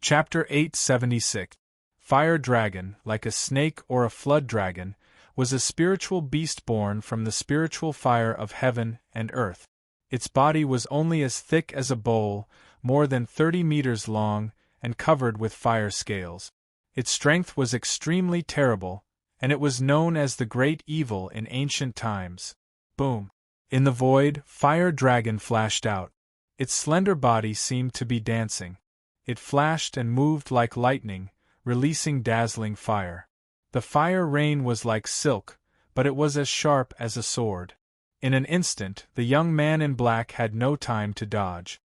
Chapter 876. Fire Dragon, like a snake or a flood dragon, was a spiritual beast born from the spiritual fire of heaven and earth. Its body was only as thick as a bowl, more than 30 meters long, and covered with fire scales. Its strength was extremely terrible, and it was known as the Great Evil in ancient times. Boom! In the void, Fire Dragon flashed out. Its slender body seemed to be dancing. It flashed and moved like lightning, releasing dazzling fire. The fire rain was like silk, but it was as sharp as a sword. In an instant, the young man in black had no time to dodge.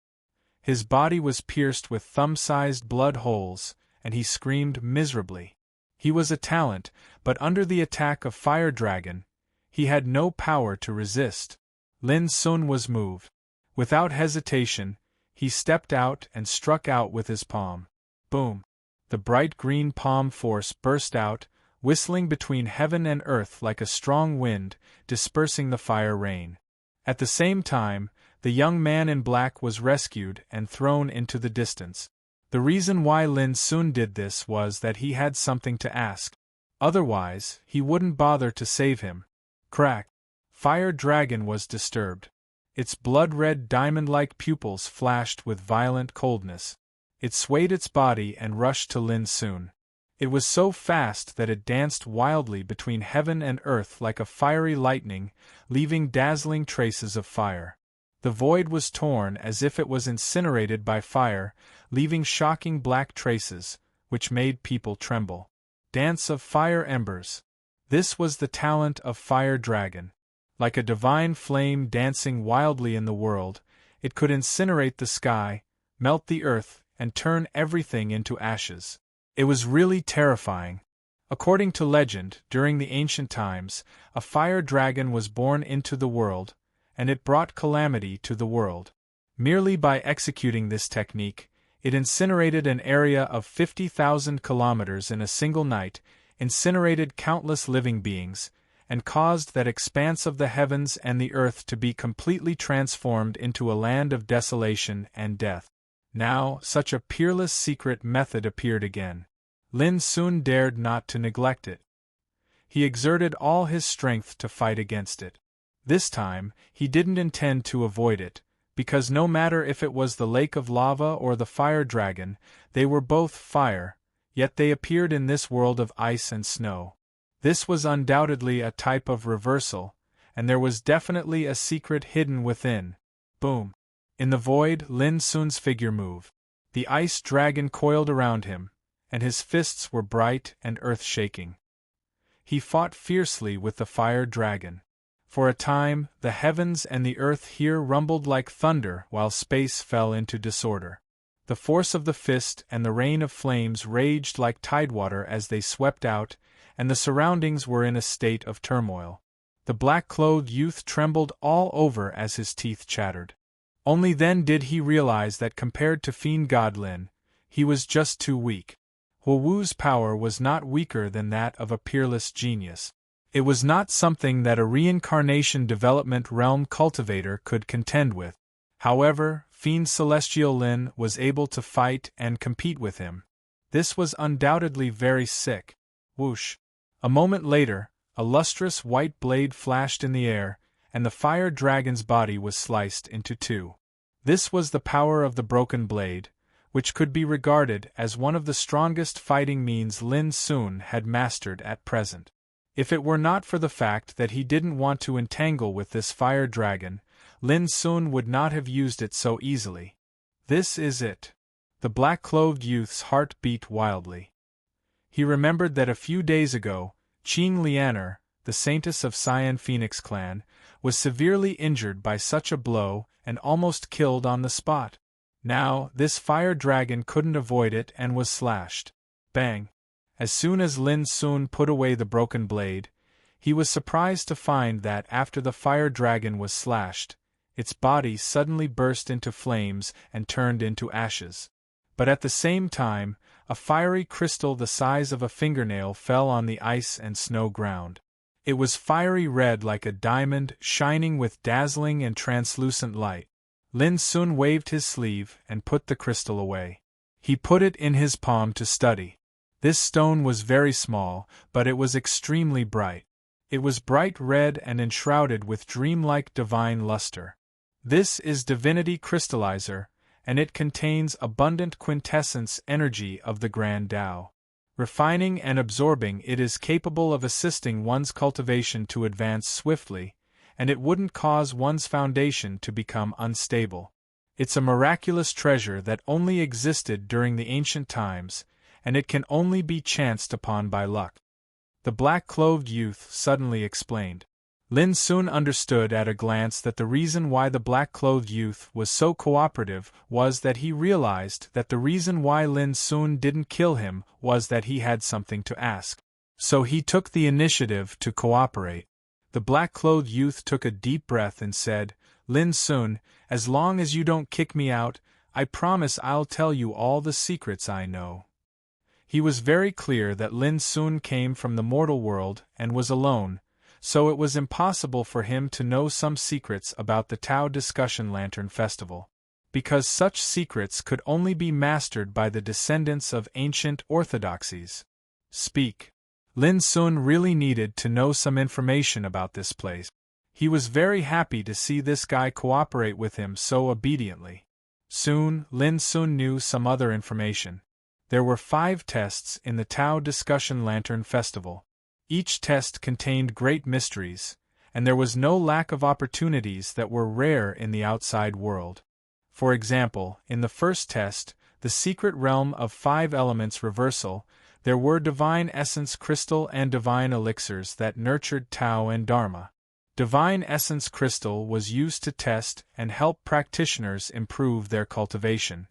His body was pierced with thumb-sized blood holes, and he screamed miserably. He was a talent, but under the attack of Fire Dragon, he had no power to resist. Lin Sun was moved. Without hesitation, he stepped out and struck out with his palm. Boom! The bright green palm force burst out, whistling between heaven and earth like a strong wind, dispersing the fire rain. At the same time, the young man in black was rescued and thrown into the distance. The reason why Lin Sun did this was that he had something to ask. Otherwise, he wouldn't bother to save him. Crack! Fire Dragon was disturbed. Its blood-red diamond-like pupils flashed with violent coldness. It swayed its body and rushed to Lin Sun. It was so fast that it danced wildly between heaven and earth like a fiery lightning, leaving dazzling traces of fire. The void was torn as if it was incinerated by fire, leaving shocking black traces, which made people tremble. Dance of fire embers. This was the talent of Fire Dragon. Like a divine flame dancing wildly in the world, it could incinerate the sky, melt the earth, and turn everything into ashes. It was really terrifying. According to legend, during the ancient times, a fire dragon was born into the world, and it brought calamity to the world. Merely by executing this technique, it incinerated an area of 50,000 kilometers in a single night, incinerated countless living beings, and caused that expanse of the heavens and the earth to be completely transformed into a land of desolation and death. Now, such a peerless secret method appeared again. Lin Sun dared not to neglect it. He exerted all his strength to fight against it. This time, he didn't intend to avoid it, because no matter if it was the lake of lava or the fire dragon, they were both fire, yet they appeared in this world of ice and snow. This was undoubtedly a type of reversal, and there was definitely a secret hidden within. Boom! In the void, Lin Sun's figure moved. The ice dragon coiled around him, and his fists were bright and earth-shaking. He fought fiercely with the fire dragon. For a time, the heavens and the earth here rumbled like thunder while space fell into disorder. The force of the fist and the rain of flames raged like tidewater as they swept out, and the surroundings were in a state of turmoil. The black-clothed youth trembled all over as his teeth chattered. Only then did he realize that compared to Fiend God Lin, he was just too weak. Wu's power was not weaker than that of a peerless genius. It was not something that a reincarnation development realm cultivator could contend with. However, Fiend Celestial Lin was able to fight and compete with him. This was undoubtedly very sick. Whoosh! A moment later, a lustrous white blade flashed in the air, and the fire dragon's body was sliced into two. This was the power of the broken blade, which could be regarded as one of the strongest fighting means Lin Sun had mastered at present. If it were not for the fact that he didn't want to entangle with this fire dragon, Lin Sun would not have used it so easily. This is it. The black-clothed youth's heart beat wildly. He remembered that a few days ago, Qing Lianer, the saintess of Cyan Phoenix clan, was severely injured by such a blow and almost killed on the spot. Now, this fire dragon couldn't avoid it and was slashed. Bang! As soon as Lin Sun put away the broken blade, he was surprised to find that after the fire dragon was slashed, its body suddenly burst into flames and turned into ashes. But at the same time, a fiery crystal the size of a fingernail fell on the ice and snow ground. It was fiery red like a diamond, shining with dazzling and translucent light. Lin Sun waved his sleeve and put the crystal away. He put it in his palm to study. This stone was very small, but it was extremely bright. It was bright red and enshrouded with dreamlike divine luster. This is Divinity Crystallizer, and it contains abundant quintessence energy of the Grand Tao. Refining and absorbing, it is capable of assisting one's cultivation to advance swiftly, and it wouldn't cause one's foundation to become unstable. It's a miraculous treasure that only existed during the ancient times, and it can only be chanced upon by luck. The black-clothed youth suddenly explained. Lin soon understood at a glance that the reason why the black-clothed youth was so cooperative was that he realized that the reason why Lin soon didn't kill him was that he had something to ask. So he took the initiative to cooperate. The black-clothed youth took a deep breath and said, "Lin soon, as long as you don't kick me out, I promise I'll tell you all the secrets I know." He was very clear that Lin soon came from the mortal world and was alone, so it was impossible for him to know some secrets about the Tao Discussion Lantern Festival, because such secrets could only be mastered by the descendants of ancient orthodoxies. Speak. Lin Sun really needed to know some information about this place. He was very happy to see this guy cooperate with him so obediently. Soon, Lin Sun knew some other information. There were 5 tests in the Tao Discussion Lantern Festival. Each test contained great mysteries, and there was no lack of opportunities that were rare in the outside world. For example, in the first test, the secret realm of 5 elements reversal, there were divine essence crystal and divine elixirs that nurtured Tao and Dharma. Divine essence crystal was used to test and help practitioners improve their cultivation.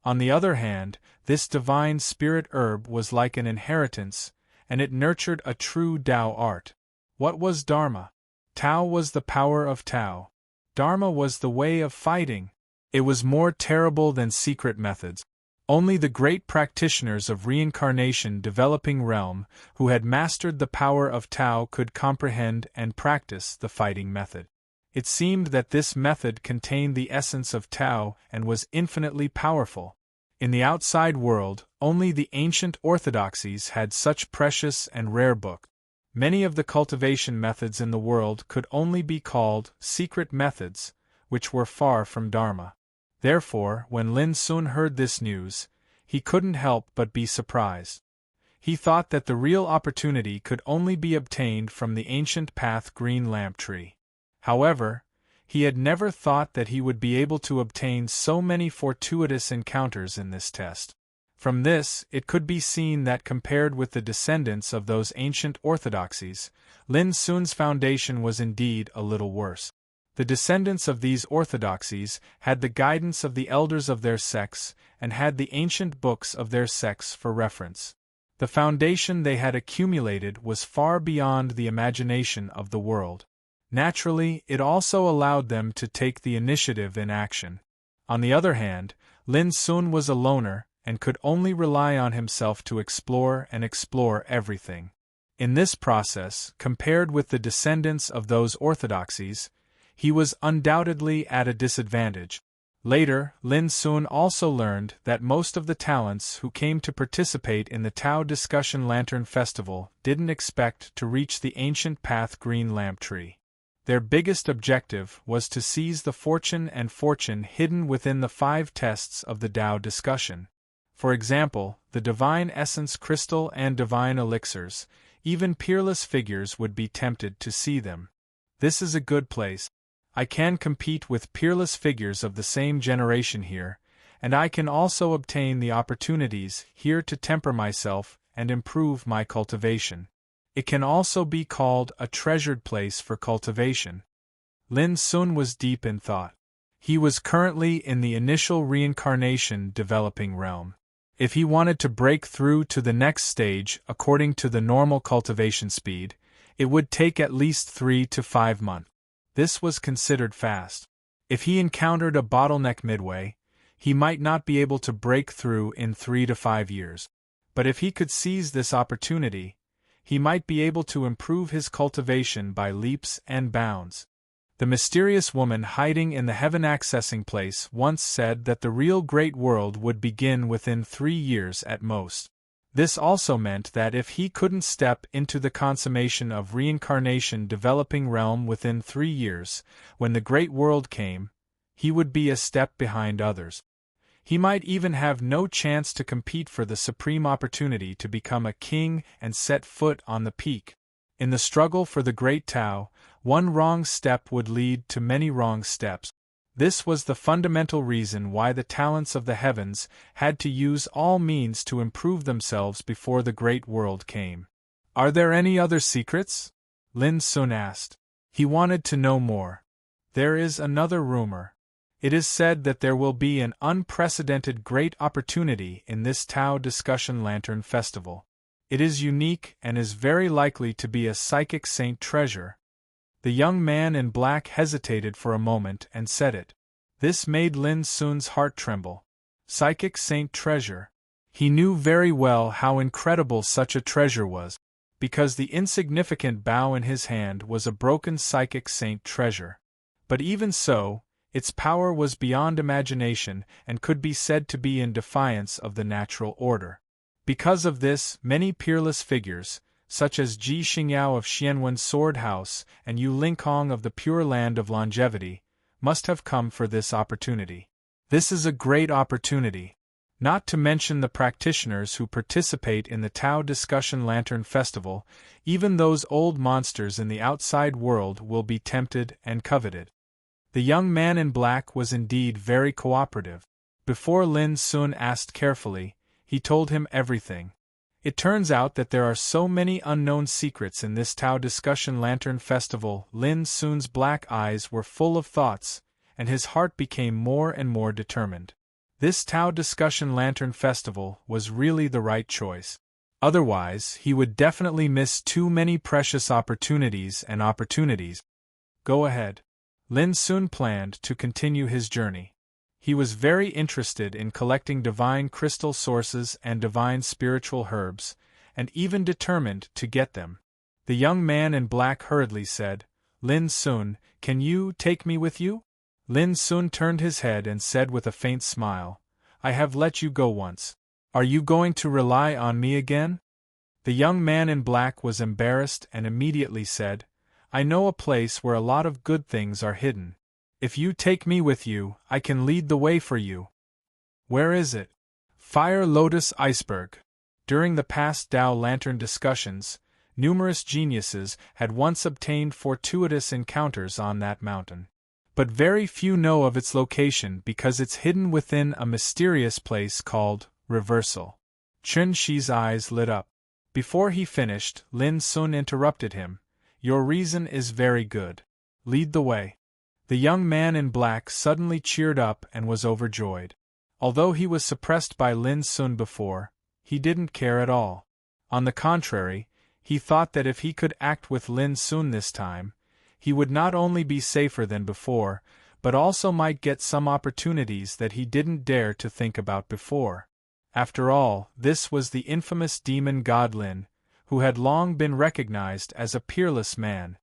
On the other hand, this divine spirit herb was like an inheritance, and it nurtured a true Tao art. What was Dharma? Tao was the power of Tao. Dharma was the way of fighting. It was more terrible than secret methods. Only the great practitioners of reincarnation developing realm who had mastered the power of Tao could comprehend and practice the fighting method. It seemed that this method contained the essence of Tao and was infinitely powerful. In the outside world, only the ancient orthodoxies had such precious and rare book. Many of the cultivation methods in the world could only be called secret methods, which were far from Dharma. Therefore, when Lin Sun heard this news, he couldn't help but be surprised. He thought that the real opportunity could only be obtained from the ancient path green lamp tree. However, he had never thought that he would be able to obtain so many fortuitous encounters in this test. From this, it could be seen that compared with the descendants of those ancient orthodoxies, Lin Sun's foundation was indeed a little worse. The descendants of these orthodoxies had the guidance of the elders of their sects and had the ancient books of their sects for reference. The foundation they had accumulated was far beyond the imagination of the world. Naturally, it also allowed them to take the initiative in action. On the other hand, Lin Sun was a loner and could only rely on himself to explore everything. In this process, compared with the descendants of those orthodoxies, he was undoubtedly at a disadvantage. Later, Lin Sun also learned that most of the talents who came to participate in the Tao Discussion Lantern Festival didn't expect to reach the ancient path green lamp tree. Their biggest objective was to seize the fortune hidden within the 5 tests of the Tao discussion. For example, the divine essence crystal and divine elixirs, even peerless figures would be tempted to see them. This is a good place. I can compete with peerless figures of the same generation here, and I can also obtain the opportunities here to temper myself and improve my cultivation. It can also be called a treasured place for cultivation. Lin Sun was deep in thought. He was currently in the initial reincarnation developing realm. If he wanted to break through to the next stage according to the normal cultivation speed, it would take at least 3 to 5 months. This was considered fast. If he encountered a bottleneck midway, he might not be able to break through in 3 to 5 years. But if he could seize this opportunity, he might be able to improve his cultivation by leaps and bounds. The mysterious woman hiding in the heaven accessing place once said that the real great world would begin within 3 years at most. This also meant that if he couldn't step into the consummation of reincarnation developing realm within 3 years, when the great world came, he would be a step behind others. He might even have no chance to compete for the supreme opportunity to become a king and set foot on the peak. In the struggle for the great Tao, one wrong step would lead to many wrong steps. This was the fundamental reason why the talents of the heavens had to use all means to improve themselves before the great world came. "Are there any other secrets?" Lin Sun asked. He wanted to know more. "There is another rumor. It is said that there will be an unprecedented great opportunity in this Tao Discussion Lantern Festival. It is unique and is very likely to be a psychic saint treasure." The young man in black hesitated for a moment and said it. This made Lin Sun's heart tremble. Psychic saint treasure. He knew very well how incredible such a treasure was, because the insignificant bow in his hand was a broken psychic saint treasure. But even so, its power was beyond imagination and could be said to be in defiance of the natural order. Because of this, many peerless figures, such as Ji Xingyao of Xianwen's Sword House and Yu Lingkong of the Pure Land of Longevity, must have come for this opportunity. This is a great opportunity. Not to mention the practitioners who participate in the Tao Discussion Lantern Festival, even those old monsters in the outside world will be tempted and coveted. The young man in black was indeed very cooperative. Before Lin Sun asked carefully, he told him everything. It turns out that there are so many unknown secrets in this Tao Discussion Lantern Festival. Lin Sun's black eyes were full of thoughts, and his heart became more and more determined. This Tao Discussion Lantern Festival was really the right choice. Otherwise, he would definitely miss too many precious opportunities. Go ahead. Lin Sun planned to continue his journey. He was very interested in collecting divine crystal sources and divine spiritual herbs, and even determined to get them. The young man in black hurriedly said, "Lin Sun, can you take me with you?" Lin Sun turned his head and said with a faint smile, "I have let you go once. Are you going to rely on me again?" The young man in black was embarrassed and immediately said, "I know a place where a lot of good things are hidden. If you take me with you, I can lead the way for you." "Where is it?" "Fire Lotus Iceberg." During the past Tao Lantern discussions, numerous geniuses had once obtained fortuitous encounters on that mountain. But very few know of its location because it's hidden within a mysterious place called Reversal. Chun Shi's eyes lit up. Before he finished, Lin Sun interrupted him. "Your reason is very good. Lead the way." The young man in black suddenly cheered up and was overjoyed. Although he was suppressed by Lin Sun before, he didn't care at all. On the contrary, he thought that if he could act with Lin Sun this time, he would not only be safer than before, but also might get some opportunities that he didn't dare to think about before. After all, this was the infamous demon god Lin, who had long been recognized as a peerless man.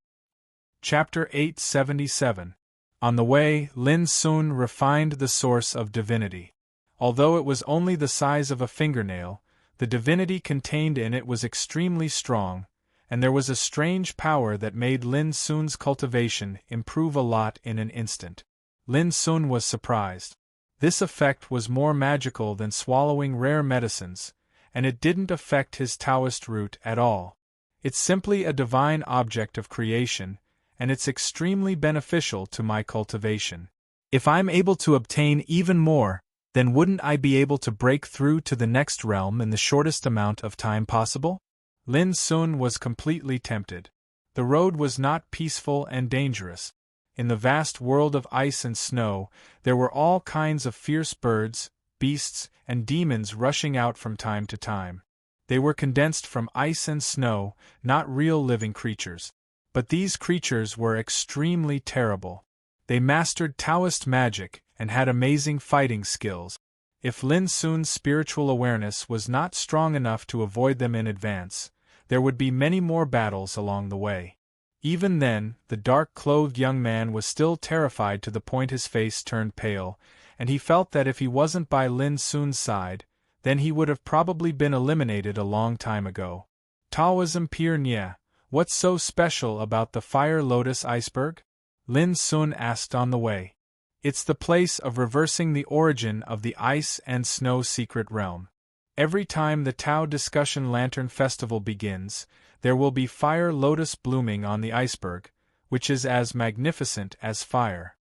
Chapter 877. On the way, Lin Sun refined the source of divinity. Although it was only the size of a fingernail, the divinity contained in it was extremely strong, and there was a strange power that made Lin Sun's cultivation improve a lot in an instant. Lin Sun was surprised. This effect was more magical than swallowing rare medicines, and it didn't affect his Taoist root at all. It's simply a divine object of creation, and it's extremely beneficial to my cultivation. If I'm able to obtain even more, then wouldn't I be able to break through to the next realm in the shortest amount of time possible? Lin Sun was completely tempted. The road was not peaceful and dangerous. In the vast world of ice and snow, there were all kinds of fierce birds, beasts, and demons rushing out from time to time. They were condensed from ice and snow, not real living creatures. But these creatures were extremely terrible. They mastered Taoist magic and had amazing fighting skills. If Lin Sun's spiritual awareness was not strong enough to avoid them in advance, there would be many more battles along the way. Even then, the dark-clothed young man was still terrified to the point his face turned pale, and he felt that if he wasn't by Lin Sun's side, then he would have probably been eliminated a long time ago. Taoism Pier Nye, what's so special about the Fire Lotus iceberg? Lin Sun asked on the way. It's the place of reversing the origin of the ice and snow secret realm. Every time the Tao Discussion Lantern Festival begins, there will be fire lotus blooming on the iceberg, which is as magnificent as fire.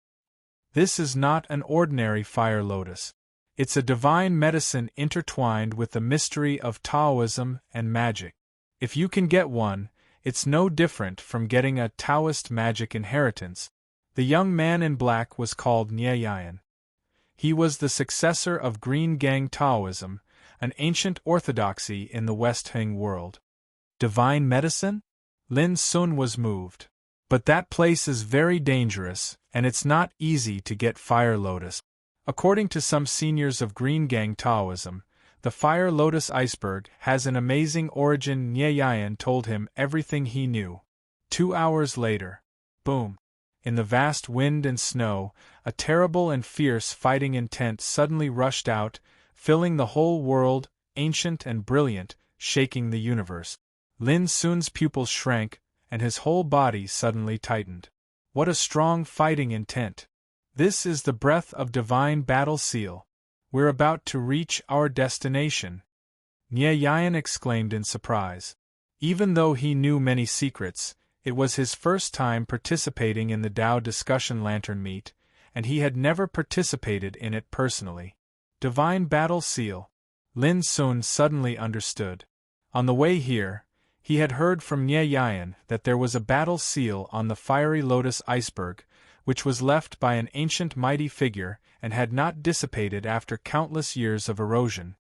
This is not an ordinary fire lotus. It's a divine medicine intertwined with the mystery of Taoism and magic. If you can get one, it's no different from getting a Taoist magic inheritance. The young man in black was called Nye Yan. He was the successor of Green Gang Taoism, an ancient orthodoxy in the West Hing world. Divine medicine? Lin Sun was moved. But that place is very dangerous, and it's not easy to get Fire Lotus. According to some seniors of Green Gang Taoism, the Fire Lotus iceberg has an amazing origin. Nye Yan told him everything he knew. 2 hours later, boom! In the vast wind and snow, a terrible and fierce fighting intent suddenly rushed out, filling the whole world, ancient and brilliant, shaking the universe. Lin Sun's pupils shrank, and his whole body suddenly tightened. What a strong fighting intent! This is the breath of divine battle seal. We're about to reach our destination. Nye Yan exclaimed in surprise. Even though he knew many secrets, it was his first time participating in the Tao Discussion Lantern Meet, and he had never participated in it personally. Divine battle seal. Lin Sun suddenly understood. On the way here, he had heard from Nye Yan that there was a battle seal on the Fiery Lotus iceberg, which was left by an ancient mighty figure and had not dissipated after countless years of erosion.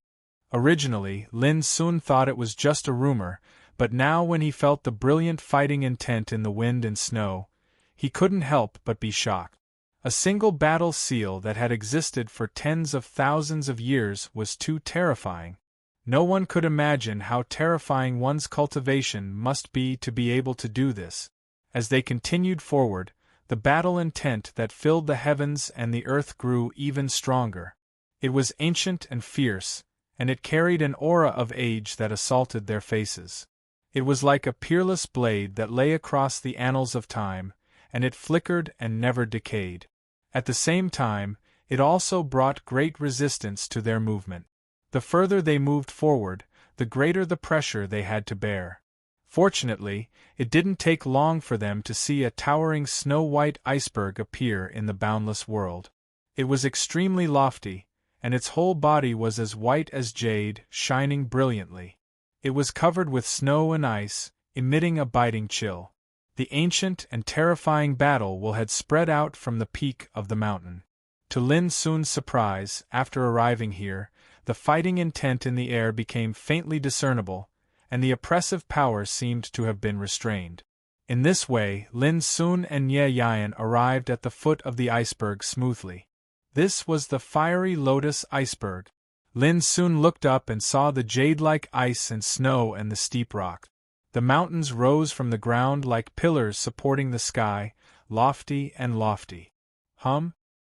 Originally, Lin Sun thought it was just a rumor, but now when he felt the brilliant fighting intent in the wind and snow, he couldn't help but be shocked. A single battle seal that had existed for tens of thousands of years was too terrifying. No one could imagine how terrifying one's cultivation must be to be able to do this. As they continued forward, the battle intent that filled the heavens and the earth grew even stronger. It was ancient and fierce, and it carried an aura of age that assaulted their faces. It was like a peerless blade that lay across the annals of time, and it flickered and never decayed. At the same time, it also brought great resistance to their movement. The further they moved forward, the greater the pressure they had to bear. Fortunately, it didn't take long for them to see a towering snow-white iceberg appear in the boundless world. It was extremely lofty, and its whole body was as white as jade, shining brilliantly. It was covered with snow and ice, emitting a biting chill. The ancient and terrifying battle will had spread out from the peak of the mountain. To Lin Sun's surprise, after arriving here, the fighting intent in the air became faintly discernible, and the oppressive power seemed to have been restrained. In this way, Lin Sun and Nye Yan arrived at the foot of the iceberg smoothly. This was the Fiery Lotus iceberg. Lin Sun looked up and saw the jade-like ice and snow and the steep rock. The mountains rose from the ground like pillars supporting the sky, lofty and lofty.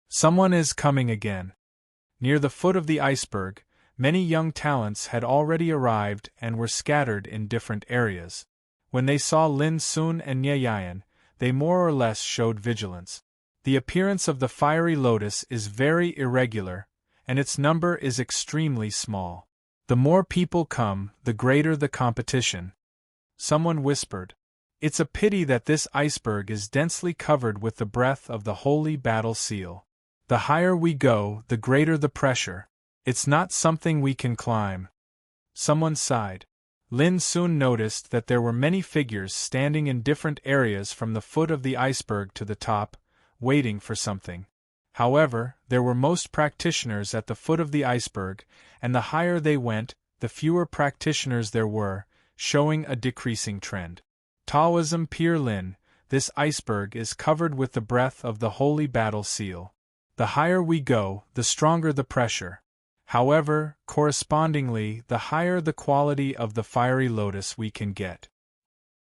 Someone is coming again. Near the foot of the iceberg, many young talents had already arrived and were scattered in different areas. When they saw Lin Sun and Nye Yan, they more or less showed vigilance. The appearance of the Fiery Lotus is very irregular, and its number is extremely small. The more people come, the greater the competition. Someone whispered. It's a pity that this iceberg is densely covered with the breath of the holy battle seal. The higher we go, the greater the pressure. It's not something we can climb. Someone sighed. Lin Sun noticed that there were many figures standing in different areas from the foot of the iceberg to the top, waiting for something. However, there were most practitioners at the foot of the iceberg, and the higher they went, the fewer practitioners there were, showing a decreasing trend. Taoism Pier Lin, this iceberg is covered with the breath of the holy battle seal. The higher we go, the stronger the pressure. However, correspondingly, the higher the quality of the Fiery Lotus we can get.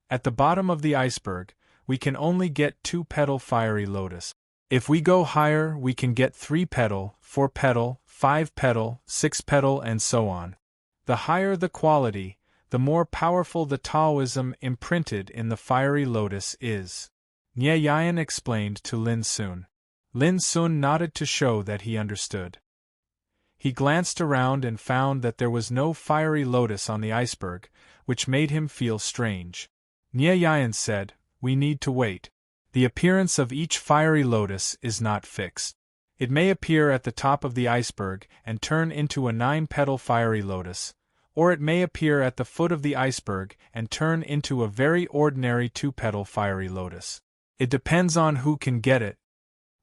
At the bottom of the iceberg, we can only get 2-petal fiery lotus. If we go higher, we can get 3-petal, 4-petal, 5-petal, 6-petal, and so on. The higher the quality, the more powerful the Taoism imprinted in the fiery lotus is. Nye Yian explained to Lin Sun. Lin Sun nodded to show that he understood. He glanced around and found that there was no fiery lotus on the iceberg, which made him feel strange. Nye Yian said, "We need to wait. The appearance of each fiery lotus is not fixed. It may appear at the top of the iceberg and turn into a 9-petal fiery lotus, or it may appear at the foot of the iceberg and turn into a very ordinary 2-petal fiery lotus. It depends on who can get it."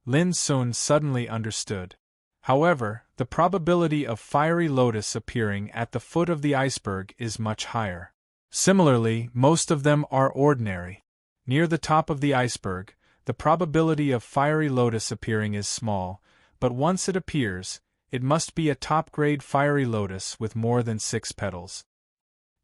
Lin Sun suddenly understood. However, the probability of fiery lotus appearing at the foot of the iceberg is much higher. Similarly, most of them are ordinary. Near the top of the iceberg, the probability of fiery lotus appearing is small, but once it appears, it must be a top-grade fiery lotus with more than 6 petals.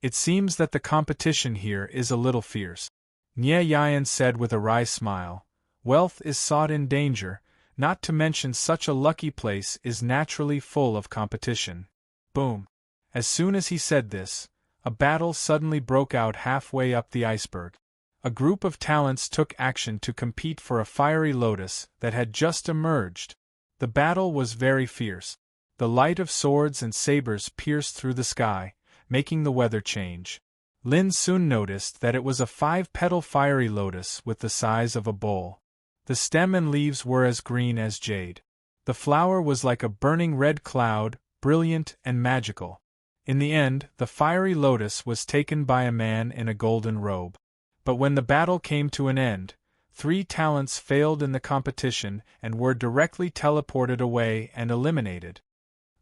It seems that the competition here is a little fierce. Nye Yian said with a wry smile, "Wealth is sought in danger, not to mention such a lucky place is naturally full of competition." Boom! As soon as he said this, a battle suddenly broke out halfway up the iceberg. A group of talents took action to compete for a fiery lotus that had just emerged. The battle was very fierce. The light of swords and sabers pierced through the sky, making the weather change. Lin soon noticed that it was a 5-petal fiery lotus with the size of a bowl. The stem and leaves were as green as jade. The flower was like a burning red cloud, brilliant and magical. In the end, the fiery lotus was taken by a man in a golden robe. But when the battle came to an end, 3 talents failed in the competition and were directly teleported away and eliminated.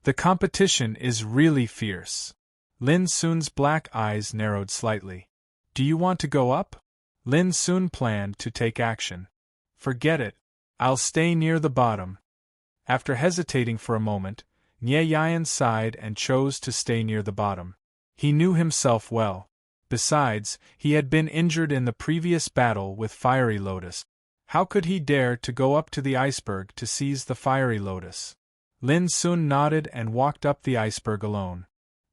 The competition is really fierce. Lin Sun's black eyes narrowed slightly. "Do you want to go up?" Lin Sun planned to take action. "Forget it. I'll stay near the bottom." After hesitating for a moment, Nye Yian sighed and chose to stay near the bottom. He knew himself well. Besides, he had been injured in the previous battle with Fiery Lotus. How could he dare to go up to the iceberg to seize the Fiery Lotus? Lin Sun nodded and walked up the iceberg alone.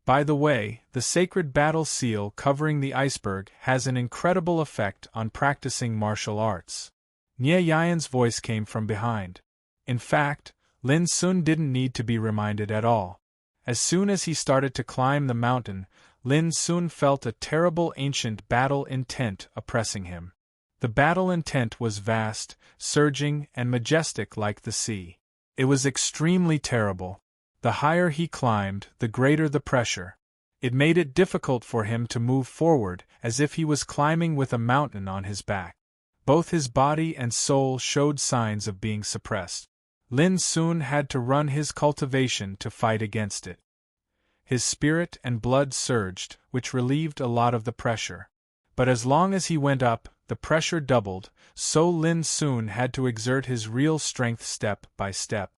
By the way, the sacred battle seal covering the iceberg has an incredible effect on practicing martial arts. Nye Yian's voice came from behind. In fact, Lin Sun didn't need to be reminded at all. As soon as he started to climb the mountain, Lin Sun felt a terrible ancient battle intent oppressing him. The battle intent was vast, surging, and majestic like the sea. It was extremely terrible. The higher he climbed, the greater the pressure. It made it difficult for him to move forward, as if he was climbing with a mountain on his back. Both his body and soul showed signs of being suppressed. Lin Sun had to run his cultivation to fight against it. His spirit and blood surged, which relieved a lot of the pressure. But as long as he went up, the pressure doubled, so Lin Sun had to exert his real strength step by step.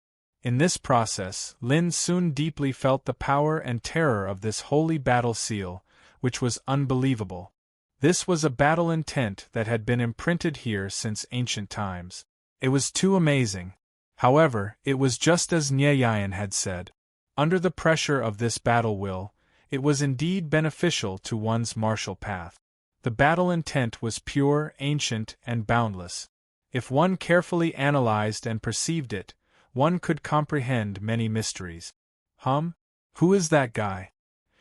In this process, Lin Sun deeply felt the power and terror of this holy battle seal, which was unbelievable. This was a battle intent that had been imprinted here since ancient times. It was too amazing. However, it was just as Nye Yian had said. Under the pressure of this battle will, it was indeed beneficial to one's martial path. The battle intent was pure, ancient, and boundless. If one carefully analyzed and perceived it, one could comprehend many mysteries. Who is that guy?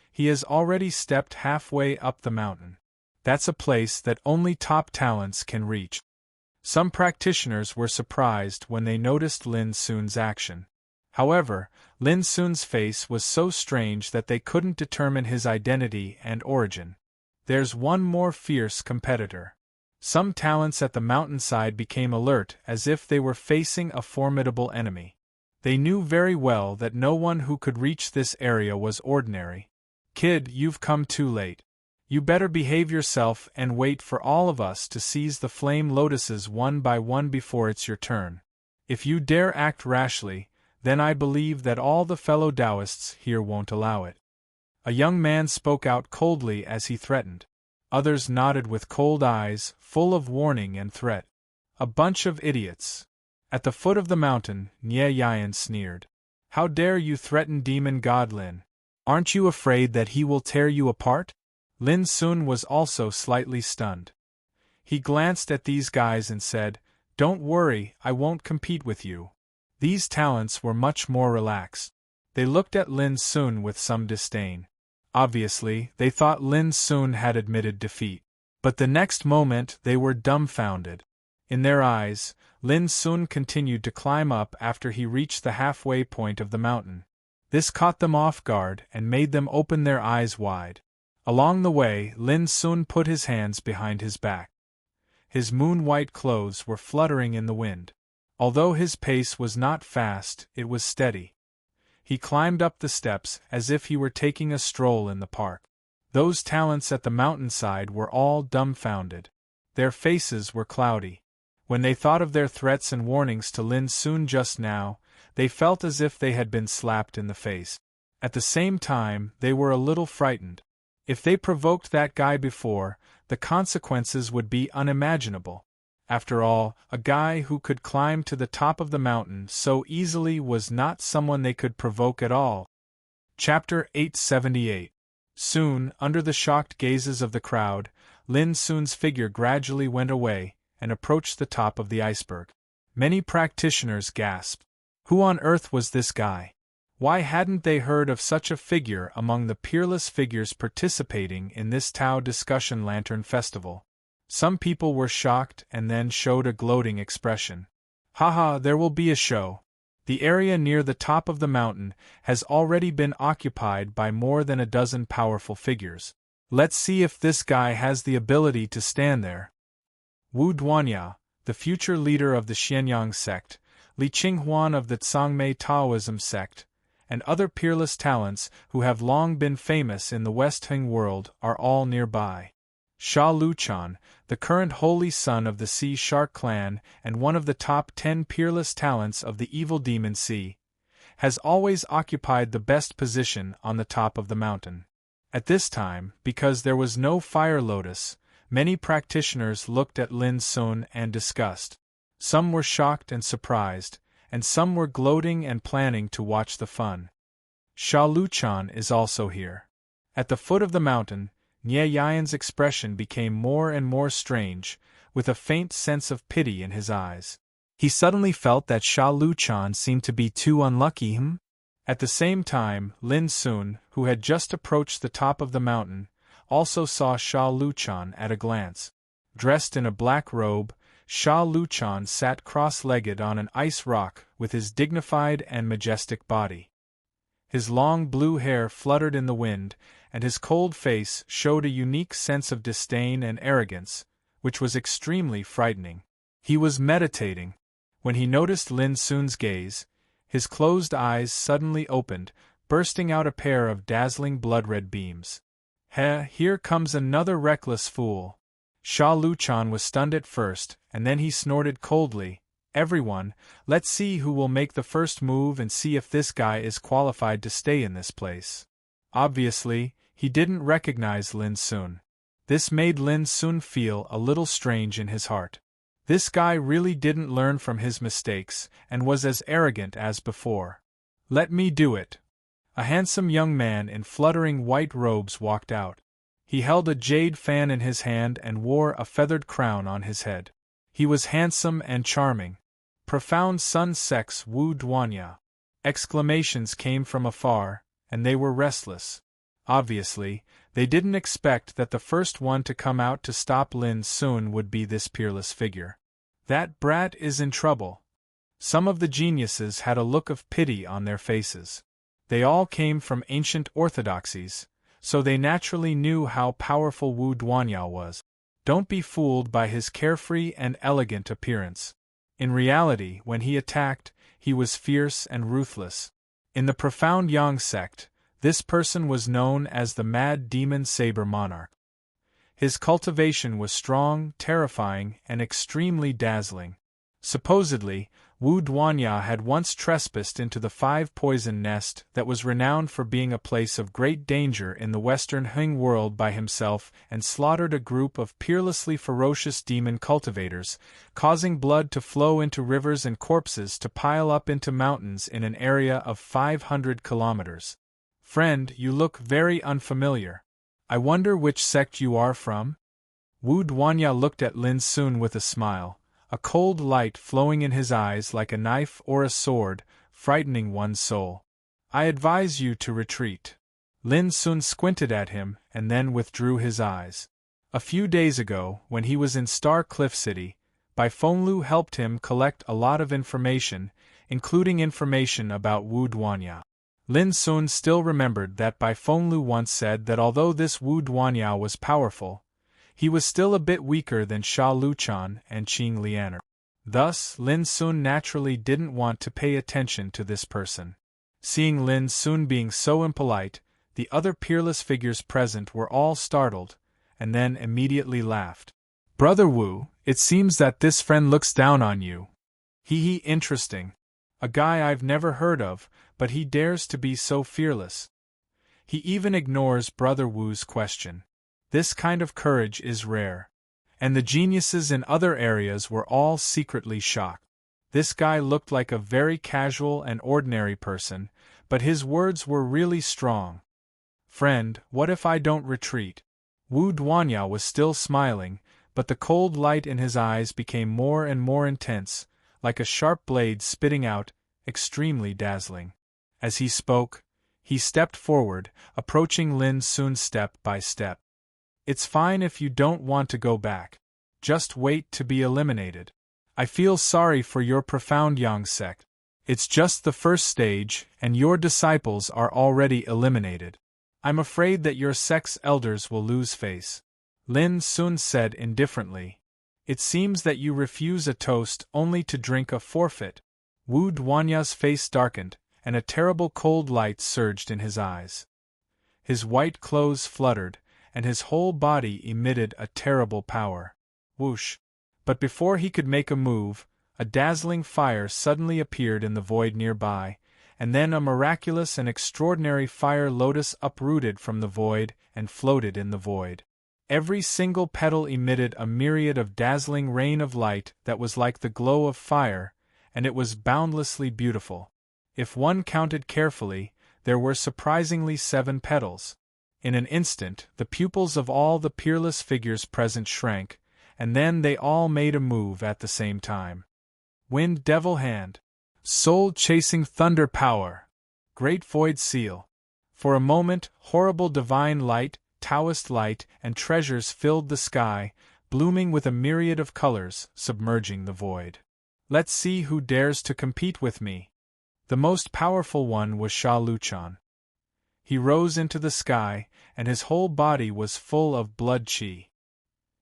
He has already stepped halfway up the mountain. That's a place that only top talents can reach. Some practitioners were surprised when they noticed Lin Sun's action. However, Lin Sun's face was so strange that they couldn't determine his identity and origin. There's one more fierce competitor. Some talents at the mountainside became alert as if they were facing a formidable enemy. They knew very well that no one who could reach this area was ordinary. "Kid, you've come too late. You better behave yourself and wait for all of us to seize the flame lotuses one by one before it's your turn. If you dare act rashly, then I believe that all the fellow Taoists here won't allow it." A young man spoke out coldly as he threatened. Others nodded with cold eyes, full of warning and threat. A bunch of idiots. At the foot of the mountain, Nye Yayan sneered. How dare you threaten demon god Lin? Aren't you afraid that he will tear you apart? Lin Sun was also slightly stunned. He glanced at these guys and said, Don't worry, I won't compete with you. These talents were much more relaxed. They looked at Lin Sun with some disdain. Obviously, they thought Lin Sun had admitted defeat. But the next moment they were dumbfounded. In their eyes, Lin Sun continued to climb up after he reached the halfway point of the mountain. This caught them off guard and made them open their eyes wide. Along the way, Lin Sun put his hands behind his back. His moon-white clothes were fluttering in the wind. Although his pace was not fast, it was steady. He climbed up the steps as if he were taking a stroll in the park. Those talents at the mountainside were all dumbfounded. Their faces were cloudy. When they thought of their threats and warnings to Lin Sun just now, they felt as if they had been slapped in the face. At the same time, they were a little frightened. If they provoked that guy before, the consequences would be unimaginable. After all, a guy who could climb to the top of the mountain so easily was not someone they could provoke at all. Chapter 878. Soon, under the shocked gazes of the crowd, Lin Sun's figure gradually went away and approached the top of the iceberg. Many practitioners gasped. Who on earth was this guy? Why hadn't they heard of such a figure among the peerless figures participating in this Tao Discussion Lantern Festival? Some people were shocked and then showed a gloating expression. Haha, there will be a show. The area near the top of the mountain has already been occupied by more than a dozen powerful figures. Let's see if this guy has the ability to stand there. Wu Duanya, the future leader of the Xianyang sect, Li Qinghuan of the Tsangmei Taoism sect, and other peerless talents who have long been famous in the West Heng world are all nearby. Sha Luchan, the current holy son of the Sea Shark clan and one of the top 10 peerless talents of the evil demon Sea, has always occupied the best position on the top of the mountain. At this time, because there was no fire lotus, many practitioners looked at Lin Sun and discussed. Some were shocked and surprised, and some were gloating and planning to watch the fun. Sha Luchan is also here. At the foot of the mountain, Nye Yayan's expression became more and more strange, with a faint sense of pity in his eyes. He suddenly felt that Sha Luchan seemed to be too unlucky. At the same time, Lin Sun, who had just approached the top of the mountain, also saw Sha Luchan at a glance. Dressed in a black robe, Sha Luchan sat cross-legged on an ice rock with his dignified and majestic body. His long blue hair fluttered in the wind, and his cold face showed a unique sense of disdain and arrogance, which was extremely frightening. He was meditating. When he noticed Lin Sun's gaze, his closed eyes suddenly opened, bursting out a pair of dazzling blood-red beams. Here comes another reckless fool. Sha Luchan was stunned at first, and then he snorted coldly, Everyone, let's see who will make the first move and see if this guy is qualified to stay in this place. Obviously, he didn't recognize Lin Sun. This made Lin Sun feel a little strange in his heart. This guy really didn't learn from his mistakes and was as arrogant as before. Let me do it. A handsome young man in fluttering white robes walked out. He held a jade fan in his hand and wore a feathered crown on his head. He was handsome and charming. Profound Sun Sex Wu Duanya. Exclamations came from afar, and they were restless. Obviously, they didn't expect that the first one to come out to stop Lin Sun would be this peerless figure. That brat is in trouble. Some of the geniuses had a look of pity on their faces. They all came from ancient orthodoxies, so they naturally knew how powerful Wu Duanya was. Don't be fooled by his carefree and elegant appearance. In reality, when he attacked, he was fierce and ruthless. In the profound Yang sect, this person was known as the Mad Demon Saber Monarch. His cultivation was strong, terrifying, and extremely dazzling. Supposedly, Wu Duanya had once trespassed into the five-poison nest that was renowned for being a place of great danger in the western Heng world by himself and slaughtered a group of peerlessly ferocious demon cultivators, causing blood to flow into rivers and corpses to pile up into mountains in an area of 500 kilometers. Friend, you look very unfamiliar. I wonder which sect you are from? Wu Duanya looked at Lin Sun with a smile, a cold light flowing in his eyes like a knife or a sword, frightening one's soul. I advise you to retreat. Lin Sun squinted at him and then withdrew his eyes. A few days ago, when he was in Star Cliff City, Bai Fenglu helped him collect a lot of information, including information about Wu Duanya. Lin Sun still remembered that Bai Fenglu once said that although this Wu Duanya was powerful, he was still a bit weaker than Sha Luchan and Qing Lianer. Thus, Lin Sun naturally didn't want to pay attention to this person. Seeing Lin Sun being so impolite, the other peerless figures present were all startled, and then immediately laughed. Brother Wu, it seems that this friend looks down on you. Hee, interesting. A guy I've never heard of, but he dares to be so fearless. He even ignores Brother Wu's question. This kind of courage is rare. And the geniuses in other areas were all secretly shocked. This guy looked like a very casual and ordinary person, but his words were really strong. Friend, what if I don't retreat? Wu Duanya was still smiling, but the cold light in his eyes became more and more intense, like a sharp blade spitting out, extremely dazzling. As he spoke, he stepped forward, approaching Lin Sun step by step. It's fine if you don't want to go back. Just wait to be eliminated. I feel sorry for your profound Yang sect. It's just the first stage, and your disciples are already eliminated. I'm afraid that your sect's elders will lose face. Lin Sun said indifferently. It seems that you refuse a toast only to drink a forfeit. Wu Duanya's face darkened, and a terrible cold light surged in his eyes. His white clothes fluttered, and his whole body emitted a terrible power. Whoosh! But before he could make a move, a dazzling fire suddenly appeared in the void nearby, and then a miraculous and extraordinary fire lotus uprooted from the void and floated in the void. Every single petal emitted a myriad of dazzling rain of light that was like the glow of fire, and it was boundlessly beautiful. If one counted carefully, there were surprisingly 7 petals. In an instant, the pupils of all the peerless figures present shrank, and then they all made a move at the same time. Wind Devil Hand. Soul-chasing thunder power. Great Void Seal. For a moment, horrible divine light, Taoist light, and treasures filled the sky, blooming with a myriad of colors, submerging the void. Let's see who dares to compete with me. The most powerful one was Sha Luchan. He rose into the sky, and his whole body was full of blood qi.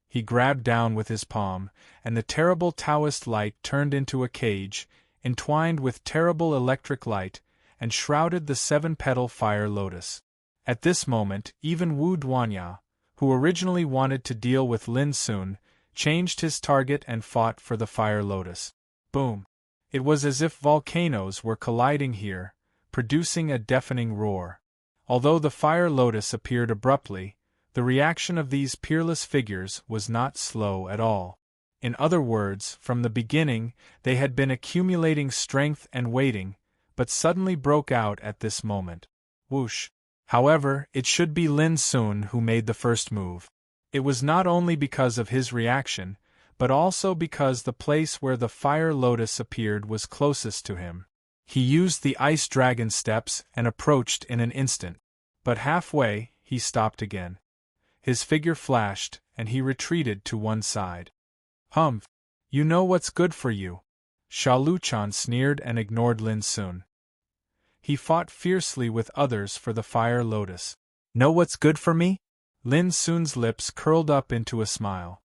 He grabbed down with his palm, and the terrible Taoist light turned into a cage, entwined with terrible electric light, and shrouded the 7-petal fire lotus. At this moment, even Wu Duanya, who originally wanted to deal with Lin Sun, changed his target and fought for the fire lotus. Boom! It was as if volcanoes were colliding here, producing a deafening roar. Although the fire lotus appeared abruptly, the reaction of these peerless figures was not slow at all. In other words, from the beginning, they had been accumulating strength and waiting, but suddenly broke out at this moment. Whoosh! However, it should be Lin Sun who made the first move. It was not only because of his reaction, but also because the place where the fire lotus appeared was closest to him. He used the ice dragon steps and approached in an instant. But halfway, he stopped again. His figure flashed, and he retreated to one side. Humph! You know what's good for you. Sha Luchan sneered and ignored Lin Sun. He fought fiercely with others for the fire lotus. Know what's good for me? Lin Sun's lips curled up into a smile.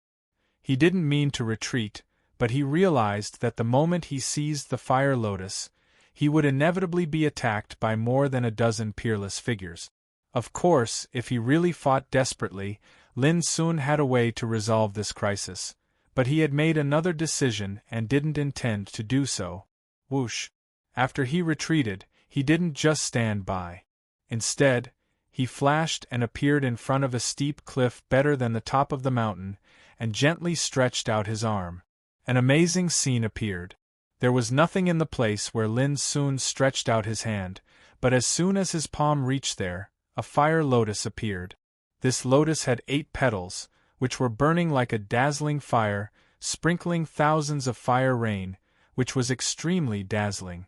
He didn't mean to retreat, but he realized that the moment he seized the fire lotus, he would inevitably be attacked by more than a dozen peerless figures. Of course, if he really fought desperately, Lin Sun had a way to resolve this crisis, but he had made another decision and didn't intend to do so. Whoosh! After he retreated, he didn't just stand by. Instead, he flashed and appeared in front of a steep cliff better than the top of the mountain, and gently stretched out his arm. An amazing scene appeared. There was nothing in the place where Lin Sun stretched out his hand, but as soon as his palm reached there, a fire lotus appeared. This lotus had 8 petals, which were burning like a dazzling fire, sprinkling thousands of fire rain, which was extremely dazzling.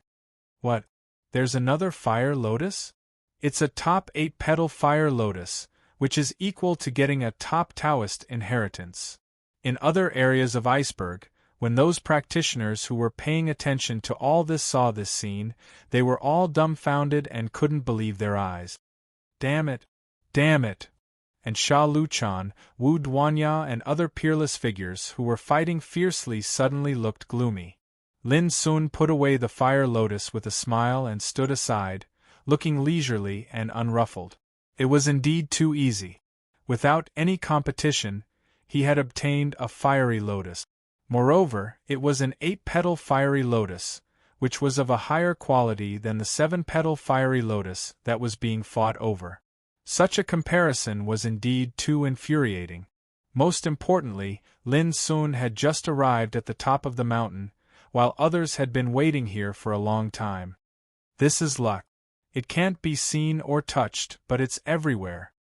What? There's another fire lotus? It's a top 8-petal fire lotus, which is equal to getting a top Taoist inheritance. In other areas of Iceberg, when those practitioners who were paying attention to all this saw this scene, they were all dumbfounded and couldn't believe their eyes. Damn it! Damn it! And Sha Luchan, Wu Duanya and other peerless figures who were fighting fiercely suddenly looked gloomy. Lin Sun put away the fire lotus with a smile and stood aside, looking leisurely and unruffled. It was indeed too easy. Without any competition, he had obtained a fiery lotus. Moreover, it was an 8-petal fiery lotus, which was of a higher quality than the 7-petal fiery lotus that was being fought over. Such a comparison was indeed too infuriating. Most importantly, Lin Sun had just arrived at the top of the mountain, while others had been waiting here for a long time. This is luck. It can't be seen or touched, but it's everywhere.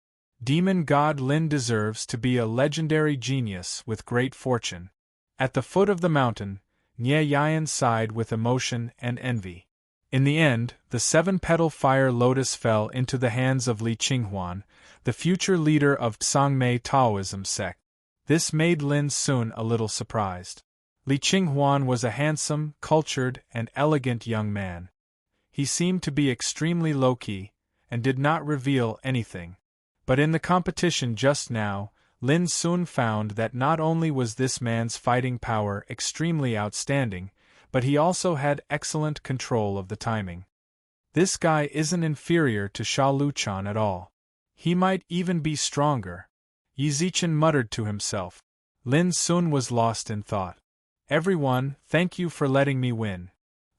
Demon God Lin deserves to be a legendary genius with great fortune. At the foot of the mountain, Nye Yan sighed with emotion and envy. In the end, the 7-petal fire lotus fell into the hands of Li Qinghuan, the future leader of Sangmei Taoism sect. This made Lin Sun a little surprised. Li Qinghuan was a handsome, cultured, and elegant young man. He seemed to be extremely low-key, and did not reveal anything. But in the competition just now, Lin Sun found that not only was this man's fighting power extremely outstanding, but he also had excellent control of the timing. This guy isn't inferior to Sha Luchan at all. He might even be stronger. Yi Zichen muttered to himself. Lin Sun was lost in thought. Everyone, thank you for letting me win.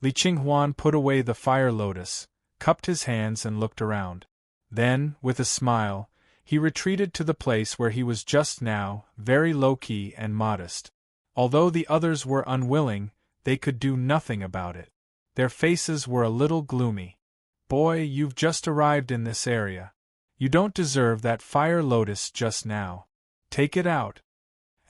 Li Qinghuan put away the fire lotus, cupped his hands and looked around. Then, with a smile, he retreated to the place where he was just now, very low-key and modest. Although the others were unwilling, they could do nothing about it. Their faces were a little gloomy. Boy, you've just arrived in this area. You don't deserve that fire lotus just now. Take it out.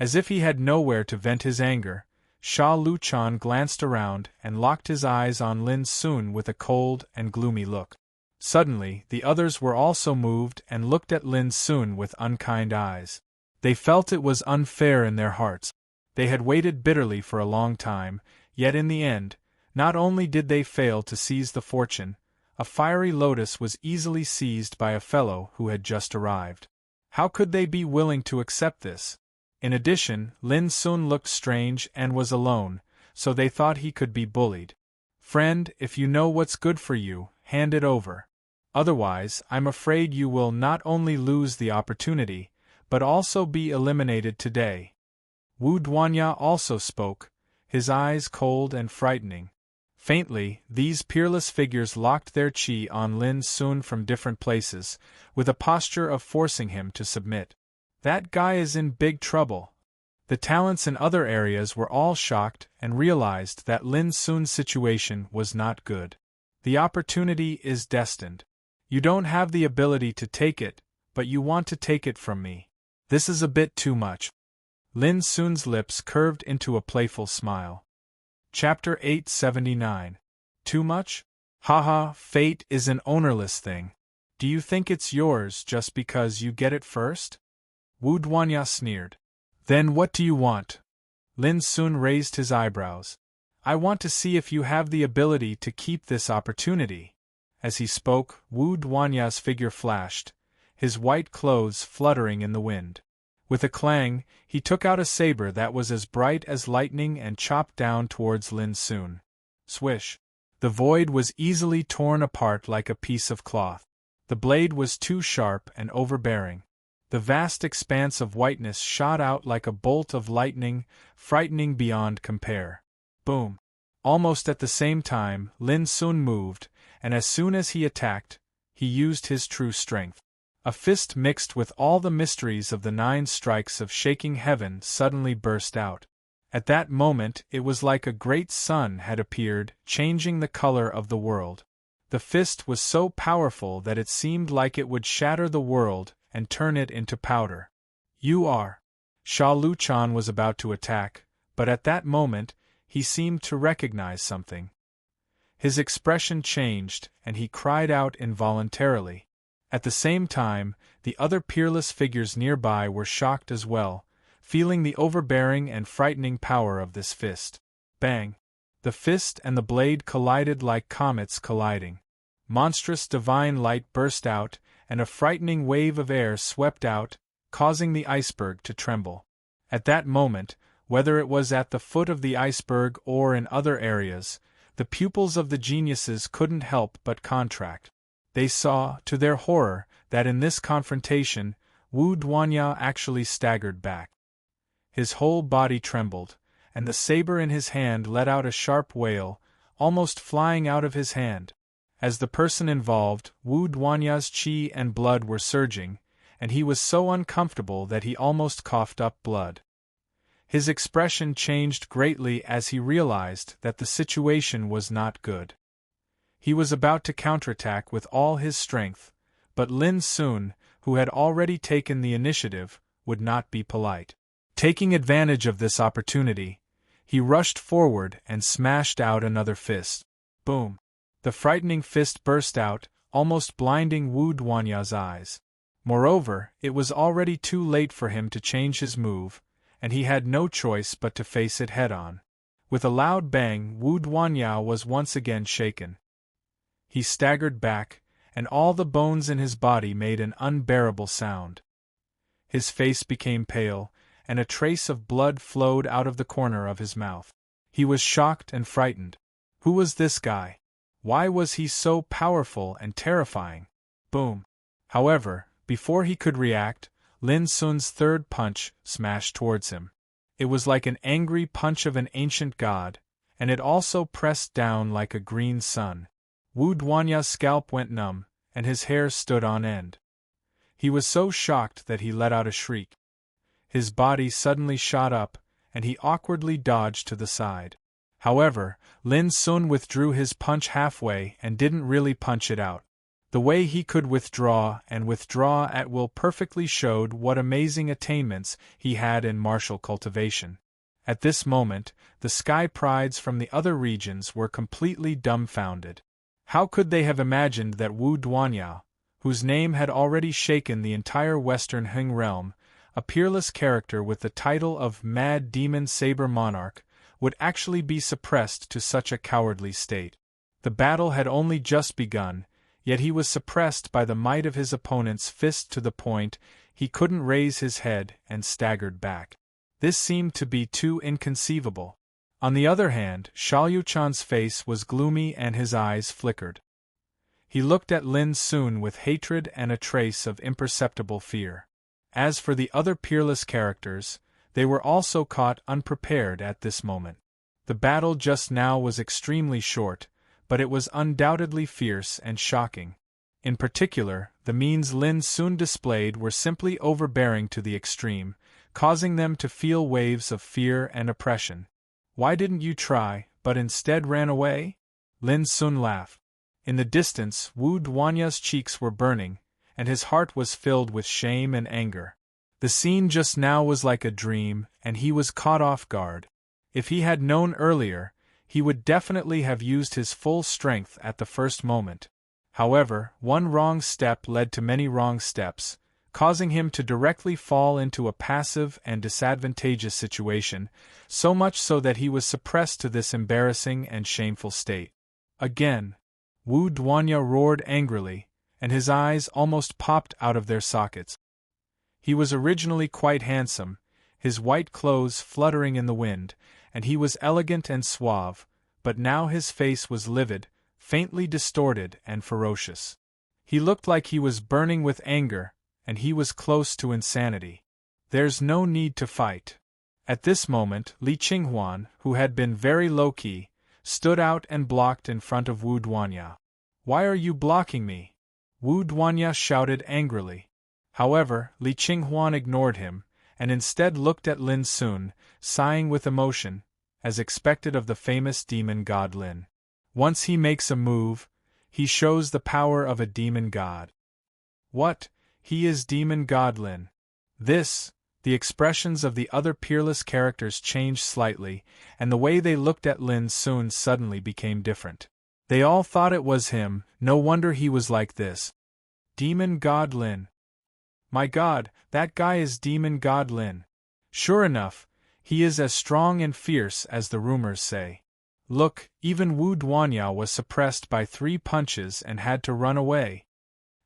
As if he had nowhere to vent his anger, Sha Luchan glanced around and locked his eyes on Lin Sun with a cold and gloomy look. Suddenly, the others were also moved and looked at Lin Sun with unkind eyes. They felt it was unfair in their hearts. They had waited bitterly for a long time, yet in the end, not only did they fail to seize the fortune, a fiery lotus was easily seized by a fellow who had just arrived. How could they be willing to accept this? In addition, Lin Sun looked strange and was alone, so they thought he could be bullied. Friend, if you know what's good for you, hand it over. Otherwise, I'm afraid you will not only lose the opportunity, but also be eliminated today. Wu Duanya also spoke, his eyes cold and frightening. Faintly, these peerless figures locked their chi on Lin Sun from different places, with a posture of forcing him to submit. That guy is in big trouble. The talents in other areas were all shocked and realized that Lin Sun's situation was not good. The opportunity is destined. You don't have the ability to take it, but you want to take it from me. This is a bit too much. Lin Sun's lips curved into a playful smile. Chapter 879. Too much? Haha, fate is an ownerless thing. Do you think it's yours just because you get it first? Wu Duanya sneered. Then what do you want? Lin Sun raised his eyebrows. I want to see if you have the ability to keep this opportunity. As he spoke, Wu Duanya's figure flashed, his white clothes fluttering in the wind. With a clang, he took out a saber that was as bright as lightning and chopped down towards Lin Sun. Swish! The void was easily torn apart like a piece of cloth. The blade was too sharp and overbearing. The vast expanse of whiteness shot out like a bolt of lightning, frightening beyond compare. Boom! Almost at the same time, Lin Sun moved, and as soon as he attacked, he used his true strength. A fist mixed with all the mysteries of the 9 strikes of shaking heaven suddenly burst out. At that moment it was like a great sun had appeared, changing the color of the world. The fist was so powerful that it seemed like it would shatter the world and turn it into powder. You are. Sha Luchan was about to attack, but at that moment, he seemed to recognize something. His expression changed, and he cried out involuntarily. At the same time, the other peerless figures nearby were shocked as well, feeling the overbearing and frightening power of this fist. Bang! The fist and the blade collided like comets colliding. Monstrous divine light burst out, and a frightening wave of air swept out, causing the iceberg to tremble. At that moment, whether it was at the foot of the iceberg or in other areas, the pupils of the geniuses couldn't help but contract. They saw, to their horror, that in this confrontation, Wu Duanya actually staggered back. His whole body trembled, and the saber in his hand let out a sharp wail, almost flying out of his hand. As the person involved, Wu Duanya's qi and blood were surging, and he was so uncomfortable that he almost coughed up blood. His expression changed greatly as he realized that the situation was not good. He was about to counterattack with all his strength, but Lin Sun, who had already taken the initiative, would not be polite. Taking advantage of this opportunity, he rushed forward and smashed out another fist. Boom! The frightening fist burst out, almost blinding Wu Duanya's eyes. Moreover, it was already too late for him to change his move, and he had no choice but to face it head-on. With a loud bang, Wu Duanya was once again shaken. He staggered back, and all the bones in his body made an unbearable sound. His face became pale, and a trace of blood flowed out of the corner of his mouth. He was shocked and frightened. Who was this guy? Why was he so powerful and terrifying? Boom! However, before he could react, Lin Sun's third punch smashed towards him. It was like an angry punch of an ancient god, and it also pressed down like a green sun. Wu Duanya's scalp went numb, and his hair stood on end. He was so shocked that he let out a shriek. His body suddenly shot up, and he awkwardly dodged to the side. However, Lin Sun withdrew his punch halfway and didn't really punch it out. The way he could withdraw at will perfectly showed what amazing attainments he had in martial cultivation. At this moment, the sky prides from the other regions were completely dumbfounded. How could they have imagined that Wu Duanya, whose name had already shaken the entire Western Heng realm, a peerless character with the title of Mad Demon Saber Monarch, would actually be suppressed to such a cowardly state? The battle had only just begun, yet he was suppressed by the might of his opponent's fist to the point he couldn't raise his head and staggered back. This seemed to be too inconceivable. On the other hand, Shaoyuchan's face was gloomy and his eyes flickered. He looked at Lin Sun with hatred and a trace of imperceptible fear. As for the other peerless characters, they were also caught unprepared at this moment. The battle just now was extremely short, but it was undoubtedly fierce and shocking. In particular, the means Lin Sun displayed were simply overbearing to the extreme, causing them to feel waves of fear and oppression. Why didn't you try, but instead ran away? Lin Sun laughed. In the distance, Wu Duanya's cheeks were burning, and his heart was filled with shame and anger. The scene just now was like a dream, and he was caught off guard. If he had known earlier, he would definitely have used his full strength at the first moment. However, one wrong step led to many wrong steps, causing him to directly fall into a passive and disadvantageous situation, so much so that he was suppressed to this embarrassing and shameful state. Again, Wu Duanya roared angrily, and his eyes almost popped out of their sockets. He was originally quite handsome, his white clothes fluttering in the wind, and he was elegant and suave, but now his face was livid, faintly distorted and ferocious. He looked like he was burning with anger, and he was close to insanity. There's no need to fight. At this moment, Li Qinghuan, who had been very low-key, stood out and blocked in front of Wu Duanya. "Why are you blocking me?" Wu Duanya shouted angrily. However, Li Qinghuan ignored him, and instead looked at Lin Sun, sighing with emotion, as expected of the famous demon god Lin. Once he makes a move, he shows the power of a demon god. What? He is demon god Lin. The expressions of the other peerless characters changed slightly, and the way they looked at Lin Sun suddenly became different. They all thought it was him, no wonder he was like this. Demon god Lin. My god, that guy is demon god Lin. Sure enough, he is as strong and fierce as the rumors say. Look, even Wu Duanya was suppressed by 3 punches and had to run away.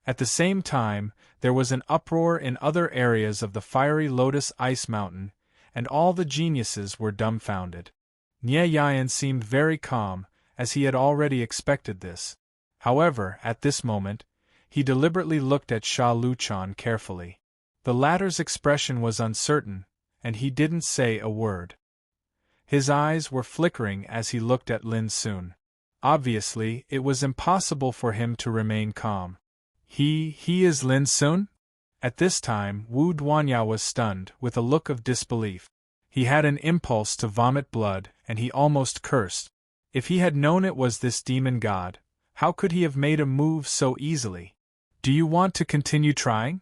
At the same time, there was an uproar in other areas of the fiery Lotus Ice Mountain, and all the geniuses were dumbfounded. Nie Yan seemed very calm, as he had already expected this. However, at this moment, he deliberately looked at Sha Luchan carefully. The latter's expression was uncertain, and he didn't say a word. His eyes were flickering as he looked at Lin Sun. Obviously, it was impossible for him to remain calm. He is Lin Sun? At this time, Wu Duanya was stunned, with a look of disbelief. He had an impulse to vomit blood, and he almost cursed. If he had known it was this demon god, how could he have made a move so easily? Do you want to continue trying?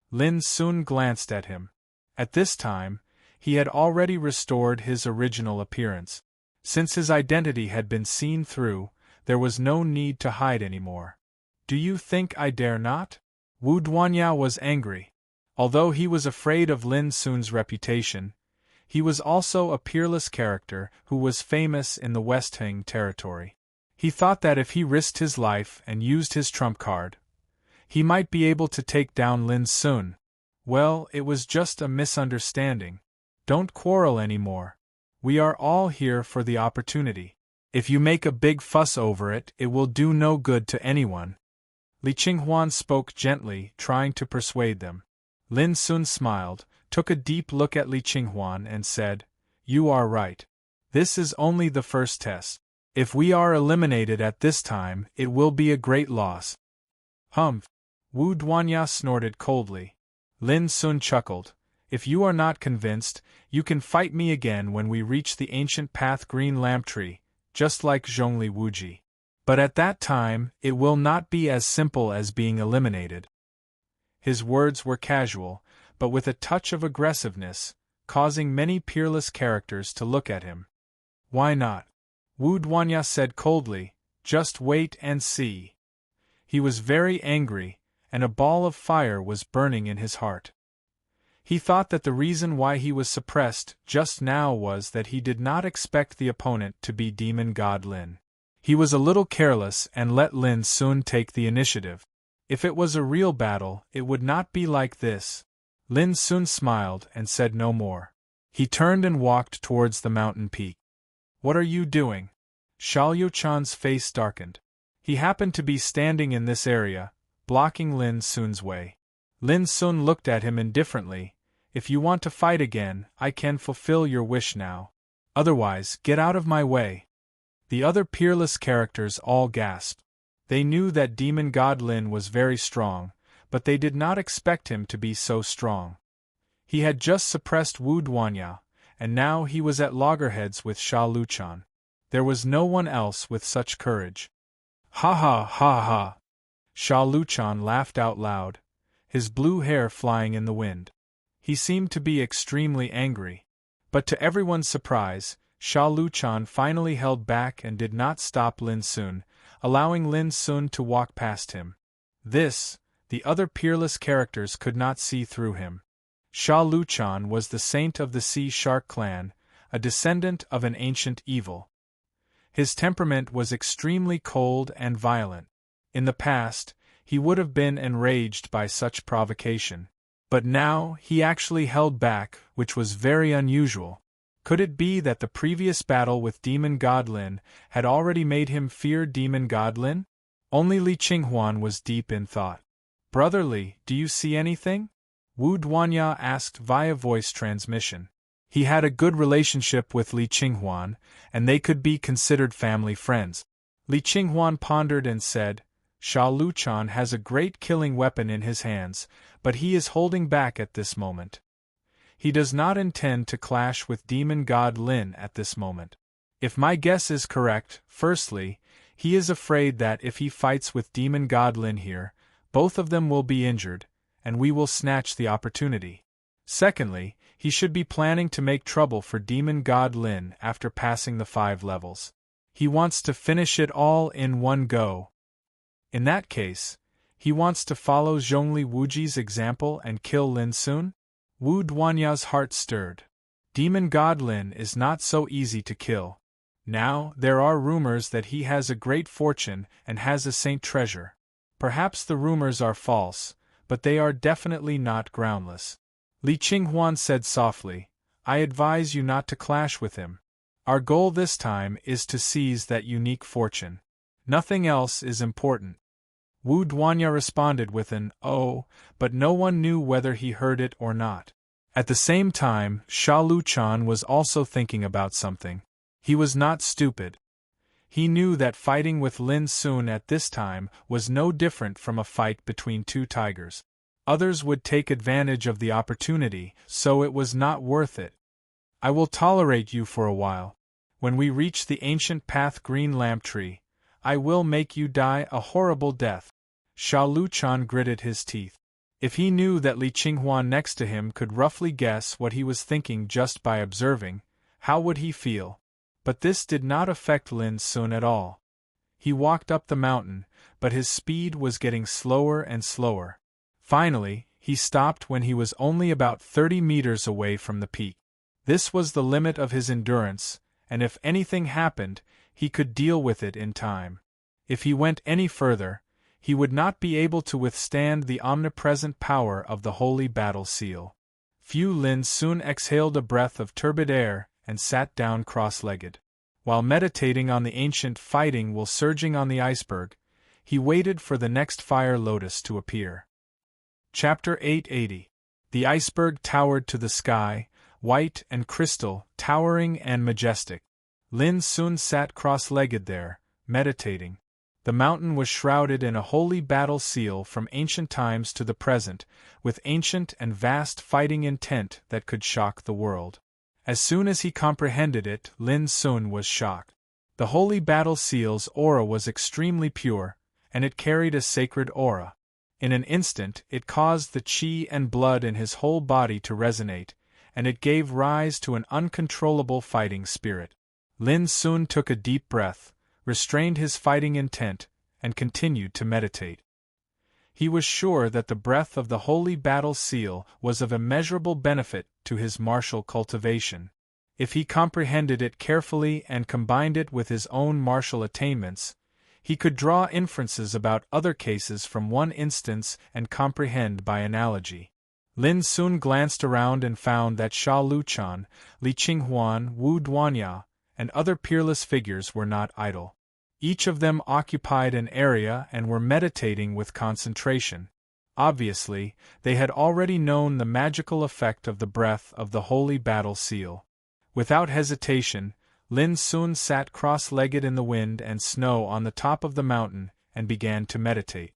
Lin Sun glanced at him. At this time, he had already restored his original appearance. Since his identity had been seen through, there was no need to hide anymore. Do you think I dare not? Wu Duanya was angry. Although he was afraid of Lin Sun's reputation, he was also a peerless character who was famous in the Westheng territory. He thought that if he risked his life and used his trump card, he might be able to take down Lin Sun. Well, it was just a misunderstanding. Don't quarrel anymore. We are all here for the opportunity. If you make a big fuss over it, it will do no good to anyone. Li Qinghuan spoke gently, trying to persuade them. Lin Sun smiled, took a deep look at Li Qinghuan and said, "You are right. This is only the first test. If we are eliminated at this time, it will be a great loss." Humph! Wu Duanya snorted coldly. Lin Sun chuckled. "If you are not convinced, you can fight me again when we reach the ancient path green lamp tree, just like Zhongli Wuji. But at that time, it will not be as simple as being eliminated." His words were casual, but with a touch of aggressiveness, causing many peerless characters to look at him. "Why not?" Wu Duanya said coldly, "Just wait and see." He was very angry, and a ball of fire was burning in his heart. He thought that the reason why he was suppressed just now was that he did not expect the opponent to be demon god Lin. He was a little careless and let Lin Sun take the initiative. If it was a real battle, it would not be like this. Lin Sun smiled and said no more. He turned and walked towards the mountain peak. "What are you doing?" Shaoyuchan's face darkened. He happened to be standing in this area, blocking Lin Sun's way. Lin Sun looked at him indifferently. "If you want to fight again, I can fulfill your wish now. Otherwise, get out of my way." The other peerless characters all gasped. They knew that demon god Lin was very strong, but they did not expect him to be so strong. He had just suppressed Wu Duanya, and now he was at loggerheads with Sha Luchan. There was no one else with such courage. "Ha ha ha ha!" Sha Luchan laughed out loud, his blue hair flying in the wind. He seemed to be extremely angry. But to everyone's surprise, Sha Luchan finally held back and did not stop Lin Sun, allowing Lin Sun to walk past him. The other peerless characters could not see through him. Sha Luchan was the saint of the Sea Shark clan, a descendant of an ancient evil. His temperament was extremely cold and violent. In the past, he would have been enraged by such provocation. But now, he actually held back, which was very unusual. Could it be that the previous battle with Demon God Lin had already made him fear Demon God Lin? Only Li Qinghuan was deep in thought. "Brother Li, do you see anything?" Wu Duanya asked via voice transmission. He had a good relationship with Li Qinghuan, and they could be considered family friends. Li Qinghuan pondered and said, Sha Luchan has a great killing weapon in his hands, but he is holding back at this moment. He does not intend to clash with demon god Lin at this moment. If my guess is correct, firstly, he is afraid that if he fights with demon god Lin here, both of them will be injured, and we will snatch the opportunity. Secondly, he should be planning to make trouble for demon god Lin after passing the 5 levels. He wants to finish it all in one go. In that case, he wants to follow Zhongli Wuji's example and kill Lin soon? Wu Duanya's heart stirred. Demon god Lin is not so easy to kill. Now, there are rumors that he has a great fortune and has a saint treasure. Perhaps the rumors are false, but they are definitely not groundless. Li Qinghuan said softly, I advise you not to clash with him. Our goal this time is to seize that unique fortune. Nothing else is important. Wu Duanya responded with an, oh, but no one knew whether he heard it or not. At the same time, Sha Luchan was also thinking about something. He was not stupid. He knew that fighting with Lin Sun at this time was no different from a fight between 2 tigers. Others would take advantage of the opportunity, so it was not worth it. I will tolerate you for a while. When we reach the ancient path green lamp tree, I will make you die a horrible death. Sha Luchan gritted his teeth. If he knew that Li Qinghuan next to him could roughly guess what he was thinking just by observing, how would he feel? But this did not affect Lin Sun at all. He walked up the mountain, but his speed was getting slower and slower. Finally, he stopped when he was only about 30 meters away from the peak. This was the limit of his endurance, and if anything happened, he could deal with it in time. If he went any further, he would not be able to withstand the omnipresent power of the holy battle seal. Lin soon exhaled a breath of turbid air and sat down cross-legged. While meditating on the ancient fighting while surging on the iceberg, he waited for the next fire lotus to appear. Chapter 880. The iceberg towered to the sky, white and crystal, towering and majestic. Lin Sun sat cross-legged there, meditating. The mountain was shrouded in a holy battle seal from ancient times to the present, with ancient and vast fighting intent that could shock the world. As soon as he comprehended it, Lin Sun was shocked. The holy battle seal's aura was extremely pure, and it carried a sacred aura. In an instant, it caused the qi and blood in his whole body to resonate, and it gave rise to an uncontrollable fighting spirit. Lin Sun took a deep breath, restrained his fighting intent, and continued to meditate. He was sure that the breath of the holy battle seal was of immeasurable benefit to his martial cultivation. If he comprehended it carefully and combined it with his own martial attainments, he could draw inferences about other cases from one instance and comprehend by analogy. Lin Sun glanced around and found that Sha Luchan, Li Qinghuan, Wu Duanya, and other peerless figures were not idle. Each of them occupied an area and were meditating with concentration. Obviously, they had already known the magical effect of the breath of the holy battle seal. Without hesitation, Lin Sun sat cross-legged in the wind and snow on the top of the mountain and began to meditate.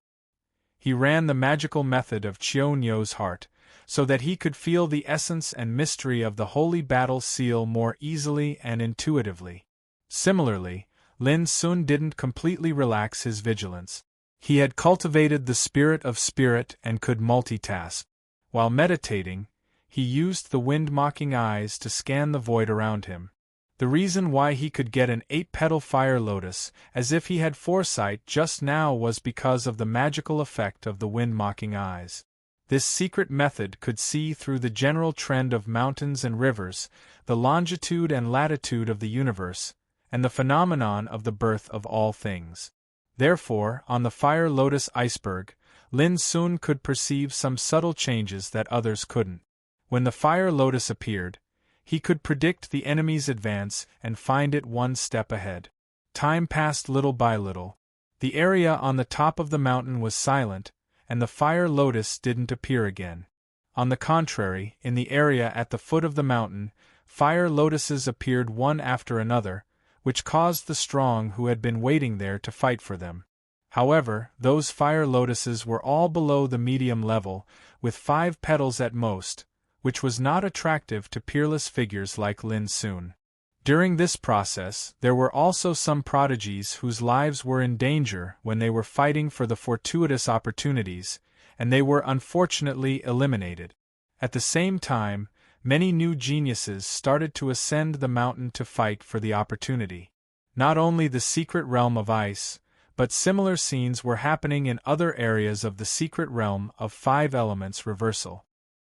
He ran the magical method of Qiu-Nyo's heart, so that he could feel the essence and mystery of the holy battle seal more easily and intuitively. Similarly, Lin Sun didn't completely relax his vigilance. He had cultivated the spirit of spirit and could multitask. While meditating, he used the wind-mocking eyes to scan the void around him. The reason why he could get an 8-petal fire lotus, as if he had foresight just now, was because of the magical effect of the wind-mocking eyes. This secret method could see through the general trend of mountains and rivers, the longitude and latitude of the universe, and the phenomenon of the birth of all things. Therefore, on the fire lotus iceberg, Lin Sun could perceive some subtle changes that others couldn't. When the fire lotus appeared, he could predict the enemy's advance and find it one step ahead. Time passed little by little. The area on the top of the mountain was silent, and the fire lotus didn't appear again. On the contrary, in the area at the foot of the mountain, fire lotuses appeared one after another, which caused the strong who had been waiting there to fight for them. However, those fire lotuses were all below the medium level, with 5 petals at most, which was not attractive to peerless figures like Lin Sun. During this process, there were also some prodigies whose lives were in danger when they were fighting for the fortuitous opportunities, and they were unfortunately eliminated. At the same time, many new geniuses started to ascend the mountain to fight for the opportunity. Not only the secret realm of ice, but similar scenes were happening in other areas of the secret realm of 5 elements reversal.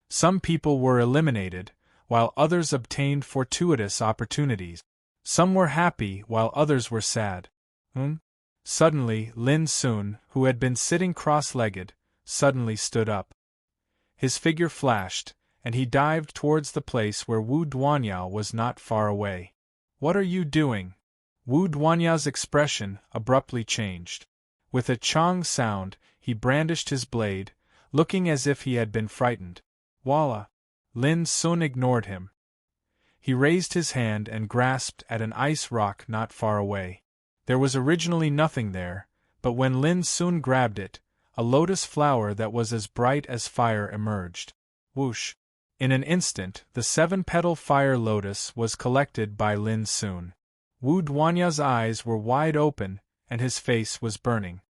Some people were eliminated, while others obtained fortuitous opportunities. Some were happy while others were sad. Suddenly, Lin Sun, who had been sitting cross-legged, suddenly stood up. His figure flashed, and he dived towards the place where Wu Duanyao was not far away. "What are you doing?" Wu Duanyao's expression abruptly changed. With a chong sound, he brandished his blade, looking as if he had been frightened. "Walla!" Lin Sun ignored him. He raised his hand and grasped at an ice rock not far away. There was originally nothing there, but when Lin Sun grabbed it, a lotus flower that was as bright as fire emerged. Whoosh! In an instant, the 7-petal fire lotus was collected by Lin Sun. Wu Duanya's eyes were wide open, and his face was burning.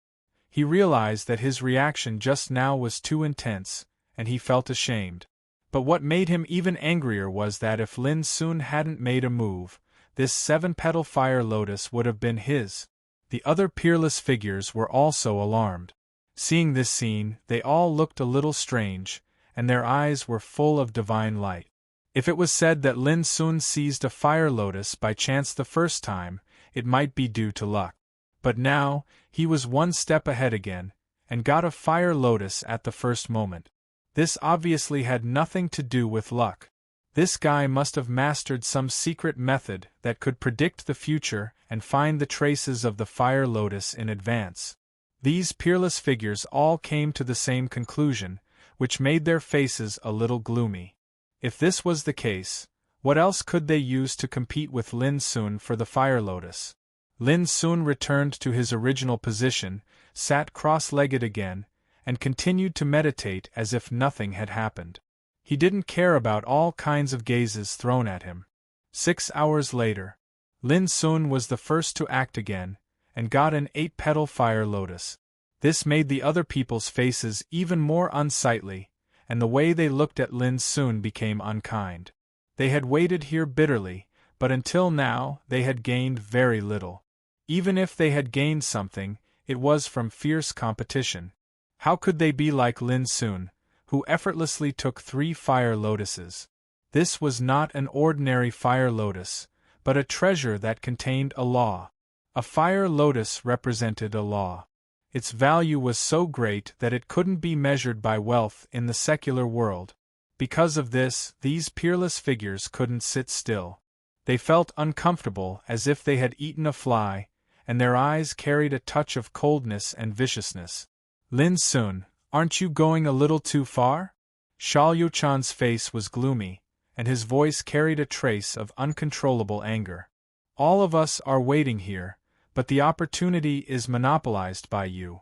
He realized that his reaction just now was too intense, and he felt ashamed. But what made him even angrier was that if Lin Sun hadn't made a move, this 7-petal fire lotus would have been his. The other peerless figures were also alarmed. Seeing this scene, they all looked a little strange, and their eyes were full of divine light. If it was said that Lin Sun seized a fire lotus by chance the first time, it might be due to luck. But now, he was one step ahead again, and got a fire lotus at the first moment. This obviously had nothing to do with luck. This guy must have mastered some secret method that could predict the future and find the traces of the fire lotus in advance. These peerless figures all came to the same conclusion, which made their faces a little gloomy. If this was the case, what else could they use to compete with Lin Sun for the fire lotus? Lin Sun returned to his original position, sat cross-legged again, and continued to meditate as if nothing had happened. He didn't care about all kinds of gazes thrown at him. 6 hours later, Lin Sun was the first to act again, and got an 8-petal fire lotus. This made the other people's faces even more unsightly, and the way they looked at Lin Sun became unkind. They had waited here bitterly, but until now they had gained very little. Even if they had gained something, it was from fierce competition. How could they be like Lin Sun, who effortlessly took 3 fire lotuses? This was not an ordinary fire lotus, but a treasure that contained a law. A fire lotus represented a law. Its value was so great that it couldn't be measured by wealth in the secular world. Because of this, these peerless figures couldn't sit still. They felt uncomfortable as if they had eaten a fly, and their eyes carried a touch of coldness and viciousness. "Lin Sun, aren't you going a little too far?" Shaoyuchan's face was gloomy, and his voice carried a trace of uncontrollable anger. "All of us are waiting here, but the opportunity is monopolized by you.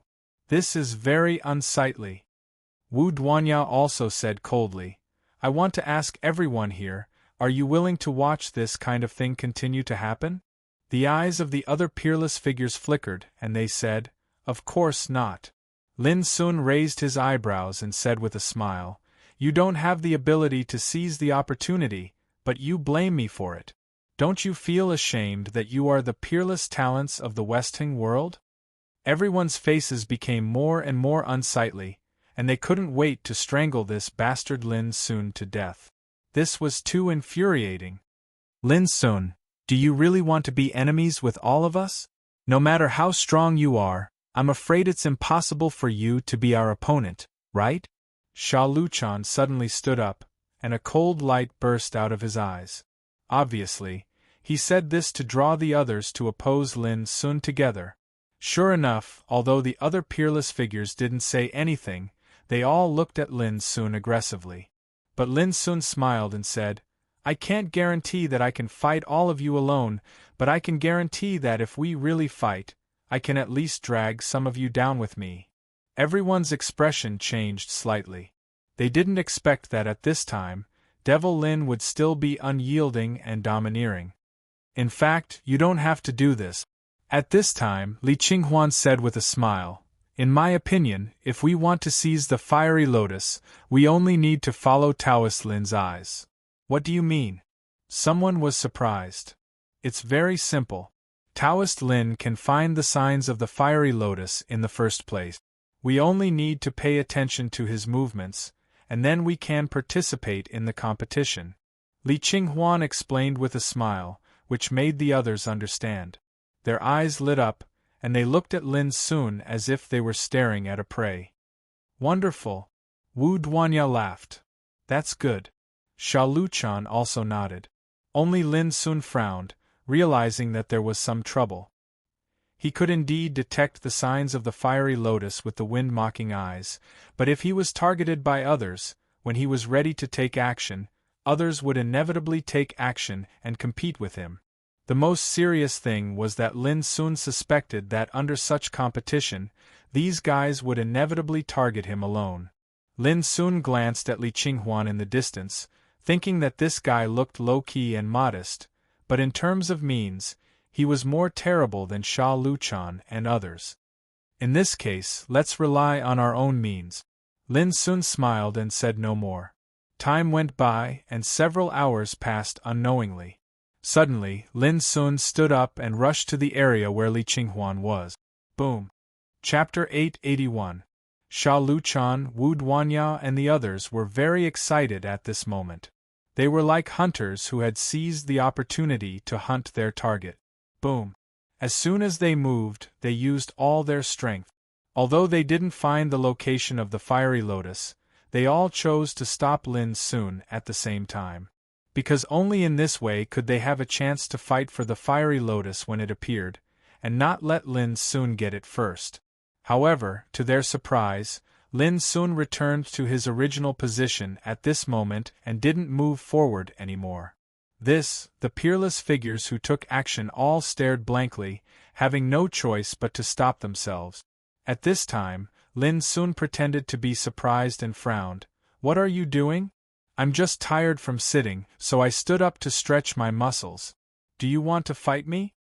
This is very unsightly." Wu Duanyao also said coldly, "I want to ask everyone here, are you willing to watch this kind of thing continue to happen?" The eyes of the other peerless figures flickered, and they said, "Of course not." Lin Sun raised his eyebrows and said with a smile, "You don't have the ability to seize the opportunity, but you blame me for it. Don't you feel ashamed that you are the peerless talents of the Western world?" Everyone's faces became more and more unsightly, and they couldn't wait to strangle this bastard Lin Sun to death. This was too infuriating. "Lin Sun, do you really want to be enemies with all of us? No matter how strong you are, I'm afraid it's impossible for you to be our opponent, right?" Shaoyuchan suddenly stood up, and a cold light burst out of his eyes. Obviously, he said this to draw the others to oppose Lin Sun together. Sure enough, although the other peerless figures didn't say anything, they all looked at Lin Sun aggressively. But Lin Sun smiled and said, I can't guarantee that I can fight all of you alone, but I can guarantee that if we really fight, I can at least drag some of you down with me." Everyone's expression changed slightly. They didn't expect that at this time, Devil Lin would still be unyielding and domineering. "In fact, you don't have to do this." At this time, Li Qinghuan said with a smile, "In my opinion, if we want to seize the fiery lotus, we only need to follow Taoist Lin's eyes." "What do you mean?" Someone was surprised. "It's very simple. Taoist Lin can find the signs of the fiery lotus in the first place. We only need to pay attention to his movements, and then we can participate in the competition." Li Qinghuan explained with a smile, which made the others understand. Their eyes lit up, and they looked at Lin Sun as if they were staring at a prey. "Wonderful!" Wu Duanya laughed. "That's good." Sha Luchan also nodded. Only Lin Sun frowned, realizing that there was some trouble. He could indeed detect the signs of the fiery lotus with the wind-mocking eyes, but if he was targeted by others, when he was ready to take action, others would inevitably take action and compete with him. The most serious thing was that Lin Sun suspected that under such competition, these guys would inevitably target him alone. Lin Sun glanced at Li Qinghuan in the distance, thinking that this guy looked low-key and modest, but in terms of means, he was more terrible than Sha Luchan and others. "In this case, let's rely on our own means." Lin Sun smiled and said no more. Time went by, and several hours passed unknowingly. Suddenly, Lin Sun stood up and rushed to the area where Li Qinghuan was. Boom! Chapter 881. Sha Luchan, Wu Duanya and the others were very excited at this moment. They were like hunters who had seized the opportunity to hunt their target. Boom! As soon as they moved, they used all their strength. Although they didn't find the location of the fiery lotus, they all chose to stop Lin Sun at the same time. Because only in this way could they have a chance to fight for the fiery lotus when it appeared, and not let Lin Sun get it first. However, to their surprise, Lin Sun returned to his original position at this moment and didn't move forward anymore. The peerless figures who took action all stared blankly, having no choice but to stop themselves. At this time, Lin Sun pretended to be surprised and frowned. "What are you doing?" "I'm just tired from sitting, so I stood up to stretch my muscles." "Do you want to fight me?"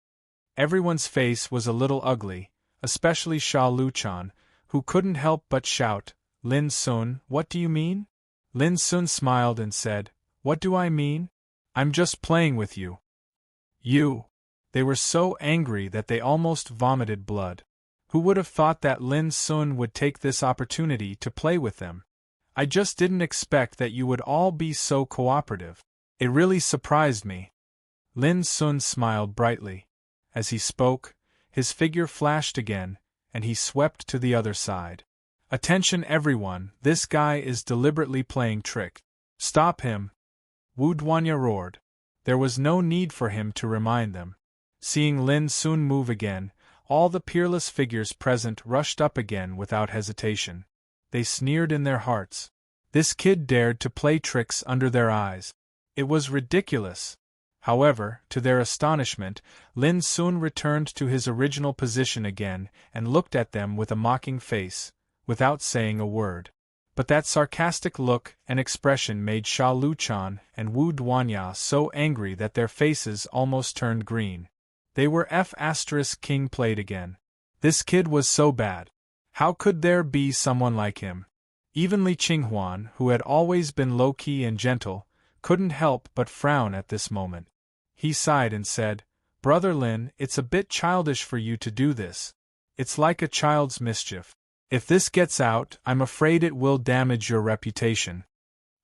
Everyone's face was a little ugly, especially Sha Luchan, who couldn't help but shout, "Lin Sun, what do you mean?" Lin Sun smiled and said, "What do I mean? I'm just playing with you." "You!" They were so angry that they almost vomited blood. Who would have thought that Lin Sun would take this opportunity to play with them? "I just didn't expect that you would all be so cooperative. It really surprised me." Lin Sun smiled brightly. As he spoke, his figure flashed again, and he swept to the other side. "Attention everyone, this guy is deliberately playing trick. Stop him!" Wu Duanya roared. There was no need for him to remind them. Seeing Lin Sun move again, all the peerless figures present rushed up again without hesitation. They sneered in their hearts. This kid dared to play tricks under their eyes. It was ridiculous. However, to their astonishment, Lin Sun returned to his original position again and looked at them with a mocking face, without saying a word. But that sarcastic look and expression made Sha Luchan and Wu Duanya so angry that their faces almost turned green. They were King played again. This kid was so bad. How could there be someone like him? Even Li Qinghuan, who had always been low-key and gentle, couldn't help but frown at this moment. He sighed and said, "Brother Lin, it's a bit childish for you to do this. It's like a child's mischief. If this gets out, I'm afraid it will damage your reputation."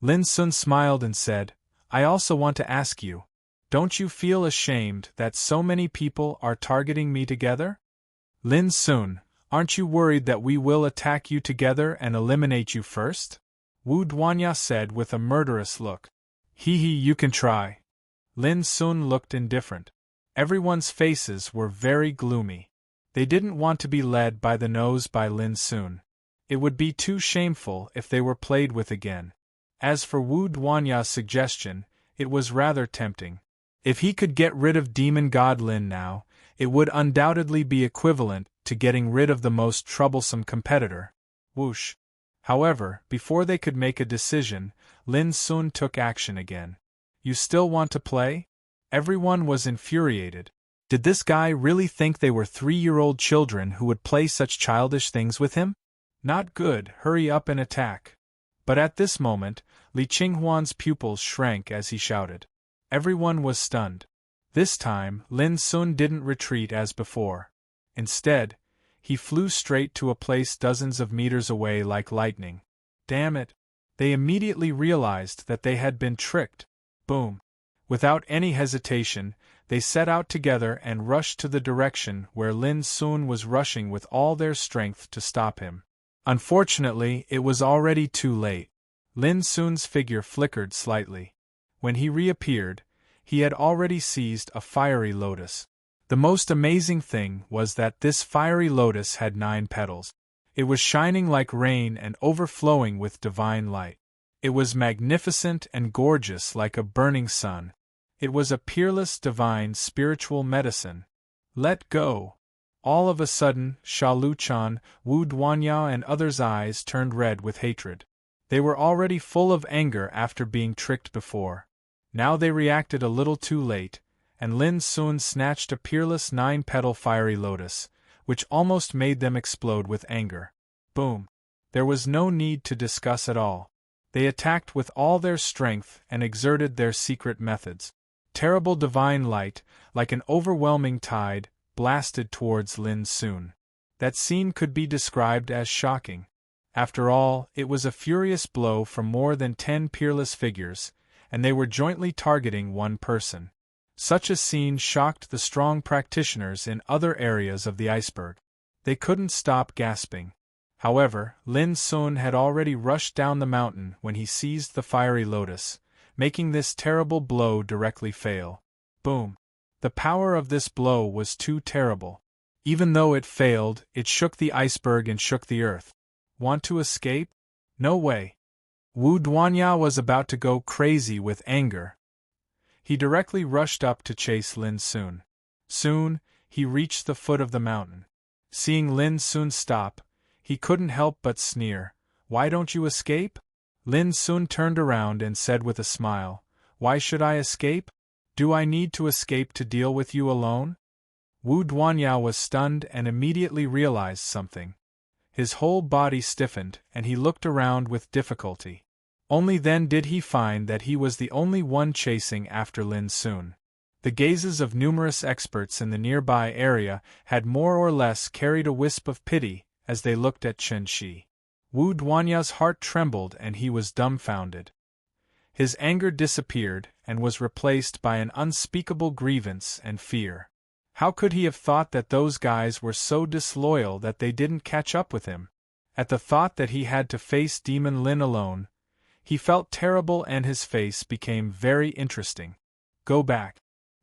Lin Sun smiled and said, "I also want to ask you, don't you feel ashamed that so many people are targeting me together?" "Lin Sun, aren't you worried that we will attack you together and eliminate you first?" Wu Duanya said with a murderous look. "Hee hee, you can try." Lin Sun looked indifferent. Everyone's faces were very gloomy. They didn't want to be led by the nose by Lin Sun. It would be too shameful if they were played with again. As for Wu Duanya's suggestion, It was rather tempting. If he could get rid of demon god Lin now, it would undoubtedly be equivalent to getting rid of the most troublesome competitor. Whoosh. However, before they could make a decision, Lin Sun took action again. You still want to play? Everyone was infuriated. Did this guy really think they were 3-year-old children who would play such childish things with him? Not good, hurry up and attack. But at this moment, Li Qinghuan's pupils shrank as he shouted. Everyone was stunned. This time, Lin Sun didn't retreat as before. Instead, he flew straight to a place dozens of meters away like lightning. Damn it! They immediately realized that they had been tricked. Boom! Without any hesitation, they set out together and rushed to the direction where Lin Sun was rushing with all their strength to stop him. Unfortunately, it was already too late. Lin Sun's figure flickered slightly. When he reappeared, he had already seized a fiery lotus. The most amazing thing was that this fiery lotus had 9 petals. It was shining like rain and overflowing with divine light. It was magnificent and gorgeous like a burning sun. It was a peerless divine spiritual medicine. Let go! All of a sudden, Sha Luchan, Wu Duanyao and others' eyes turned red with hatred. They were already full of anger after being tricked before. Now they reacted a little too late, and Lin Sun snatched a peerless 9-petal fiery lotus, which almost made them explode with anger. Boom! There was no need to discuss at all. They attacked with all their strength and exerted their secret methods. Terrible divine light, like an overwhelming tide, blasted towards Lin Sun. That scene could be described as shocking. After all, it was a furious blow from more than 10 peerless figures, and they were jointly targeting one person. Such a scene shocked the strong practitioners in other areas of the iceberg. They couldn't stop gasping. However, Lin Sun had already rushed down the mountain when he seized the fiery lotus, making this terrible blow directly fail. Boom! The power of this blow was too terrible. Even though it failed, it shook the iceberg and shook the earth. Want to escape? No way. Wu Duanyao was about to go crazy with anger. He directly rushed up to chase Lin Sun. Soon, he reached the foot of the mountain. Seeing Lin Sun stop, he couldn't help but sneer. Why don't you escape? Lin Sun turned around and said with a smile, Why should I escape? Do I need to escape to deal with you alone? Wu Duanyao was stunned and immediately realized something. His whole body stiffened and he looked around with difficulty. Only then did he find that he was the only one chasing after Lin Sun. The gazes of numerous experts in the nearby area had more or less carried a wisp of pity as they looked at Chen Shi. Wu Duanya's heart trembled and he was dumbfounded. His anger disappeared and was replaced by an unspeakable grievance and fear. How could he have thought that those guys were so disloyal that they didn't catch up with him? At the thought that he had to face Demon Lin alone, he felt terrible and his face became very interesting. Go back.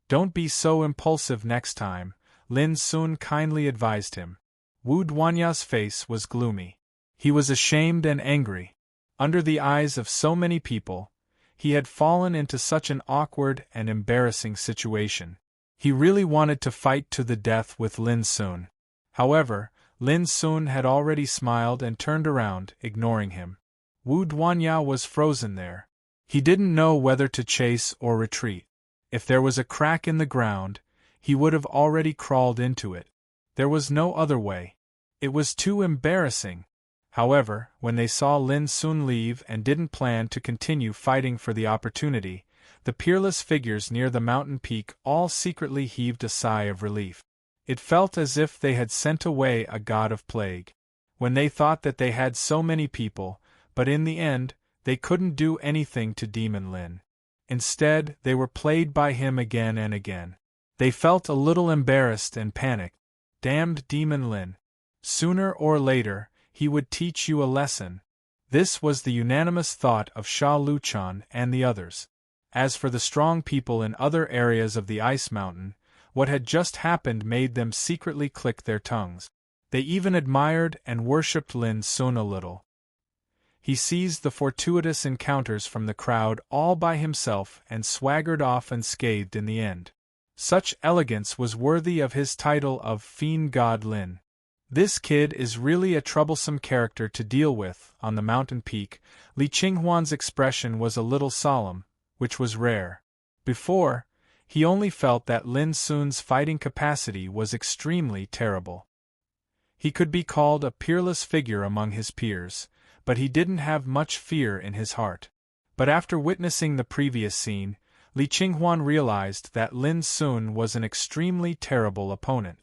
Don't be so impulsive next time, Lin Sun kindly advised him. Wu Duanya's face was gloomy. He was ashamed and angry. Under the eyes of so many people, he had fallen into such an awkward and embarrassing situation. He really wanted to fight to the death with Lin Sun. However, Lin Sun had already smiled and turned around, ignoring him. Wu Duanyao was frozen there. He didn't know whether to chase or retreat. If there was a crack in the ground, he would have already crawled into it. There was no other way. It was too embarrassing. However, when they saw Lin Sun leave and didn't plan to continue fighting for the opportunity, the peerless figures near the mountain peak all secretly heaved a sigh of relief. It felt as if they had sent away a god of plague. When they thought that they had so many people, but in the end, they couldn't do anything to Demon Lin. Instead, they were played by him again and again. They felt a little embarrassed and panicked. Damned Demon Lin. Sooner or later, he would teach you a lesson. This was the unanimous thought of Sha Luchan and the others. As for the strong people in other areas of the ice mountain, what had just happened made them secretly click their tongues. They even admired and worshipped Lin Sun a little. He seized the fortuitous encounters from the crowd all by himself and swaggered off unscathed in the end. Such elegance was worthy of his title of Fiend God Lin. This kid is really a troublesome character to deal with. On the mountain peak, Li Qinghuan's expression was a little solemn, which was rare. Before, he only felt that Lin Sun's fighting capacity was extremely terrible. He could be called a peerless figure among his peers, but he didn't have much fear in his heart. But after witnessing the previous scene, Li Qinghuan realized that Lin Sun was an extremely terrible opponent.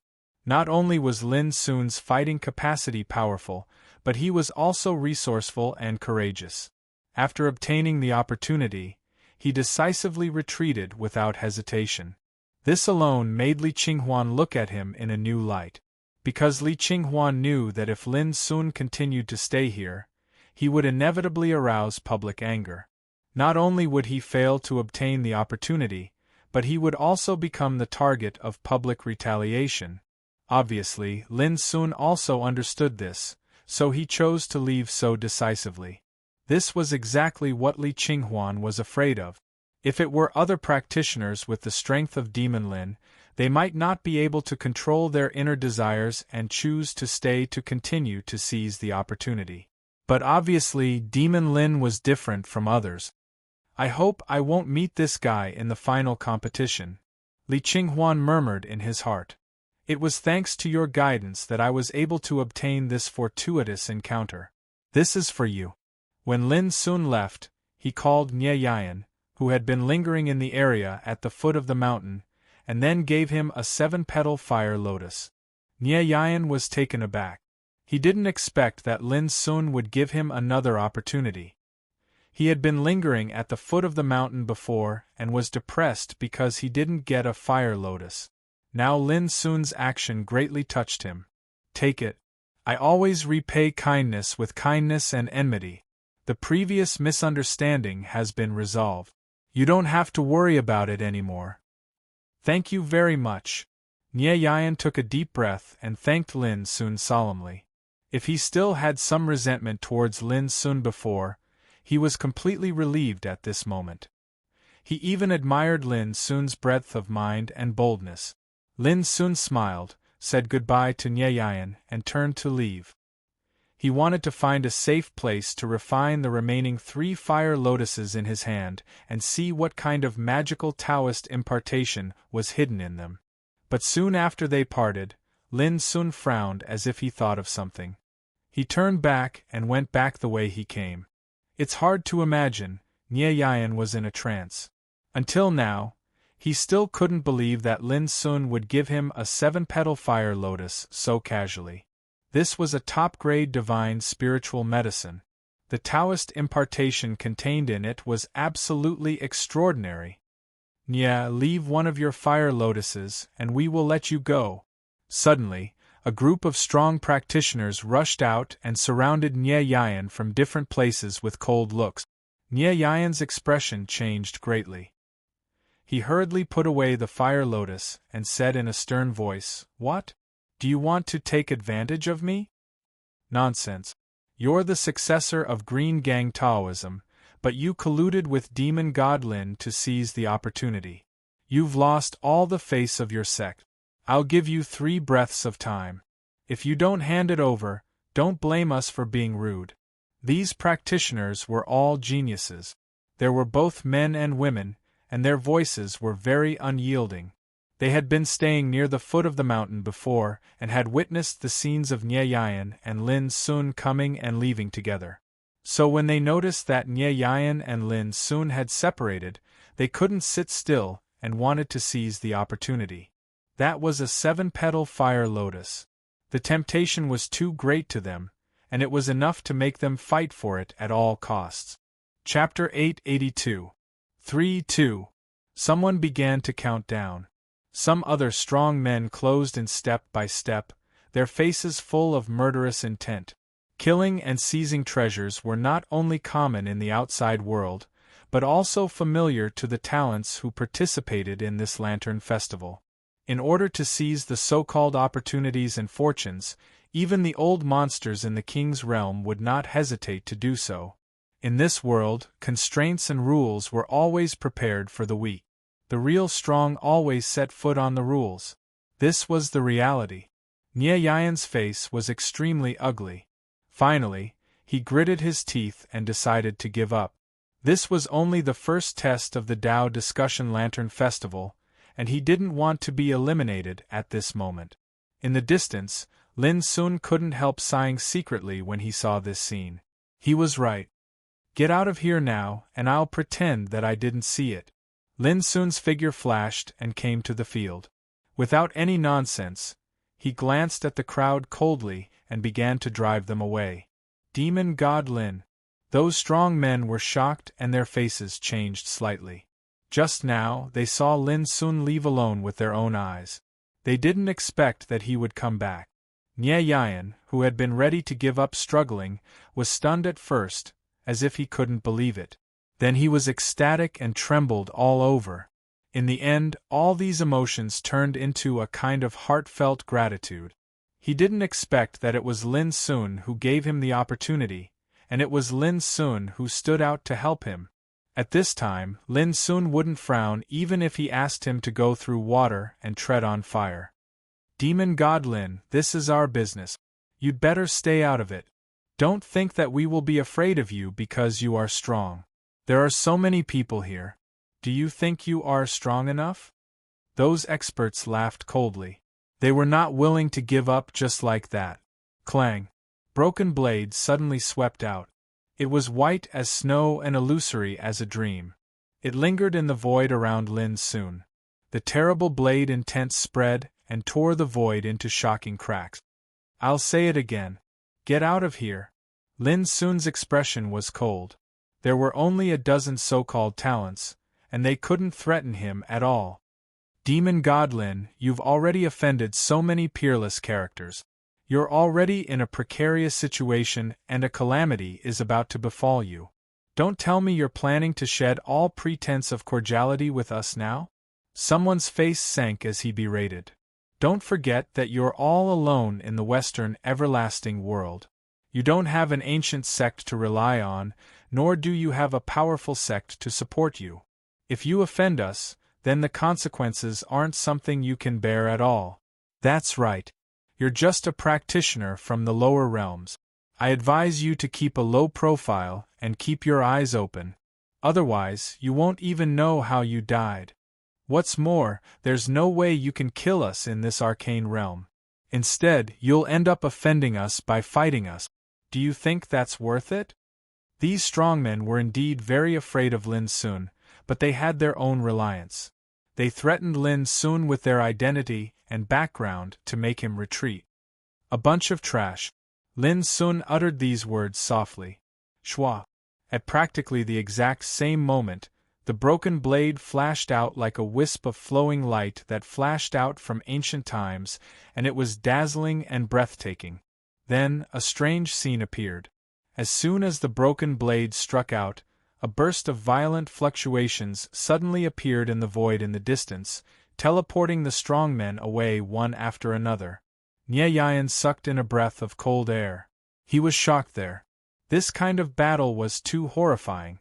Not only was Lin Sun's fighting capacity powerful, but he was also resourceful and courageous. After obtaining the opportunity, he decisively retreated without hesitation. This alone made Li Qinghuan look at him in a new light. Because Li Qinghuan knew that if Lin Sun continued to stay here, he would inevitably arouse public anger. Not only would he fail to obtain the opportunity, but he would also become the target of public retaliation. Obviously, Lin Sun also understood this, so he chose to leave so decisively. This was exactly what Li Qinghuan was afraid of. If it were other practitioners with the strength of Demon Lin, they might not be able to control their inner desires and choose to stay to continue to seize the opportunity. But obviously, Demon Lin was different from others. I hope I won't meet this guy in the final competition, Li Qinghuan murmured in his heart. It was thanks to your guidance that I was able to obtain this fortuitous encounter. This is for you. When Lin Sun left, he called Nye Yan, who had been lingering in the area at the foot of the mountain, and then gave him a 7-petal fire lotus. Nye Yan was taken aback. He didn't expect that Lin Sun would give him another opportunity. He had been lingering at the foot of the mountain before and was depressed because he didn't get a fire lotus. Now Lin Sun's action greatly touched him. Take it. I always repay kindness with kindness and enmity. The previous misunderstanding has been resolved. You don't have to worry about it anymore. Thank you very much. Nye Yan took a deep breath and thanked Lin Sun solemnly. If he still had some resentment towards Lin Sun before, he was completely relieved at this moment. He even admired Lin Sun's breadth of mind and boldness. Lin Sun smiled, said goodbye to Nye Yan, and turned to leave. He wanted to find a safe place to refine the remaining 3 fire lotuses in his hand and see what kind of magical Taoist impartation was hidden in them. But soon after they parted, Lin Sun frowned as if he thought of something. He turned back and went back the way he came. It's hard to imagine, Nye Yan was in a trance. Until now, he still couldn't believe that Lin Sun would give him a 7-petal fire lotus so casually. This was a top-grade divine spiritual medicine. The Taoist impartation contained in it was absolutely extraordinary. Nye, leave one of your fire lotuses, and we will let you go. Suddenly, a group of strong practitioners rushed out and surrounded Nye Yan from different places with cold looks. Nye Yan's expression changed greatly. He hurriedly put away the fire lotus and said in a stern voice, "What? Do you want to take advantage of me?" "Nonsense. You're the successor of Green Gang Taoism, but you colluded with Demon God Lin to seize the opportunity. You've lost all the face of your sect. I'll give you 3 breaths of time. If you don't hand it over, don't blame us for being rude." These practitioners were all geniuses. There were both men and women, and their voices were very unyielding. They had been staying near the foot of the mountain before and had witnessed the scenes of Nye Yan and Lin Sun coming and leaving together. So when they noticed that Nye Yan and Lin Sun had separated, they couldn't sit still and wanted to seize the opportunity. That was a 7-petal fire lotus. The temptation was too great to them, and it was enough to make them fight for it at all costs. Chapter 882. 3-2. Someone began to count down. Some other strong men closed in step by step, their faces full of murderous intent. Killing and seizing treasures were not only common in the outside world, but also familiar to the talents who participated in this lantern festival. In order to seize the so-called opportunities and fortunes, Even the old monsters in the king's realm would not hesitate to do so. In this world, constraints and rules were always prepared for the weak. The real strong always set foot on the rules. This was the reality. Nie Yayan's face was extremely ugly. Finally, he gritted his teeth and decided to give up. This was only the first test of the Tao Discussion Lantern Festival, and he didn't want to be eliminated at this moment. In the distance, Lin Sun couldn't help sighing secretly when he saw this scene. He was right. Get out of here now, and I'll pretend that I didn't see it. Lin Sun's figure flashed and came to the field. Without any nonsense, he glanced at the crowd coldly and began to drive them away. Demon God Lin. Those strong men were shocked and their faces changed slightly. Just now, they saw Lin Sun leave alone with their own eyes. They didn't expect that he would come back. Nie Yayan, who had been ready to give up struggling, was stunned at first, as if he couldn't believe it. Then he was ecstatic and trembled all over. In the end, all these emotions turned into a kind of heartfelt gratitude. He didn't expect that it was Lin Sun who gave him the opportunity, and it was Lin Sun who stood out to help him. At this time, Lin Sun wouldn't frown even if he asked him to go through water and tread on fire. Demon God Lin, this is our business. You'd better stay out of it. Don't think that we will be afraid of you because you are strong. There are so many people here. Do you think you are strong enough? Those experts laughed coldly. They were not willing to give up just like that. Clang! Broken blade suddenly swept out. It was white as snow and illusory as a dream. It lingered in the void around Lin Sun. The terrible blade intent spread and tore the void into shocking cracks. I'll say it again. Get out of here. Lin Sun's expression was cold. There were only a dozen so-called talents, and they couldn't threaten him at all. Demon God Lin, you've already offended so many peerless characters. You're already in a precarious situation and a calamity is about to befall you. Don't tell me you're planning to shed all pretense of cordiality with us now? Someone's face sank as he berated. Don't forget that you're all alone in the Western everlasting world. You don't have an ancient sect to rely on, nor do you have a powerful sect to support you. If you offend us, then the consequences aren't something you can bear at all. That's right. You're just a practitioner from the lower realms. I advise you to keep a low profile and keep your eyes open. Otherwise, you won't even know how you died. What's more, there's no way you can kill us in this arcane realm. Instead, you'll end up offending us by fighting us. Do you think that's worth it? These strongmen were indeed very afraid of Lin Sun, but they had their own reliance. They threatened Lin Sun with their identity and background to make him retreat. A bunch of trash. Lin Sun uttered these words softly. Shwa. At practically the exact same moment, the broken blade flashed out like a wisp of flowing light that flashed out from ancient times, and it was dazzling and breathtaking. Then, a strange scene appeared. As soon as the broken blade struck out, a burst of violent fluctuations suddenly appeared in the void in the distance, teleporting the strongmen away one after another. Nie Yayan sucked in a breath of cold air. He was shocked there. This kind of battle was too horrifying.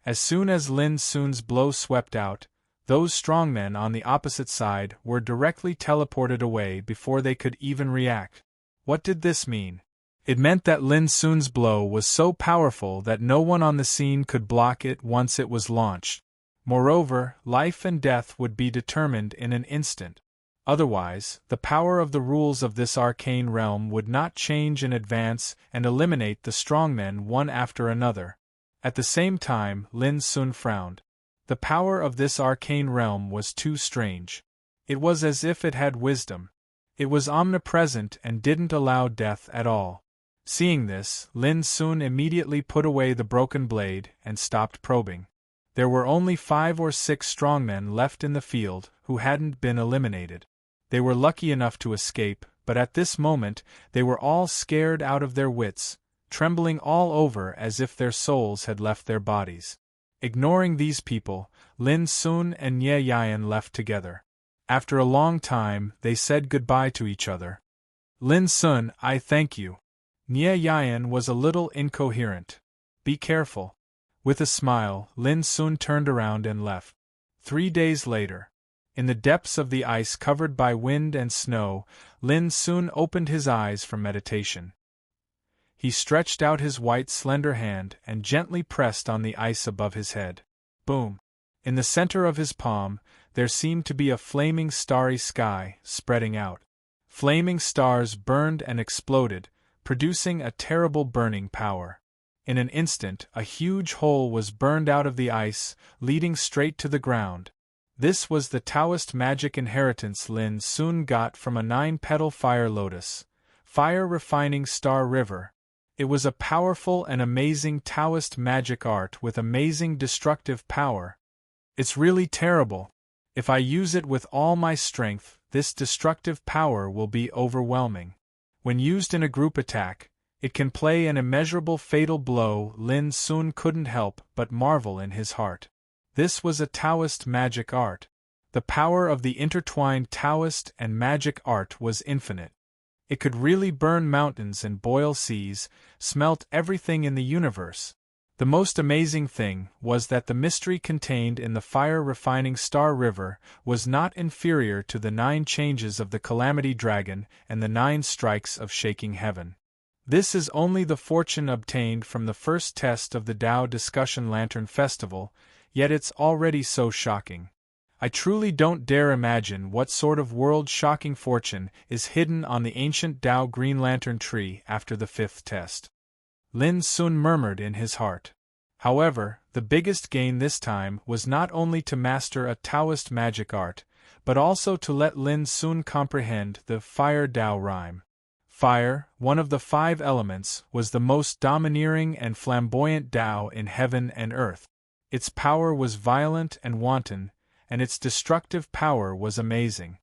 As soon as Lin Sun's blow swept out, those strongmen on the opposite side were directly teleported away before they could even react. What did this mean? It meant that Lin Sun's blow was so powerful that no one on the scene could block it once it was launched. Moreover, life and death would be determined in an instant. Otherwise, the power of the rules of this arcane realm would not change in advance and eliminate the strongmen one after another. At the same time, Lin Sun frowned. The power of this arcane realm was too strange. It was as if it had wisdom. It was omnipresent and didn't allow death at all. Seeing this, Lin Sun immediately put away the broken blade and stopped probing. There were only 5 or 6 strongmen left in the field who hadn't been eliminated. They were lucky enough to escape, but at this moment they were all scared out of their wits, trembling all over as if their souls had left their bodies. Ignoring these people, Lin Sun and Nie Yayan left together. After a long time, they said goodbye to each other. Lin Sun, I thank you. Nye Yan was a little incoherent. Be careful. With a smile, Lin Sun turned around and left. 3 days later, in the depths of the ice covered by wind and snow, Lin Sun opened his eyes from meditation. He stretched out his white, slender hand and gently pressed on the ice above his head. Boom! In the center of his palm, there seemed to be a flaming starry sky spreading out. Flaming stars burned and exploded, producing a terrible burning power. In an instant, a huge hole was burned out of the ice, leading straight to the ground. This was the Taoist magic inheritance Lin Sun got from a 9-petal fire lotus, fire-refining star river. It was a powerful and amazing Taoist magic art with amazing destructive power. It's really terrible. If I use it with all my strength, this destructive power will be overwhelming. When used in a group attack, it can play an immeasurable fatal blow. Lin Sun couldn't help but marvel in his heart. This was a Taoist magic art. The power of the intertwined Taoist and magic art was infinite. It could really burn mountains and boil seas, smelt everything in the universe. The most amazing thing was that the mystery contained in the fire-refining star river was not inferior to the 9 changes of the Calamity Dragon and the 9 strikes of shaking heaven. This is only the fortune obtained from the first test of the Tao Discussion Lantern Festival, yet it's already so shocking. I truly don't dare imagine what sort of world-shocking fortune is hidden on the ancient Tao Green Lantern tree after the 5th test. Lin Sun murmured in his heart. However, the biggest gain this time was not only to master a Taoist magic art, but also to let Lin Sun comprehend the Fire Tao rhyme. Fire, one of the 5 elements, was the most domineering and flamboyant Tao in heaven and earth. Its power was violent and wanton, and its destructive power was amazing.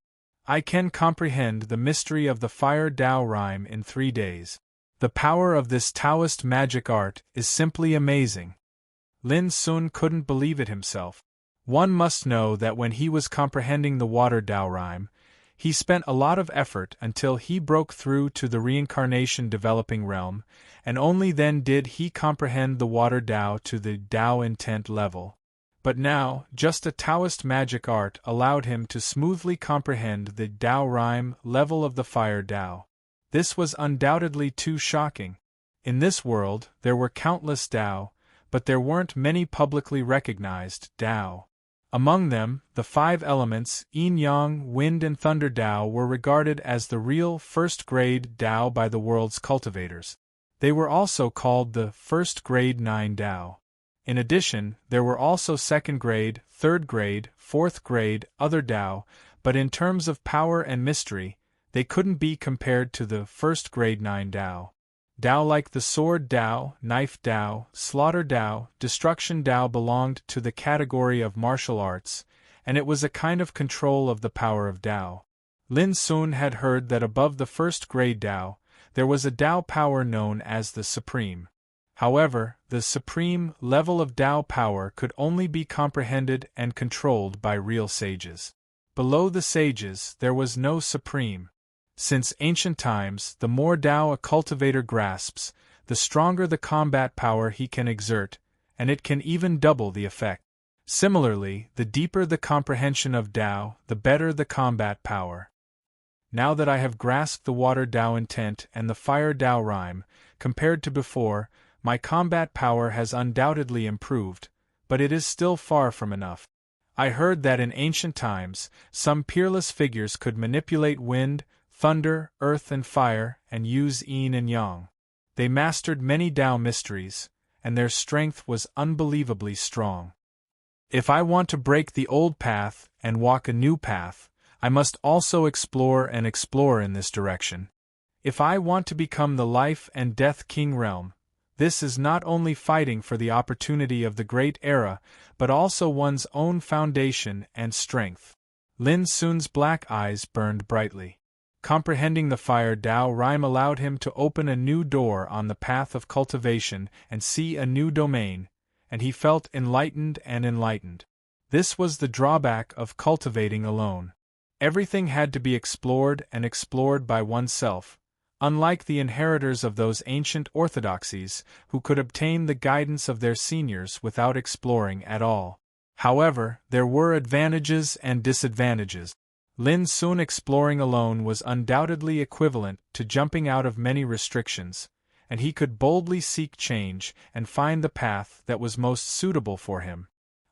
I can comprehend the mystery of the Fire Tao rhyme in 3 days. The power of this Taoist magic art is simply amazing. Lin Sun couldn't believe it himself. One must know that when he was comprehending the Water Tao rhyme, he spent a lot of effort until he broke through to the reincarnation developing realm, and only then did he comprehend the Water Tao to the Tao intent level. But now, just a Taoist magic art allowed him to smoothly comprehend the Tao rhyme level of the Fire Tao. This was undoubtedly too shocking. In this world, there were countless Tao, but there weren't many publicly recognized Tao. Among them, the 5 elements, yin-yang, wind and thunder Tao, were regarded as the real first-grade Tao by the world's cultivators. They were also called the first-grade 9 Tao. In addition, there were also 2nd grade, 3rd grade, 4th grade, other Tao, but in terms of power and mystery, they couldn't be compared to the 1st grade 9 Tao. Tao like the sword Tao, knife Tao, slaughter Tao, destruction Tao belonged to the category of martial arts, and it was a kind of control of the power of Tao. Lin Sun had heard that above the 1st grade Tao, there was a Tao power known as the Supreme. However, the supreme level of Tao power could only be comprehended and controlled by real sages. Below the sages, there was no supreme. Since ancient times, the more Tao a cultivator grasps, the stronger the combat power he can exert, and it can even double the effect. Similarly, the deeper the comprehension of Tao, the better the combat power. Now that I have grasped the Water Tao intent and the Fire Tao rhyme, compared to before, my combat power has undoubtedly improved, but it is still far from enough. I heard that in ancient times, some peerless figures could manipulate wind, thunder, earth and fire, and use yin and yang. They mastered many Tao mysteries, and their strength was unbelievably strong. If I want to break the old path and walk a new path, I must also explore in this direction. If I want to become the life and death king realm, this is not only fighting for the opportunity of the great era, but also one's own foundation and strength. Lin Sun's black eyes burned brightly. Comprehending the Fire Tao rhyme allowed him to open a new door on the path of cultivation and see a new domain, and he felt enlightened and enlightened. This was the drawback of cultivating alone. Everything had to be explored and explored by oneself, Unlike the inheritors of those ancient orthodoxies, who could obtain the guidance of their seniors without exploring at all. However, there were advantages and disadvantages. Lin Sun exploring alone was undoubtedly equivalent to jumping out of many restrictions, and he could boldly seek change and find the path that was most suitable for him.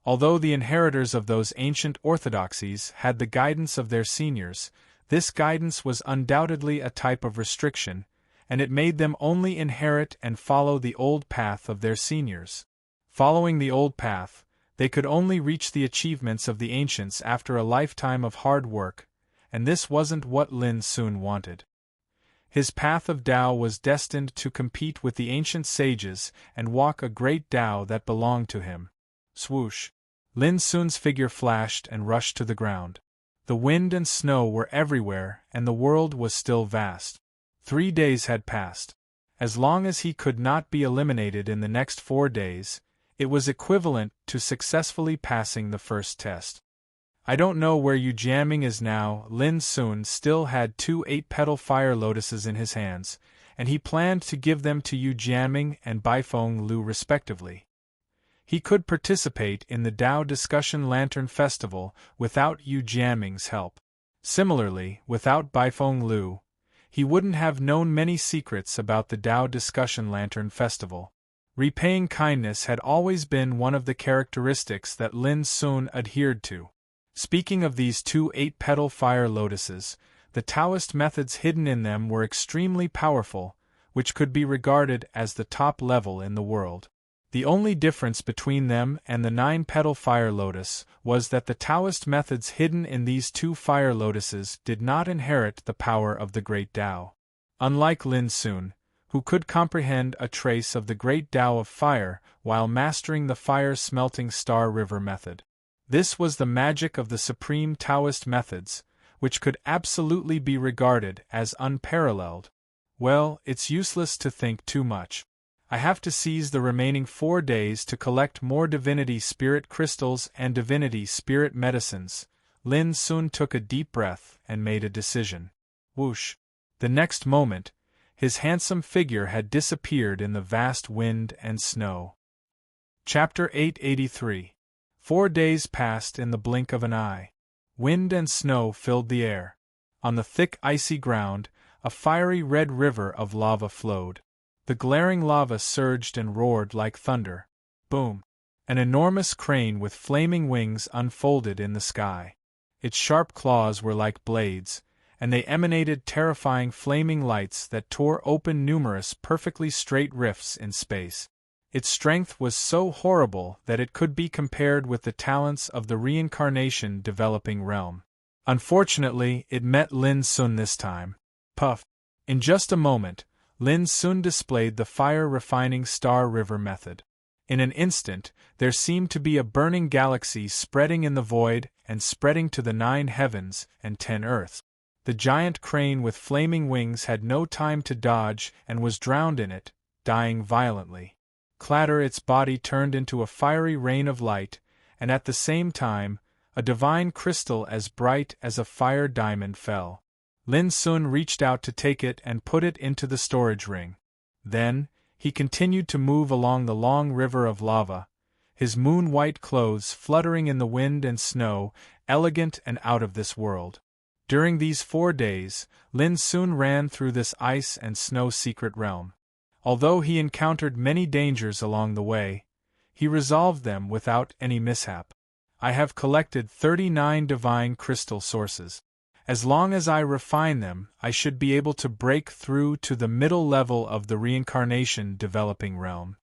Although the inheritors of those ancient orthodoxies had the guidance of their seniors, this guidance was undoubtedly a type of restriction, and it made them only inherit and follow the old path of their seniors. Following the old path, they could only reach the achievements of the ancients after a lifetime of hard work, and this wasn't what Lin Sun wanted. His path of Tao was destined to compete with the ancient sages and walk a great Tao that belonged to him. Swoosh! Lin Sun's figure flashed and rushed to the ground. The wind and snow were everywhere, and the world was still vast. 3 days had passed. As long as he could not be eliminated in the next 4 days, it was equivalent to successfully passing the first test. I don't know where Yu Jiaming is now. Lin Sun still had 2 8-petal fire lotuses in his hands, and he planned to give them to Yu Jiaming and Baifeng Lu respectively. He could participate in the Tao Discussion Lantern Festival without Yu Jiaming's help. Similarly, without Baifeng Lu, he wouldn't have known many secrets about the Tao Discussion Lantern Festival. Repaying kindness had always been one of the characteristics that Lin Sun adhered to. Speaking of these 2 8-petal fire lotuses, the Taoist methods hidden in them were extremely powerful, which could be regarded as the top level in the world. The only difference between them and the 9-petal fire lotus was that the Taoist methods hidden in these 2 fire lotuses did not inherit the power of the Great Tao. Unlike Lin Sun, who could comprehend a trace of the Great Tao of Fire while mastering the fire-smelting Star River method. This was the magic of the supreme Taoist methods, which could absolutely be regarded as unparalleled. Well, it's useless to think too much. I have to seize the remaining 4 days to collect more Divinity Spirit crystals and Divinity Spirit medicines. Lin Sun took a deep breath and made a decision. Whoosh! The next moment, his handsome figure had disappeared in the vast wind and snow. Chapter 883. 4 days passed in the blink of an eye. Wind and snow filled the air. On the thick icy ground, a fiery red river of lava flowed. The glaring lava surged and roared like thunder. Boom! An enormous crane with flaming wings unfolded in the sky. Its sharp claws were like blades, and they emanated terrifying flaming lights that tore open numerous perfectly straight rifts in space. Its strength was so horrible that it could be compared with the talents of the reincarnation developing realm. Unfortunately, it met Lin Sun this time. Puff! In just a moment, Lin Sun displayed the fire-refining Star River method. In an instant, there seemed to be a burning galaxy spreading in the void and spreading to the 9 heavens and 10 earths. The giant crane with flaming wings had no time to dodge and was drowned in it, dying violently. Clatter! Its body turned into a fiery rain of light, and at the same time, a divine crystal as bright as a fire diamond fell. Lin Sun reached out to take it and put it into the storage ring. Then, he continued to move along the long river of lava, his moon-white clothes fluttering in the wind and snow, elegant and out of this world. During these 4 days, Lin Sun ran through this ice and snow secret realm. Although he encountered many dangers along the way, he resolved them without any mishap. I have collected 39 divine crystal sources. As long as I refine them, I should be able to break through to the middle level of the reincarnation developing realm.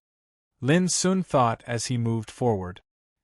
Lin Sun thought as he moved forward.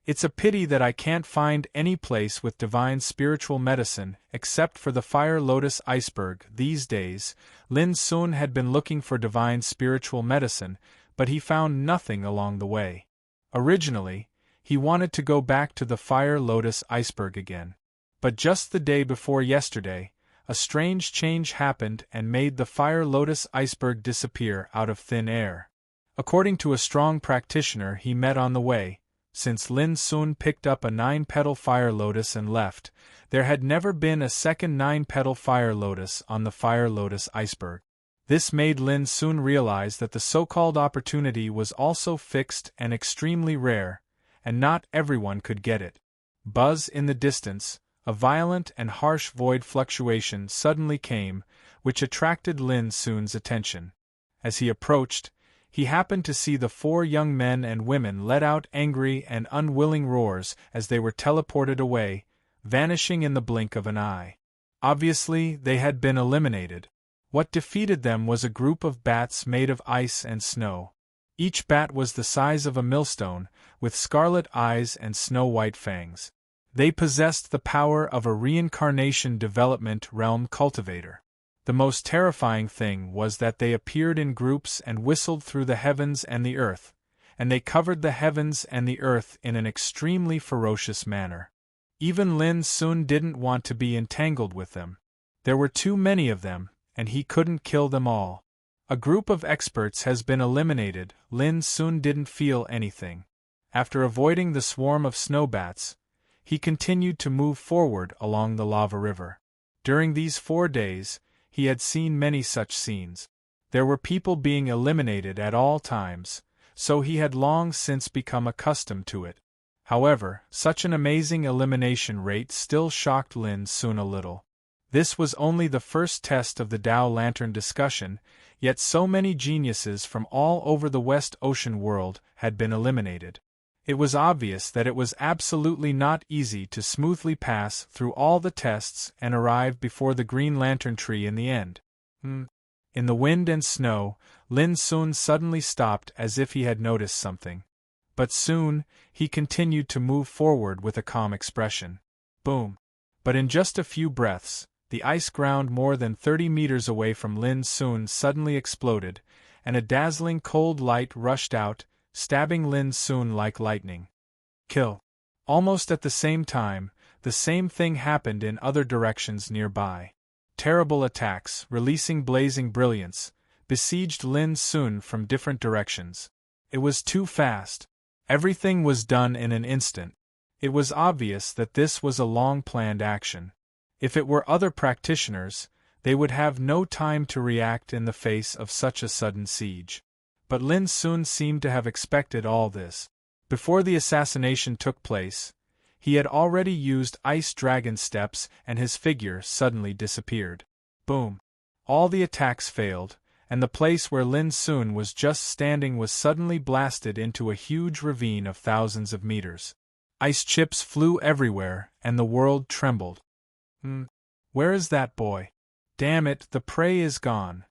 It's a pity that I can't find any place with divine spiritual medicine except for the Fire Lotus Iceberg. These days, Lin Sun had been looking for divine spiritual medicine, but he found nothing along the way. Originally, he wanted to go back to the Fire Lotus Iceberg again. But just the day before yesterday, a strange change happened and made the Fire Lotus Iceberg disappear out of thin air. According to a strong practitioner he met on the way, since Lin Sun picked up a 9-petal fire lotus and left, there had never been a second 9-petal fire lotus on the Fire Lotus Iceberg. This made Lin soon realize that the so-called opportunity was also fixed and extremely rare, and not everyone could get it. Buzz in the distance, a violent and harsh void fluctuation suddenly came, which attracted Lin Soon's attention. As he approached, he happened to see the 4 young men and women let out angry and unwilling roars as they were teleported away, vanishing in the blink of an eye. Obviously, they had been eliminated. What defeated them was a group of bats made of ice and snow. Each bat was the size of a millstone, with scarlet eyes and snow-white fangs. They possessed the power of a reincarnation development realm cultivator. The most terrifying thing was that they appeared in groups and whistled through the heavens and the earth, and they covered the heavens and the earth in an extremely ferocious manner. Even Lin Soon didn't want to be entangled with them. There were too many of them, and he couldn't kill them all. A group of experts has been eliminated. Lin Soon didn't feel anything. After avoiding the swarm of snowbats, he continued to move forward along the lava river. During these 4 days, he had seen many such scenes. There were people being eliminated at all times, so he had long since become accustomed to it. However, such an amazing elimination rate still shocked Lin Soon a little. This was only the first test of the Tao Lantern discussion, yet so many geniuses from all over the West Ocean world had been eliminated. It was obvious that it was absolutely not easy to smoothly pass through all the tests and arrive before the Green Lantern tree in the end. In the wind and snow, Lin Soon suddenly stopped as if he had noticed something. But soon, he continued to move forward with a calm expression. Boom! But in just a few breaths, the ice ground more than 30 meters away from Lin Soon suddenly exploded, and a dazzling cold light rushed out, stabbing Lin Soon like lightning. Kill! Almost at the same time, the same thing happened in other directions nearby. Terrible attacks, releasing blazing brilliance, besieged Lin Soon from different directions. It was too fast. Everything was done in an instant. It was obvious that this was a long-planned action. If it were other practitioners, they would have no time to react in the face of such a sudden siege. But Lin Soon seemed to have expected all this. Before the assassination took place, he had already used Ice Dragon steps and his figure suddenly disappeared. Boom! All the attacks failed, and the place where Lin Soon was just standing was suddenly blasted into a huge ravine of thousands of meters. Ice chips flew everywhere, and the world trembled. Where is that boy? Damn it, the prey is gone.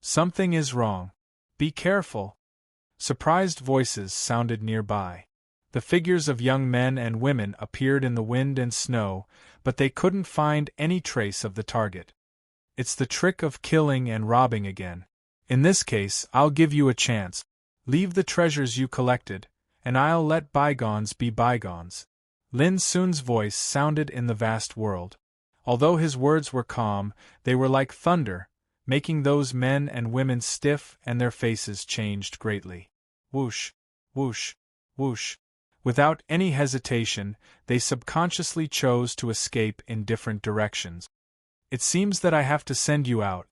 Something is wrong. Be careful. Surprised voices sounded nearby. The figures of young men and women appeared in the wind and snow, but they couldn't find any trace of the target. It's the trick of killing and robbing again. In this case, I'll give you a chance. Leave the treasures you collected, and I'll let bygones be bygones. Lin Soon's voice sounded in the vast world. Although his words were calm, they were like thunder, making those men and women stiff and their faces changed greatly. Whoosh, whoosh, whoosh. Without any hesitation, they subconsciously chose to escape in different directions. It seems that I have to send you out.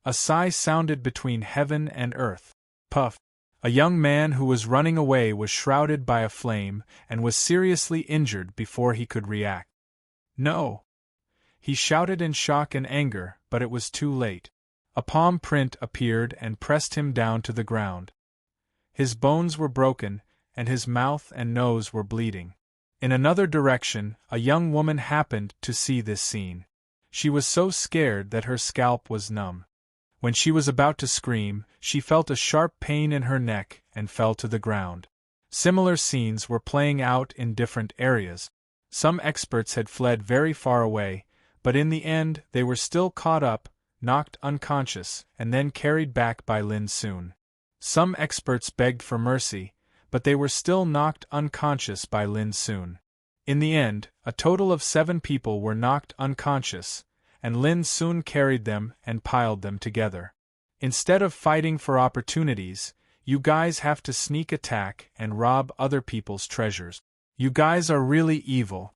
A sigh sounded between heaven and earth. Puff. A young man who was running away was shrouded by a flame and was seriously injured before he could react. No! He shouted in shock and anger, but it was too late. A palm print appeared and pressed him down to the ground. His bones were broken, and his mouth and nose were bleeding. In another direction, a young woman happened to see this scene. She was so scared that her scalp was numb. When she was about to scream, she felt a sharp pain in her neck and fell to the ground. Similar scenes were playing out in different areas. Some experts had fled very far away, but in the end they were still caught up, knocked unconscious, and then carried back by Lin Soon. Some experts begged for mercy, but they were still knocked unconscious by Lin Soon. In the end, a total of 7 people were knocked unconscious, and Lin Soon carried them and piled them together. Instead of fighting for opportunities, you guys have to sneak attack and rob other people's treasures. You guys are really evil.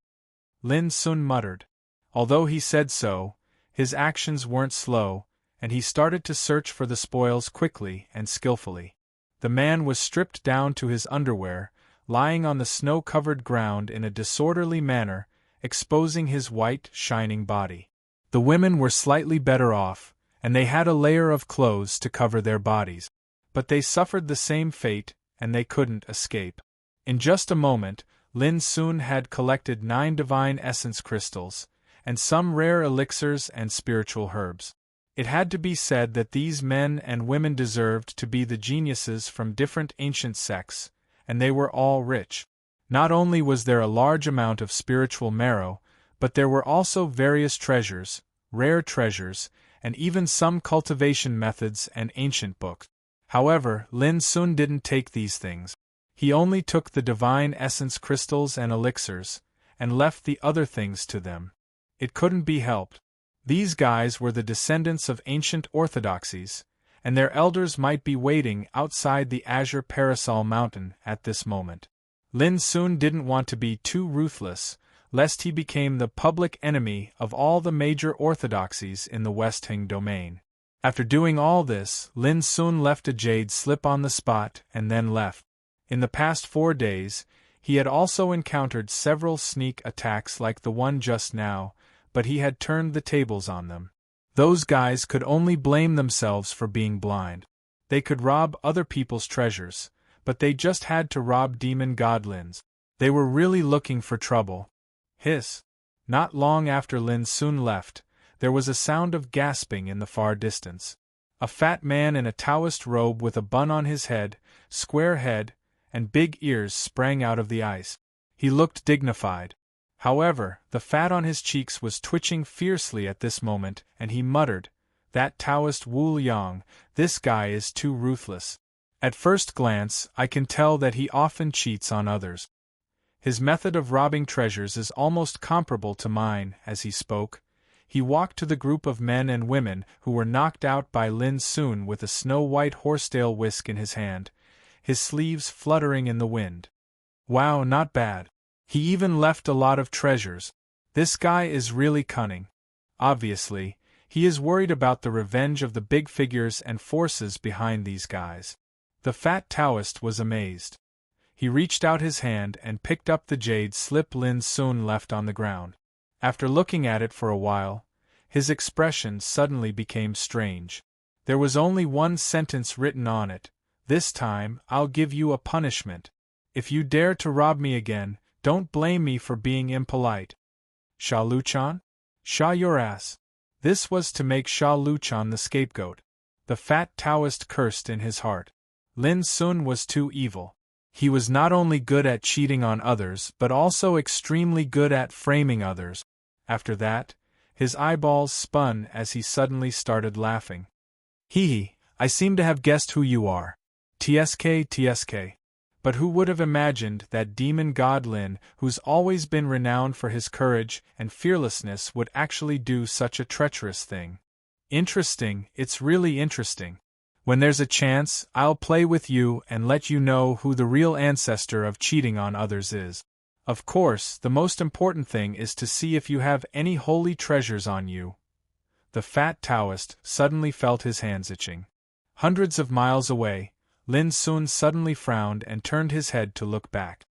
Lin Soon muttered. Although he said so, his actions weren't slow, and he started to search for the spoils quickly and skillfully. The man was stripped down to his underwear, lying on the snow-covered ground in a disorderly manner, exposing his white, shining body. The women were slightly better off, and they had a layer of clothes to cover their bodies. But they suffered the same fate, and they couldn't escape. In just a moment, Lin Sun had collected 9 divine essence crystals, and some rare elixirs and spiritual herbs. It had to be said that these men and women deserved to be the geniuses from different ancient sects, and they were all rich. Not only was there a large amount of spiritual marrow, but there were also various treasures, rare treasures, and even some cultivation methods and ancient books. However, Lin Sun didn't take these things. He only took the divine essence crystals and elixirs, and left the other things to them. It couldn't be helped. These guys were the descendants of ancient orthodoxies, and their elders might be waiting outside the Azure Parasol Mountain at this moment. Lin Sun didn't want to be too ruthless, lest he became the public enemy of all the major orthodoxies in the Westhing domain. After doing all this, Lin Sun left a jade slip on the spot and then left. In the past 4 days, he had also encountered several sneak attacks like the one just now, but he had turned the tables on them. Those guys could only blame themselves for being blind. They could rob other people's treasures, but they just had to rob demon godlins. They were really looking for trouble. Hiss! Not long after Lin Sun left, there was a sound of gasping in the far distance. A fat man in a Taoist robe with a bun on his head, square head, and big ears sprang out of the ice. He looked dignified. However, the fat on his cheeks was twitching fiercely at this moment, and he muttered, "That Taoist Wu Liang, this guy is too ruthless. At first glance, I can tell that he often cheats on others. His method of robbing treasures is almost comparable to mine." As he spoke, he walked to the group of men and women who were knocked out by Lin Sun with a snow-white horsetail whisk in his hand, his sleeves fluttering in the wind. "Wow, not bad. He even left a lot of treasures. This guy is really cunning. Obviously, he is worried about the revenge of the big figures and forces behind these guys." The fat Taoist was amazed. He reached out his hand and picked up the jade slip Lin Sun left on the ground. After looking at it for a while, his expression suddenly became strange. There was only one sentence written on it: "This time, I'll give you a punishment. If you dare to rob me again, don't blame me for being impolite. Sha Luchan? Sha your ass." This was to make Sha Luchan the scapegoat. The fat Taoist cursed in his heart. Lin Sun was too evil. He was not only good at cheating on others but also extremely good at framing others. After that, his eyeballs spun as he suddenly started laughing. "Hee, I seem to have guessed who you are. TSK. But who would have imagined that demon god Lin, who's always been renowned for his courage and fearlessness, would actually do such a treacherous thing? Interesting, it's really interesting. When there's a chance, I'll play with you and let you know who the real ancestor of cheating on others is. Of course, the most important thing is to see if you have any holy treasures on you." The fat Taoist suddenly felt his hands itching. Hundreds of miles away, Lin Sun suddenly frowned and turned his head to look back.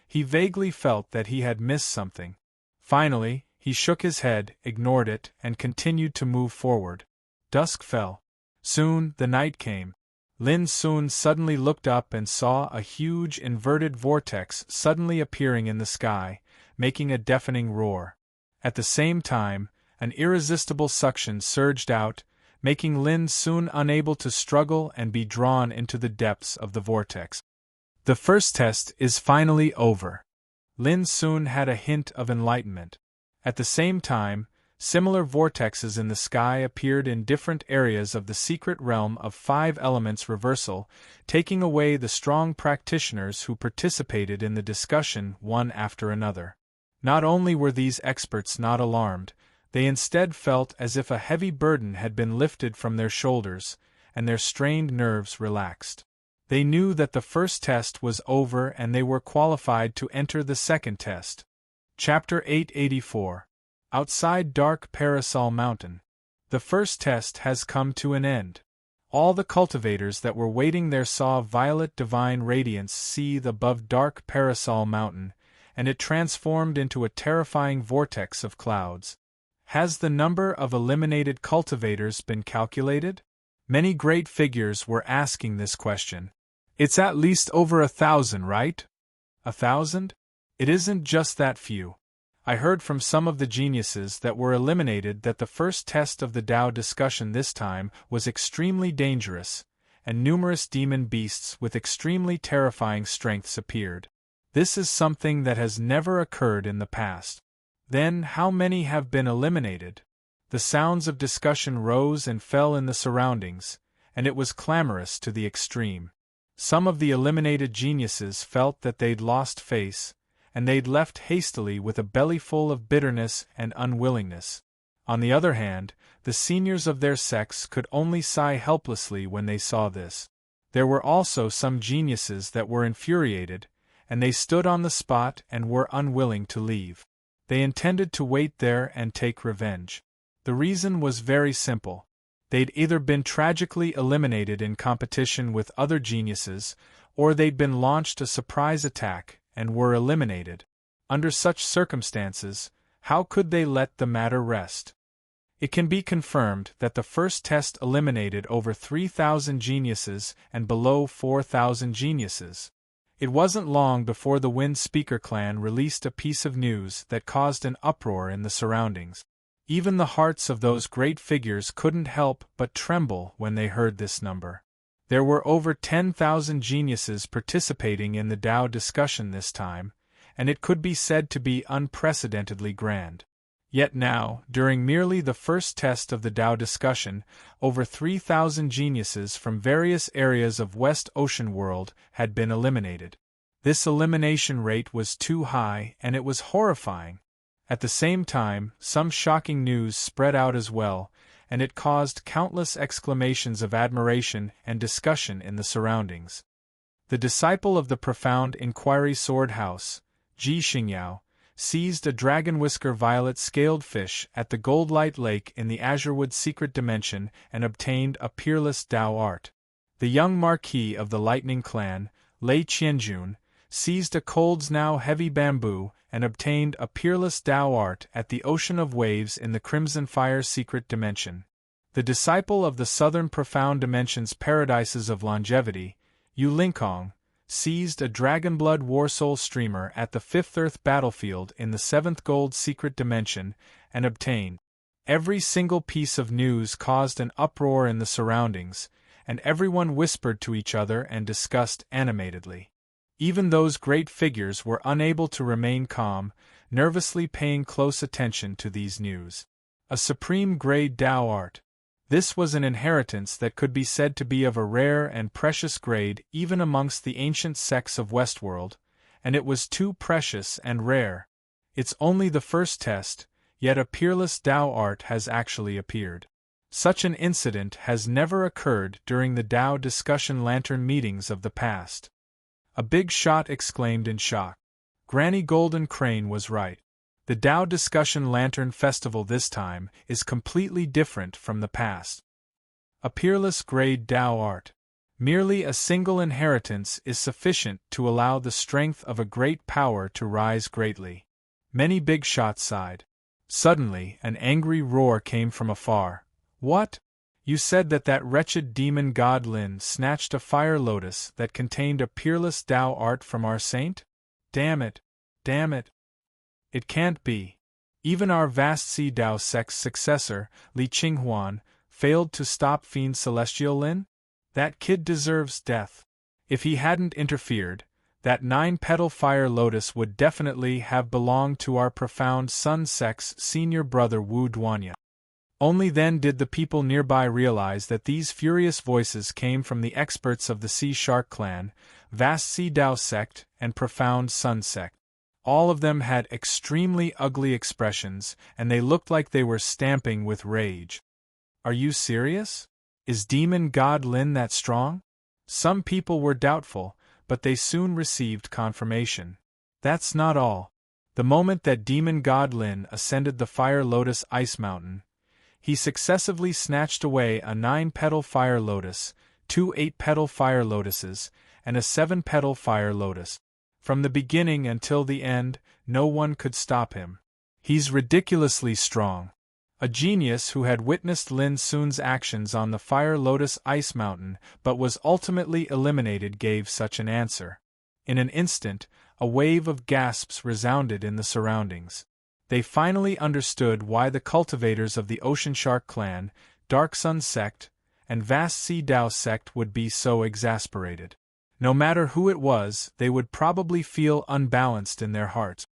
He vaguely felt that he had missed something. Finally, he shook his head, ignored it, and continued to move forward. Dusk fell. Soon, the night came. Lin Sun suddenly looked up and saw a huge inverted vortex suddenly appearing in the sky, making a deafening roar. At the same time, an irresistible suction surged out, making Lin Sun unable to struggle and be drawn into the depths of the vortex. The first test is finally over. Lin Sun had a hint of enlightenment. At the same time, similar vortexes in the sky appeared in different areas of the secret realm of 5 elements reversal, taking away the strong practitioners who participated in the discussion one after another. Not only were these experts not alarmed, they instead felt as if a heavy burden had been lifted from their shoulders, and their strained nerves relaxed. They knew that the first test was over and they were qualified to enter the second test. Chapter 884. Outside Dark Parasol Mountain. The first test has come to an end. All the cultivators that were waiting there saw violet divine radiance seethe above dark Parasol Mountain, and it transformed into a terrifying vortex of clouds. Has the number of eliminated cultivators been calculated? Many great figures were asking this question. It's at least over 1,000, right? 1,000? It isn't just that few. I heard from some of the geniuses that were eliminated that the first test of the Tao discussion this time was extremely dangerous, and numerous demon beasts with extremely terrifying strengths appeared. This is something that has never occurred in the past. Then how many have been eliminated? The sounds of discussion rose and fell in the surroundings, and it was clamorous to the extreme. Some of the eliminated geniuses felt that they'd lost face, and they'd left hastily with a belly full of bitterness and unwillingness. On the other hand, the seniors of their sex could only sigh helplessly when they saw this. There were also some geniuses that were infuriated, and they stood on the spot and were unwilling to leave. They intended to wait there and take revenge. The reason was very simple. They'd either been tragically eliminated in competition with other geniuses, or they'd been launched a surprise attack and were eliminated. Under such circumstances, how could they let the matter rest? It can be confirmed that the first test eliminated over 3,000 geniuses and below 4,000 geniuses. It wasn't long before the Wind Speaker clan released a piece of news that caused an uproar in the surroundings. Even the hearts of those great figures couldn't help but tremble when they heard this number. There were over 10,000 geniuses participating in the Tao discussion this time, and it could be said to be unprecedentedly grand. Yet now, during merely the first test of the Tao discussion, over 3,000 geniuses from various areas of West Ocean World had been eliminated. This elimination rate was too high, and it was horrifying. At the same time, some shocking news spread out as well, and it caused countless exclamations of admiration and discussion in the surroundings. The disciple of the profound inquiry Sword House, Ji Xingyao, seized a dragon whisker violet-scaled fish at the Goldlight Lake in the Azurewood secret dimension and obtained a peerless Tao art. The young marquis of the Lightning Clan, Lei Qianjun, seized a cold's now heavy bamboo and obtained a peerless Tao art at the Ocean of Waves in the Crimson Fire secret dimension. The disciple of the Southern Profound Dimension's Paradises of Longevity, Yu Linkong, seized a Dragonblood Warsoul streamer at the Fifth Earth battlefield in the Seventh Gold secret dimension and obtained. Every single piece of news caused an uproar in the surroundings, and everyone whispered to each other and discussed animatedly. Even those great figures were unable to remain calm, nervously paying close attention to these news. A supreme grade Tao art. This was an inheritance that could be said to be of a rare and precious grade even amongst the ancient sects of Westworld, and it was too precious and rare. It's only the first test, yet a peerless Tao art has actually appeared. Such an incident has never occurred during the Tao discussion lantern meetings of the past. A big shot exclaimed in shock. Granny Golden Crane was right. The Tao Discussion Lantern Festival this time is completely different from the past. A peerless grade Tao art. Merely a single inheritance is sufficient to allow the strength of a great power to rise greatly. Many big shots sighed. Suddenly, an angry roar came from afar. What? You said that wretched demon god Lin snatched a fire lotus that contained a peerless Tao art from our saint? Damn it! Damn it! It can't be. Even our vast Sea Tao sect's successor, Li Qinghuan, failed to stop Fiend Celestial Lin? That kid deserves death. If he hadn't interfered, that 9-petal fire lotus would definitely have belonged to our profound Sun sect's senior brother Wu Duanya. Only then did the people nearby realize that these furious voices came from the experts of the Sea Shark clan, vast Sea Tao sect, and profound Sun sect. All of them had extremely ugly expressions, and they looked like they were stamping with rage. Are you serious? Is Demon God Lin that strong? Some people were doubtful, but they soon received confirmation. That's not all. The moment that Demon God Lin ascended the Fire Lotus Ice Mountain, He successively snatched away a 9-petal fire lotus, 2 8-petal fire lotuses, and a 7-petal fire lotus. From the beginning until the end, no one could stop him. He's ridiculously strong. A genius who had witnessed Lin Sun's actions on the Fire Lotus Ice Mountain but was ultimately eliminated gave such an answer. In an instant, a wave of gasps resounded in the surroundings. They finally understood why the cultivators of the Ocean Shark clan, Dark Sun sect, and Vast Sea Dao sect would be so exasperated. No matter who it was, they would probably feel unbalanced in their hearts.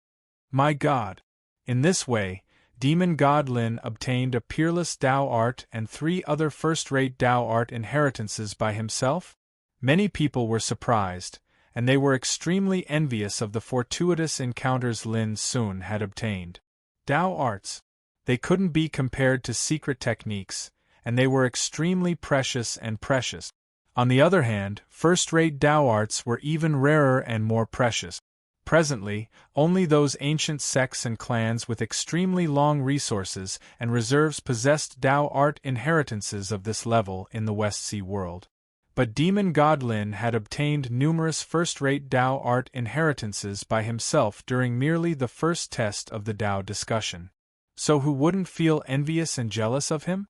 My God! In this way, Demon God Lin obtained a peerless Dao art and 3 other first-rate Dao art inheritances by himself? Many people were surprised, and they were extremely envious of the fortuitous encounters Lin Sun had obtained. Dao arts. They couldn't be compared to secret techniques, and they were extremely precious and precious. On the other hand, first-rate Dao arts were even rarer and more precious. Presently, only those ancient sects and clans with extremely long resources and reserves possessed Dao art inheritances of this level in the West Sea world. But Demon God Lin had obtained numerous first-rate Dao art inheritances by himself during merely the first test of the Dao discussion. So who wouldn't feel envious and jealous of him?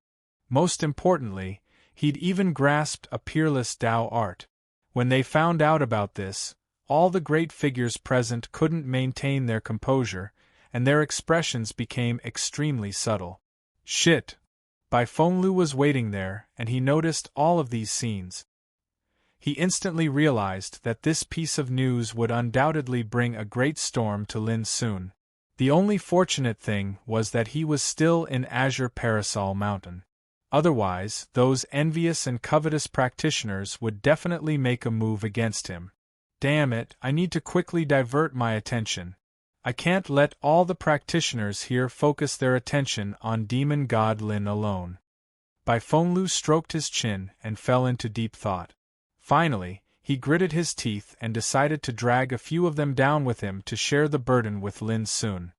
Most importantly, he'd even grasped a peerless Dao art. When they found out about this, all the great figures present couldn't maintain their composure, and their expressions became extremely subtle. Shit! Bai Fenglu was waiting there, and he noticed all of these scenes. He instantly realized that this piece of news would undoubtedly bring a great storm to Lin Sun. The only fortunate thing was that he was still in Azure Parasol Mountain. Otherwise, those envious and covetous practitioners would definitely make a move against him. Damn it, I need to quickly divert my attention. I can't let all the practitioners here focus their attention on Demon God Lin alone. Bai Fenglu stroked his chin and fell into deep thought. Finally, he gritted his teeth and decided to drag a few of them down with him to share the burden with Lin Sun.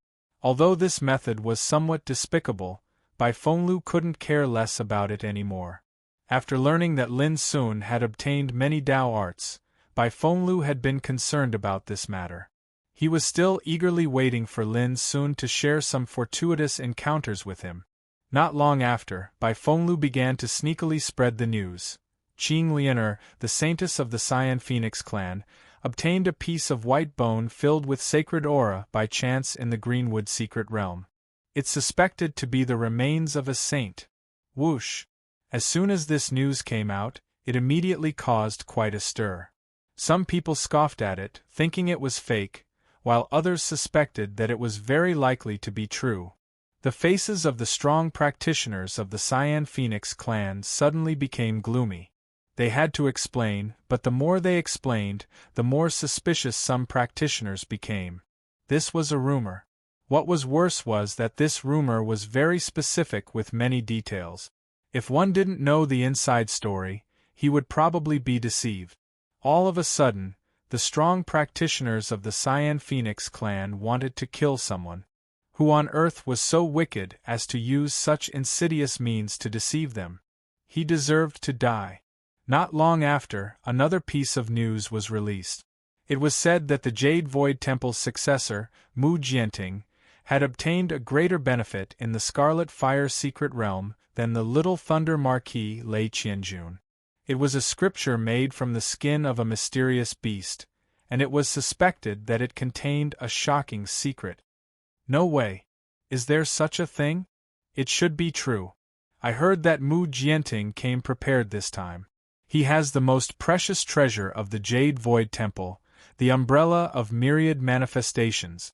Although this method was somewhat despicable, Bai Fenglu couldn't care less about it anymore. After learning that Lin Sun had obtained many Dao arts, Bai Fenglu had been concerned about this matter. He was still eagerly waiting for Lin Sun to share some fortuitous encounters with him. Not long after, Bai Fenglu began to sneakily spread the news. Qing Lianer, the saintess of the Cyan Phoenix clan, obtained a piece of white bone filled with sacred aura by chance in the Greenwood secret realm. It's suspected to be the remains of a saint. Whoosh! As soon as this news came out, it immediately caused quite a stir. Some people scoffed at it, thinking it was fake, while others suspected that it was very likely to be true. The faces of the strong practitioners of the Cyan Phoenix clan suddenly became gloomy. They had to explain, but the more they explained, the more suspicious some practitioners became. This was a rumor. What was worse was that this rumor was very specific with many details. If one didn't know the inside story, he would probably be deceived. All of a sudden, the strong practitioners of the Cyan Phoenix clan wanted to kill someone. Who on earth was so wicked as to use such insidious means to deceive them? He deserved to die. Not long after, another piece of news was released. It was said that the Jade Void Temple's successor, Mu Jianting, had obtained a greater benefit in the Scarlet Fire secret realm than the Little Thunder Marquis Lei Qianjun. It was a scripture made from the skin of a mysterious beast, and it was suspected that it contained a shocking secret. No way. Is there such a thing? It should be true. I heard that Mu Jianting came prepared this time. He has the most precious treasure of the Jade Void Temple, the umbrella of myriad manifestations.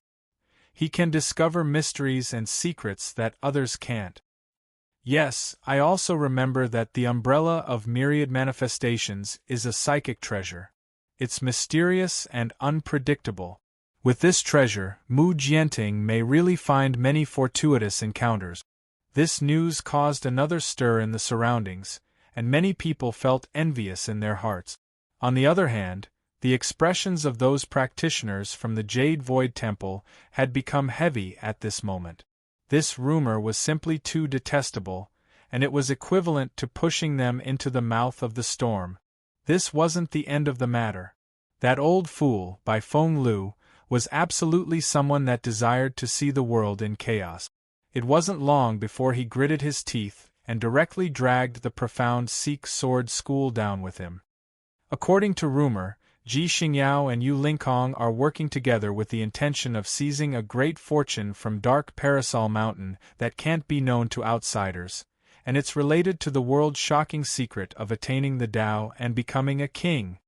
He can discover mysteries and secrets that others can't. Yes, I also remember that the umbrella of myriad manifestations is a psychic treasure. It's mysterious and unpredictable. With this treasure, Mu Jianting may really find many fortuitous encounters. This news caused another stir in the surroundings, and many people felt envious in their hearts. On the other hand, the expressions of those practitioners from the Jade Void Temple had become heavy at this moment. This rumor was simply too detestable, and it was equivalent to pushing them into the mouth of the storm. This wasn't the end of the matter. That old fool, Bai Feng Lu, was absolutely someone that desired to see the world in chaos. It wasn't long before he gritted his teeth and directly dragged the profound Sikh sword school down with him. According to rumor, Ji Xingyao and Yu Lingkong are working together with the intention of seizing a great fortune from Dark Parasol Mountain that can't be known to outsiders, and it's related to the world-shocking secret of attaining the Tao and becoming a king.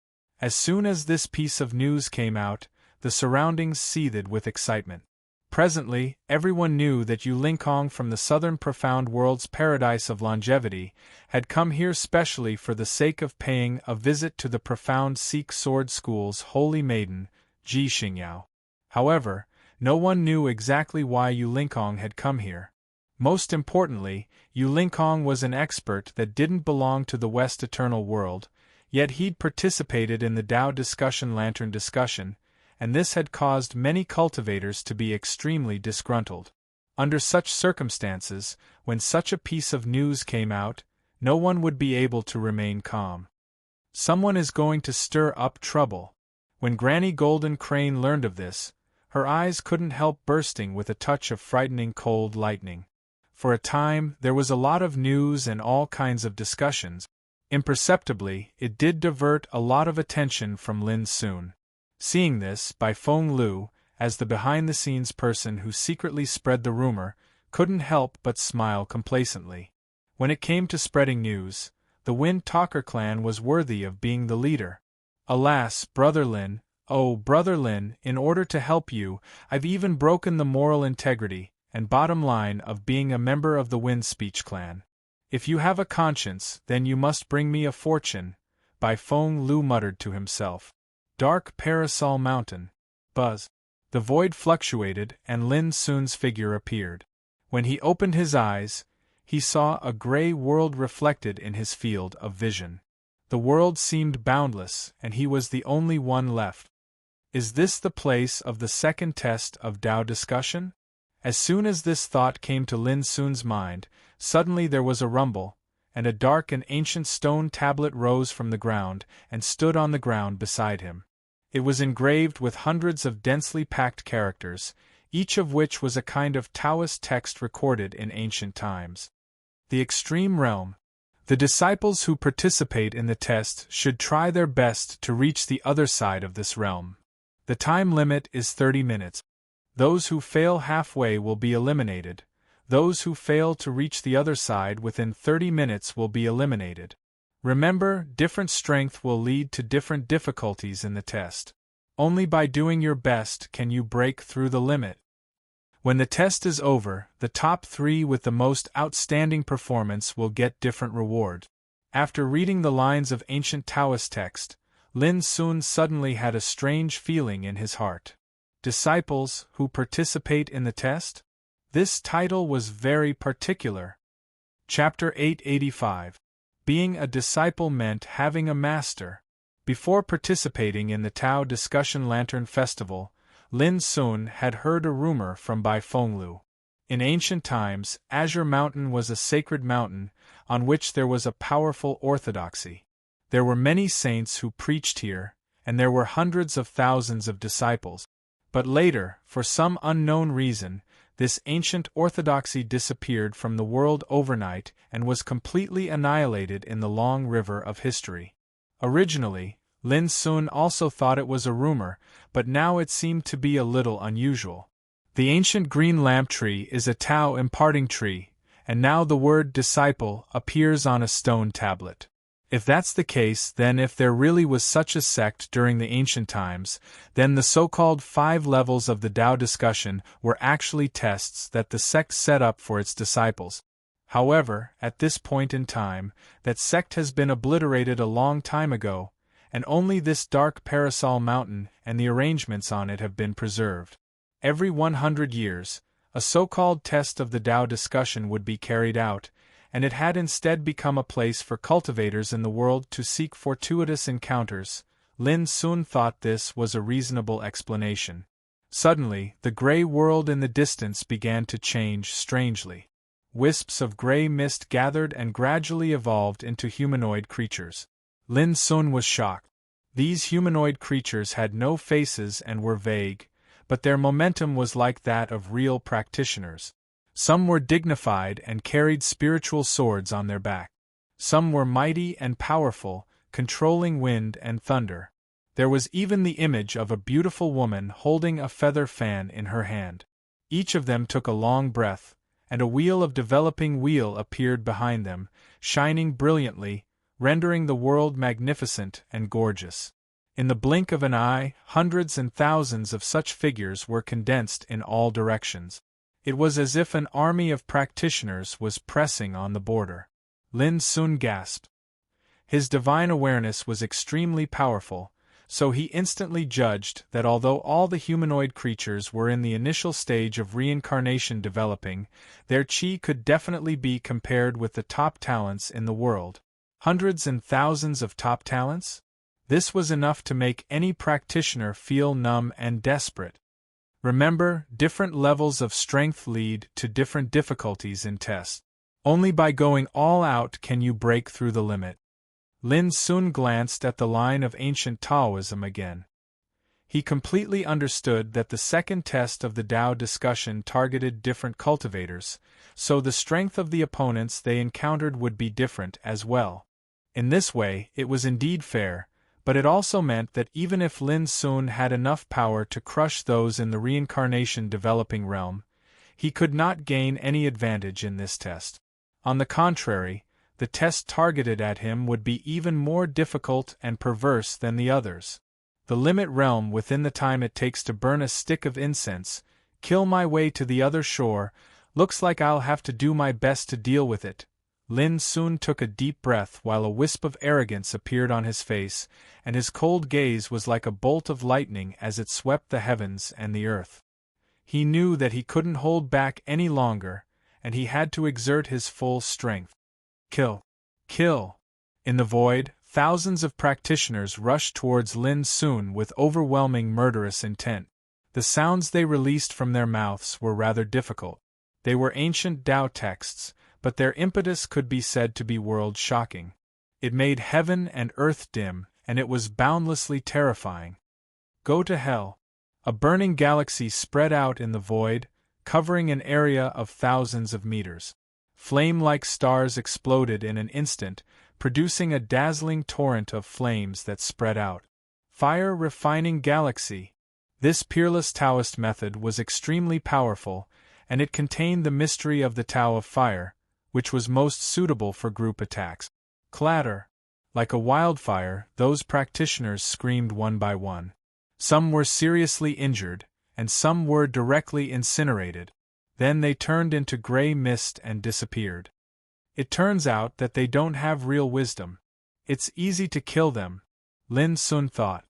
As soon as this piece of news came out, the surroundings seethed with excitement. Presently, everyone knew that Yu Lingkong from the southern profound world's paradise of longevity had come here specially for the sake of paying a visit to the profound Sikh sword school's holy maiden, Ji Xingyao. However, no one knew exactly why Yu Lingkong had come here. Most importantly, Yu Lingkong was an expert that didn't belong to the West Eternal World, yet he'd participated in the Tao Discussion Lantern discussion, and this had caused many cultivators to be extremely disgruntled. Under such circumstances, when such a piece of news came out, no one would be able to remain calm. Someone is going to stir up trouble. When Granny Golden Crane learned of this, her eyes couldn't help bursting with a touch of frightening cold lightning. For a time, there was a lot of news and all kinds of discussions. Imperceptibly, it did divert a lot of attention from Lin Sun. Seeing this, Bai Feng Lu, as the behind-the-scenes person who secretly spread the rumor, couldn't help but smile complacently. When it came to spreading news, the Wind Talker clan was worthy of being the leader. Alas, Brother Lin, oh Brother Lin, in order to help you, I've even broken the moral integrity and bottom line of being a member of the Wind Speech clan. If you have a conscience, then you must bring me a fortune, Bai Feng Lu muttered to himself. Dark Parasol Mountain. Buzz. The void fluctuated and Lin Sun's figure appeared. When he opened his eyes, he saw a gray world reflected in his field of vision. The world seemed boundless and he was the only one left. Is this the place of the second test of Tao discussion? As soon as this thought came to Lin Sun's mind, suddenly there was a rumble, and a dark and ancient stone tablet rose from the ground and stood on the ground beside him. It was engraved with hundreds of densely packed characters, each of which was a kind of Taoist text recorded in ancient times. The Extreme Realm. The disciples who participate in the test should try their best to reach the other side of this realm. The time limit is 30 minutes. Those who fail halfway will be eliminated. Those who fail to reach the other side within 30 minutes will be eliminated. Remember, different strength will lead to different difficulties in the test. Only by doing your best can you break through the limit. When the test is over, the top 3 with the most outstanding performance will get different reward. After reading the lines of ancient Taoist text, Lin Sun suddenly had a strange feeling in his heart. Disciples who participate in the test? This title was very particular. Chapter 885. Being a disciple meant having a master. Before participating in the Tao Discussion Lantern Festival, Lin Sun had heard a rumor from Bai Feng Lu. In ancient times, Azure Mountain was a sacred mountain, on which there was a powerful orthodoxy. There were many saints who preached here, and there were hundreds of thousands of disciples. But later, for some unknown reason, this ancient orthodoxy disappeared from the world overnight and was completely annihilated in the long river of history. Originally, Lin Sun also thought it was a rumor, but now it seemed to be a little unusual. The ancient green lamp tree is a Tao imparting tree, and now the word disciple appears on a stone tablet. If that's the case, then if there really was such a sect during the ancient times, then the so-called 5 levels of the Tao discussion were actually tests that the sect set up for its disciples. However, at this point in time, that sect has been obliterated a long time ago, and only this dark Parasol Mountain and the arrangements on it have been preserved. Every 100 years, a so-called test of the Tao discussion would be carried out, and it had instead become a place for cultivators in the world to seek fortuitous encounters. Lin Sun thought this was a reasonable explanation. Suddenly, the gray world in the distance began to change strangely. wisps of gray mist gathered and gradually evolved into humanoid creatures. Lin Sun was shocked. These humanoid creatures had no faces and were vague, but their momentum was like that of real practitioners. Some were dignified and carried spiritual swords on their back. Some were mighty and powerful, controlling wind and thunder. There was even the image of a beautiful woman holding a feather fan in her hand. Each of them took a long breath, and a wheel of developing wheel appeared behind them, shining brilliantly, rendering the world magnificent and gorgeous. In the blink of an eye, hundreds and thousands of such figures were condensed in all directions. It was as if an army of practitioners was pressing on the border. Lin Sun gasped. His divine awareness was extremely powerful, so he instantly judged that although all the humanoid creatures were in the initial stage of reincarnation developing, their chi could definitely be compared with the top talents in the world. Hundreds and thousands of top talents? This was enough to make any practitioner feel numb and desperate. Remember, different levels of strength lead to different difficulties in tests. Only by going all out can you break through the limit. Lin Sun glanced at the line of ancient Taoism again. He completely understood that the second test of the Tao discussion targeted different cultivators, so the strength of the opponents they encountered would be different as well. In this way, it was indeed fair, but it also meant that even if Lin Sun had enough power to crush those in the reincarnation developing realm, he could not gain any advantage in this test. On the contrary, the test targeted at him would be even more difficult and perverse than the others. The limit realm within the time it takes to burn a stick of incense, kill my way to the other shore, looks like I'll have to do my best to deal with it. Lin Sun took a deep breath while a wisp of arrogance appeared on his face, and his cold gaze was like a bolt of lightning as it swept the heavens and the earth. He knew that he couldn't hold back any longer, and he had to exert his full strength. Kill! Kill! In the void, thousands of practitioners rushed towards Lin Sun with overwhelming murderous intent. The sounds they released from their mouths were rather difficult. They were ancient Tao texts, but their impetus could be said to be world-shocking. It made heaven and earth dim, and it was boundlessly terrifying. Go to hell! A burning galaxy spread out in the void, covering an area of thousands of meters. Flame-like stars exploded in an instant, producing a dazzling torrent of flames that spread out. Fire-refining galaxy! This peerless Taoist method was extremely powerful, and it contained the mystery of the Tao of Fire, which was most suitable for group attacks. Clatter! Like a wildfire, those practitioners screamed one by one. Some were seriously injured, and some were directly incinerated. Then they turned into gray mist and disappeared. It turns out that they don't have real wisdom. It's easy to kill them, Lin Sun thought.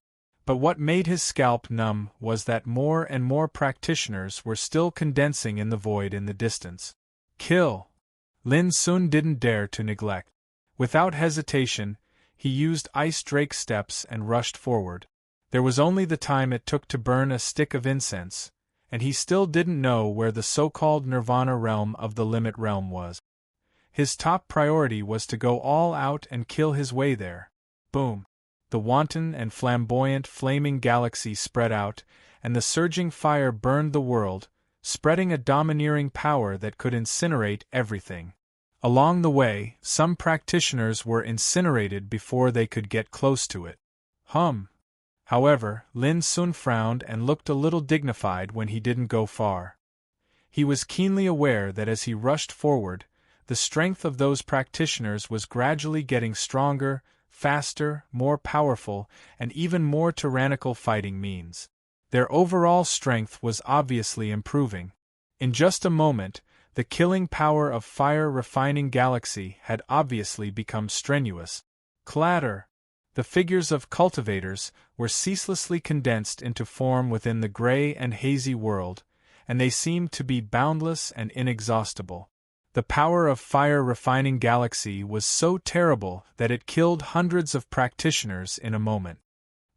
But what made his scalp numb was that more and more practitioners were still condensing in the void in the distance. Kill! Lin Sun didn't dare to neglect. Without hesitation, he used ice drake steps and rushed forward. There was only the time it took to burn a stick of incense, and he still didn't know where the so-called nirvana realm of the limit realm was. His top priority was to go all out and kill his way there. Boom! The wanton and flamboyant flaming galaxy spread out, and the surging fire burned the world, spreading a domineering power that could incinerate everything. Along the way, some practitioners were incinerated before they could get close to it. However, Lin Sun frowned and looked a little dignified when he didn't go far. He was keenly aware that as he rushed forward, the strength of those practitioners was gradually getting stronger, faster, more powerful, and even more tyrannical fighting means. Their overall strength was obviously improving. In just a moment, the killing power of fire-refining galaxy had obviously become strenuous. Clatter! The figures of cultivators were ceaselessly condensed into form within the gray and hazy world, and they seemed to be boundless and inexhaustible. The power of fire-refining galaxy was so terrible that it killed hundreds of practitioners in a moment.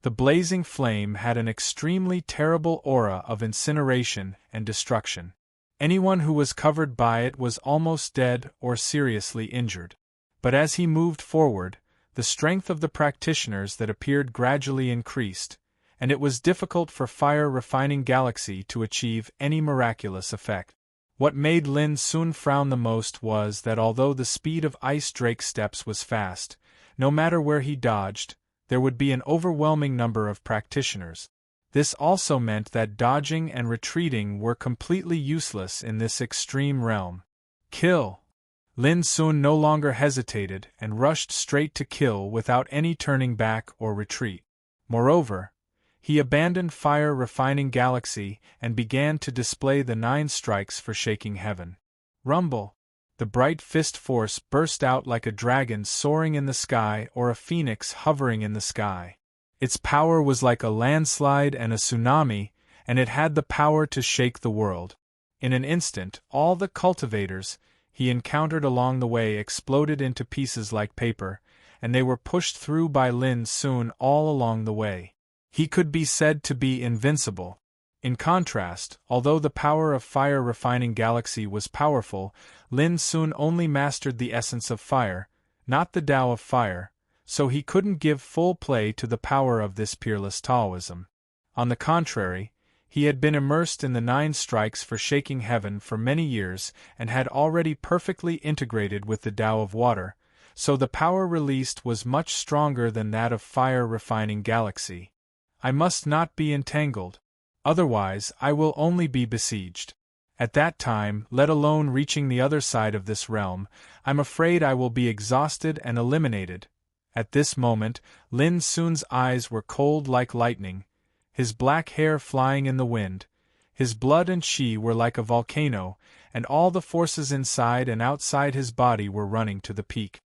The blazing flame had an extremely terrible aura of incineration and destruction. Anyone who was covered by it was almost dead or seriously injured. But as he moved forward, the strength of the practitioners that appeared gradually increased, and it was difficult for fire-refining Galaxy to achieve any miraculous effect. What made Lin Sun frown the most was that although the speed of Ice Drake's steps was fast, no matter where he dodged, there would be an overwhelming number of practitioners. This also meant that dodging and retreating were completely useless in this extreme realm. Kill! Lin Sun no longer hesitated and rushed straight to kill without any turning back or retreat. Moreover, he abandoned fire-refining Galaxy and began to display the 9 strikes for shaking heaven. Rumble! The bright fist force burst out like a dragon soaring in the sky or a phoenix hovering in the sky. Its power was like a landslide and a tsunami, and it had the power to shake the world. In an instant, all the cultivators he encountered along the way exploded into pieces like paper, and they were pushed through by Lin Sun all along the way. He could be said to be invincible. In contrast, although the power of fire-refining Galaxy was powerful, Lin Sun only mastered the essence of fire, not the Tao of fire, so he couldn't give full play to the power of this peerless Taoism. On the contrary, he had been immersed in the 9 strikes for shaking heaven for many years and had already perfectly integrated with the Tao of water, so the power released was much stronger than that of fire-refining Galaxy. I must not be entangled. Otherwise, I will only be besieged. At that time, let alone reaching the other side of this realm, I'm afraid I will be exhausted and eliminated. At this moment, Lin Sun's eyes were cold like lightning, his black hair flying in the wind, his blood and chi were like a volcano, and all the forces inside and outside his body were running to the peak.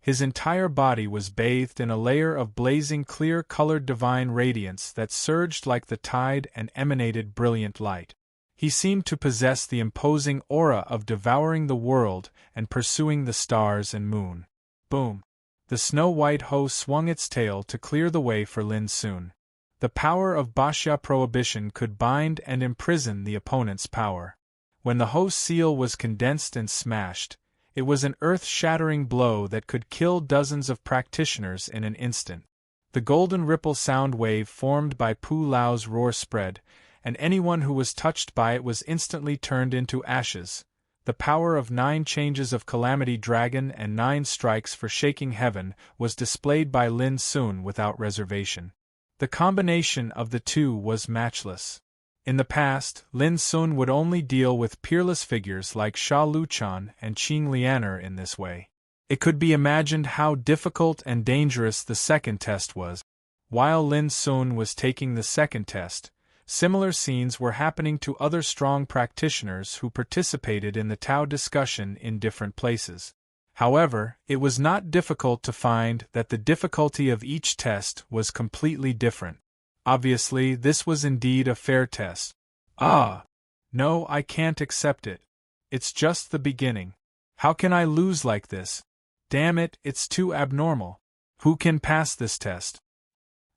His entire body was bathed in a layer of blazing clear-colored divine radiance that surged like the tide and emanated brilliant light. He seemed to possess the imposing aura of devouring the world and pursuing the stars and moon. Boom! The snow-white hoe swung its tail to clear the way for Lin Sun. The power of Bashya prohibition could bind and imprison the opponent's power. When the hoe's seal was condensed and smashed, it was an earth-shattering blow that could kill dozens of practitioners in an instant. The golden ripple sound wave formed by Pu Lao's roar spread, and anyone who was touched by it was instantly turned into ashes. The power of 9 changes of Calamity Dragon and 9 strikes for shaking heaven was displayed by Lin Sun without reservation. The combination of the two was matchless. In the past, Lin Sun would only deal with peerless figures like Sha Luchan and Qing Lianer in this way. It could be imagined how difficult and dangerous the second test was. While Lin Sun was taking the second test, similar scenes were happening to other strong practitioners who participated in the Tao discussion in different places. However, it was not difficult to find that the difficulty of each test was completely different. Obviously, this was indeed a fair test. No, I can't accept it. It's just the beginning. How can I lose like this? Damn it, it's too abnormal. Who can pass this test?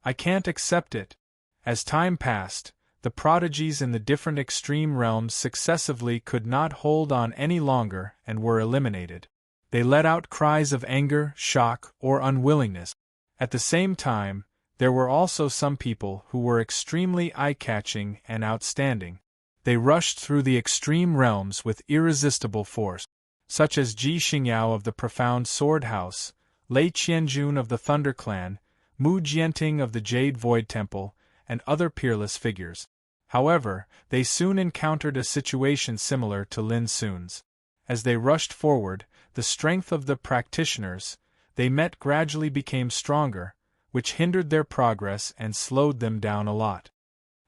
I can't accept it. As time passed, the prodigies in the different extreme realms successively could not hold on any longer and were eliminated. They let out cries of anger, shock, or unwillingness. At the same time, there were also some people who were extremely eye-catching and outstanding. They rushed through the extreme realms with irresistible force, such as Ji Xingyao of the Profound Sword House, Lei Qianjun of the Thunder Clan, Mu Jianting of the Jade Void Temple, and other peerless figures. However, they soon encountered a situation similar to Lin Sun's. As they rushed forward, the strength of the practitioners they met gradually became stronger, which hindered their progress and slowed them down a lot.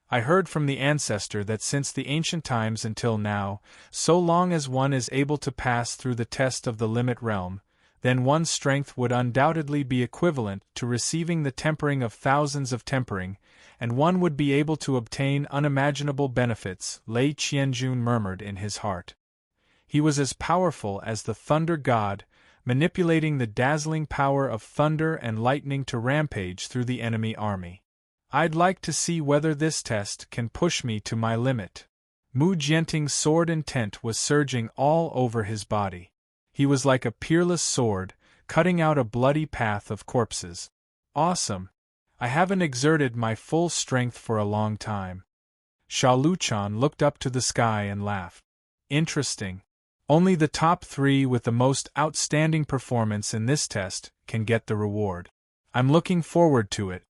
I heard from the ancestor that since the ancient times until now, so long as one is able to pass through the test of the limit realm, then one's strength would undoubtedly be equivalent to receiving the tempering of thousands of tempering, and one would be able to obtain unimaginable benefits, Lei Qianjun murmured in his heart. He was as powerful as the thunder god, manipulating the dazzling power of thunder and lightning to rampage through the enemy army. I'd like to see whether this test can push me to my limit. Mu Jianting's sword intent was surging all over his body. He was like a peerless sword, cutting out a bloody path of corpses. Awesome! I haven't exerted my full strength for a long time. Sha Luchan looked up to the sky and laughed. Interesting. Only the top 3 with the most outstanding performance in this test can get the reward. I'm looking forward to it.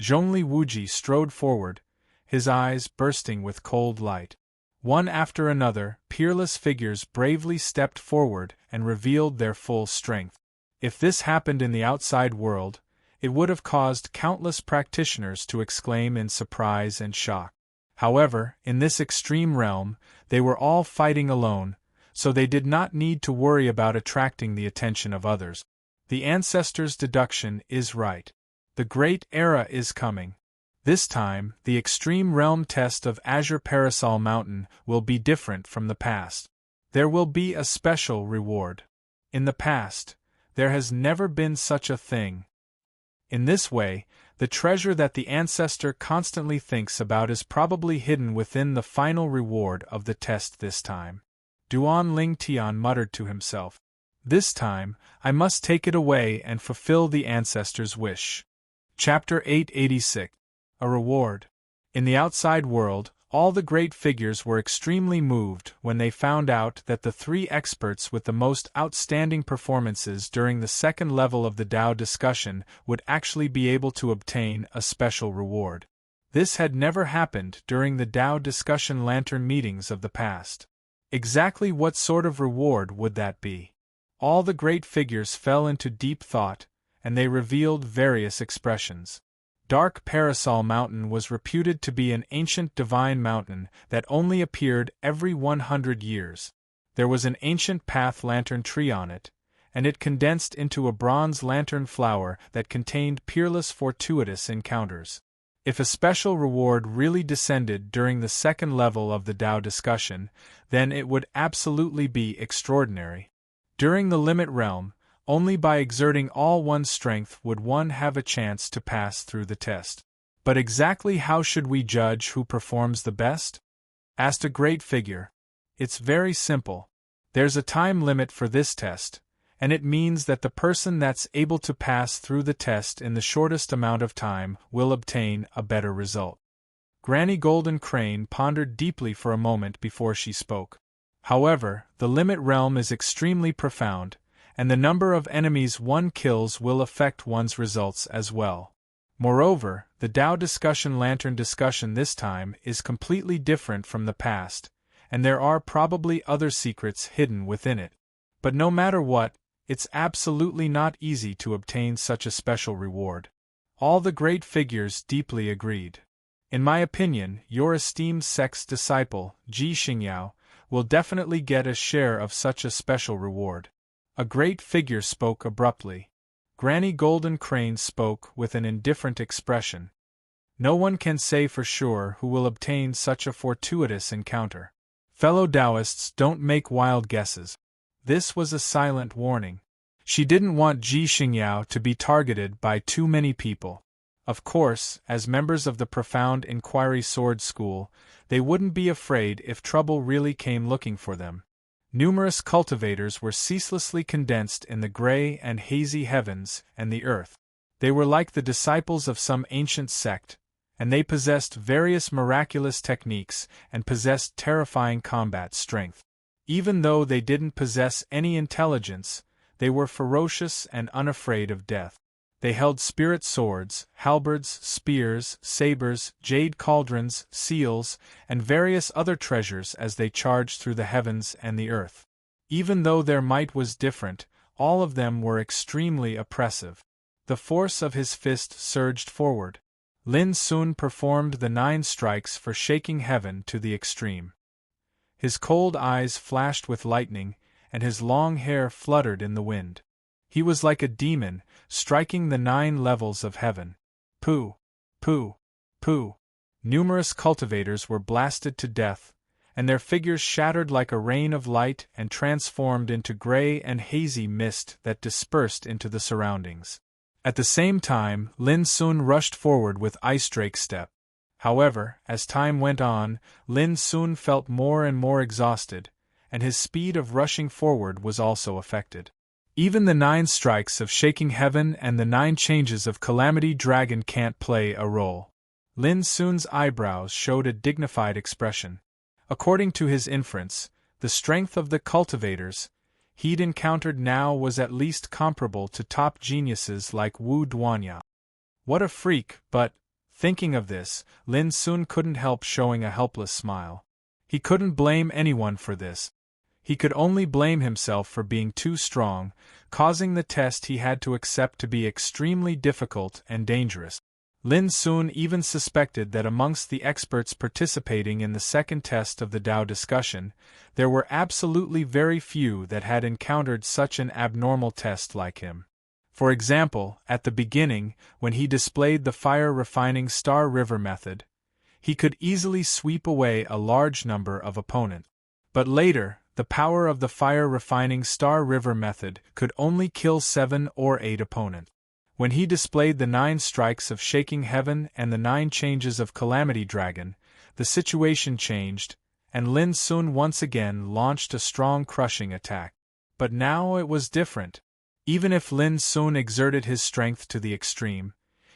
Zhongli Wuji strode forward, his eyes bursting with cold light. One after another, peerless figures bravely stepped forward and revealed their full strength. If this happened in the outside world, it would have caused countless practitioners to exclaim in surprise and shock. However, in this extreme realm, they were all fighting alone, so they did not need to worry about attracting the attention of others. The ancestors' deduction is right. The great era is coming. This time, the extreme realm test of Azure Parasol Mountain will be different from the past. There will be a special reward. In the past, there has never been such a thing. In this way, the treasure that the ancestor constantly thinks about is probably hidden within the final reward of the test this time. Duan Ling Tian muttered to himself. This time, I must take it away and fulfill the ancestor's wish. Chapter 886. A Reward. In the outside world, all the great figures were extremely moved when they found out that the 3 experts with the most outstanding performances during the second level of the Tao discussion would actually be able to obtain a special reward. This had never happened during the Tao discussion lantern meetings of the past. Exactly what sort of reward would that be? All the great figures fell into deep thought, and they revealed various expressions. Dark Parasol Mountain was reputed to be an ancient divine mountain that only appeared every 100 years. There was an ancient path lantern tree on it, and it condensed into a bronze lantern flower that contained peerless fortuitous encounters. If a special reward really descended during the second level of the Tao discussion, then it would absolutely be extraordinary. During the limit realm, only by exerting all one's strength would one have a chance to pass through the test. But exactly how should we judge who performs the best? Asked a great figure. It's very simple. There's a time limit for this test, and it means that the person that's able to pass through the test in the shortest amount of time will obtain a better result. Granny Golden Crane pondered deeply for a moment before she spoke. However, the limit realm is extremely profound, and the number of enemies one kills will affect one's results as well. Moreover, the Tao discussion lantern discussion this time is completely different from the past, and there are probably other secrets hidden within it. But no matter what, it's absolutely not easy to obtain such a special reward. All the great figures deeply agreed. In my opinion, your esteemed sect's disciple, Ji Xingyao, will definitely get a share of such a special reward. A great figure spoke abruptly. Granny Golden Crane spoke with an indifferent expression. No one can say for sure who will obtain such a fortuitous encounter. Fellow Taoists, don't make wild guesses. This was a silent warning. She didn't want Ji Xingyao to be targeted by too many people. Of course, as members of the Profound Inquiry Sword School, they wouldn't be afraid if trouble really came looking for them. Numerous cultivators were ceaselessly condensed in the gray and hazy heavens and the earth. They were like the disciples of some ancient sect, and they possessed various miraculous techniques and possessed terrifying combat strength. Even though they didn't possess any intelligence, they were ferocious and unafraid of death. They held spirit swords, halberds, spears, sabers, jade cauldrons, seals, and various other treasures as they charged through the heavens and the earth. Even though their might was different, all of them were extremely oppressive. The force of his fist surged forward. Lin Sun performed the 9 strikes for shaking heaven to the extreme. His cold eyes flashed with lightning, and his long hair fluttered in the wind. He was like a demon, striking the 9 levels of heaven. Pooh! Pooh! Pooh! Numerous cultivators were blasted to death, and their figures shattered like a rain of light and transformed into gray and hazy mist that dispersed into the surroundings. At the same time, Lin Sun rushed forward with ice drake step. However, as time went on, Lin soon felt more and more exhausted, and his speed of rushing forward was also affected. Even the 9 strikes of shaking heaven and the 9 changes of calamity dragon can't play a role. Lin Sun's eyebrows showed a dignified expression. According to his inference, the strength of the cultivators he'd encountered now was at least comparable to top geniuses like Wu Duanya. What a freak, but, thinking of this, Lin Sun couldn't help showing a helpless smile. He couldn't blame anyone for this. He could only blame himself for being too strong, causing the test he had to accept to be extremely difficult and dangerous. Lin Sun even suspected that amongst the experts participating in the second test of the Tao discussion, there were absolutely very few that had encountered such an abnormal test like him. For example, at the beginning, when he displayed the fire-refining Star River method, he could easily sweep away a large number of opponents. But later, the power of the fire-refining Star River method could only kill 7 or 8 opponents. When he displayed the 9 strikes of shaking heaven and the 9 changes of calamity dragon, the situation changed, and Lin Sun once again launched a strong crushing attack. But now it was different. Even if Lin Sun exerted his strength to the extreme,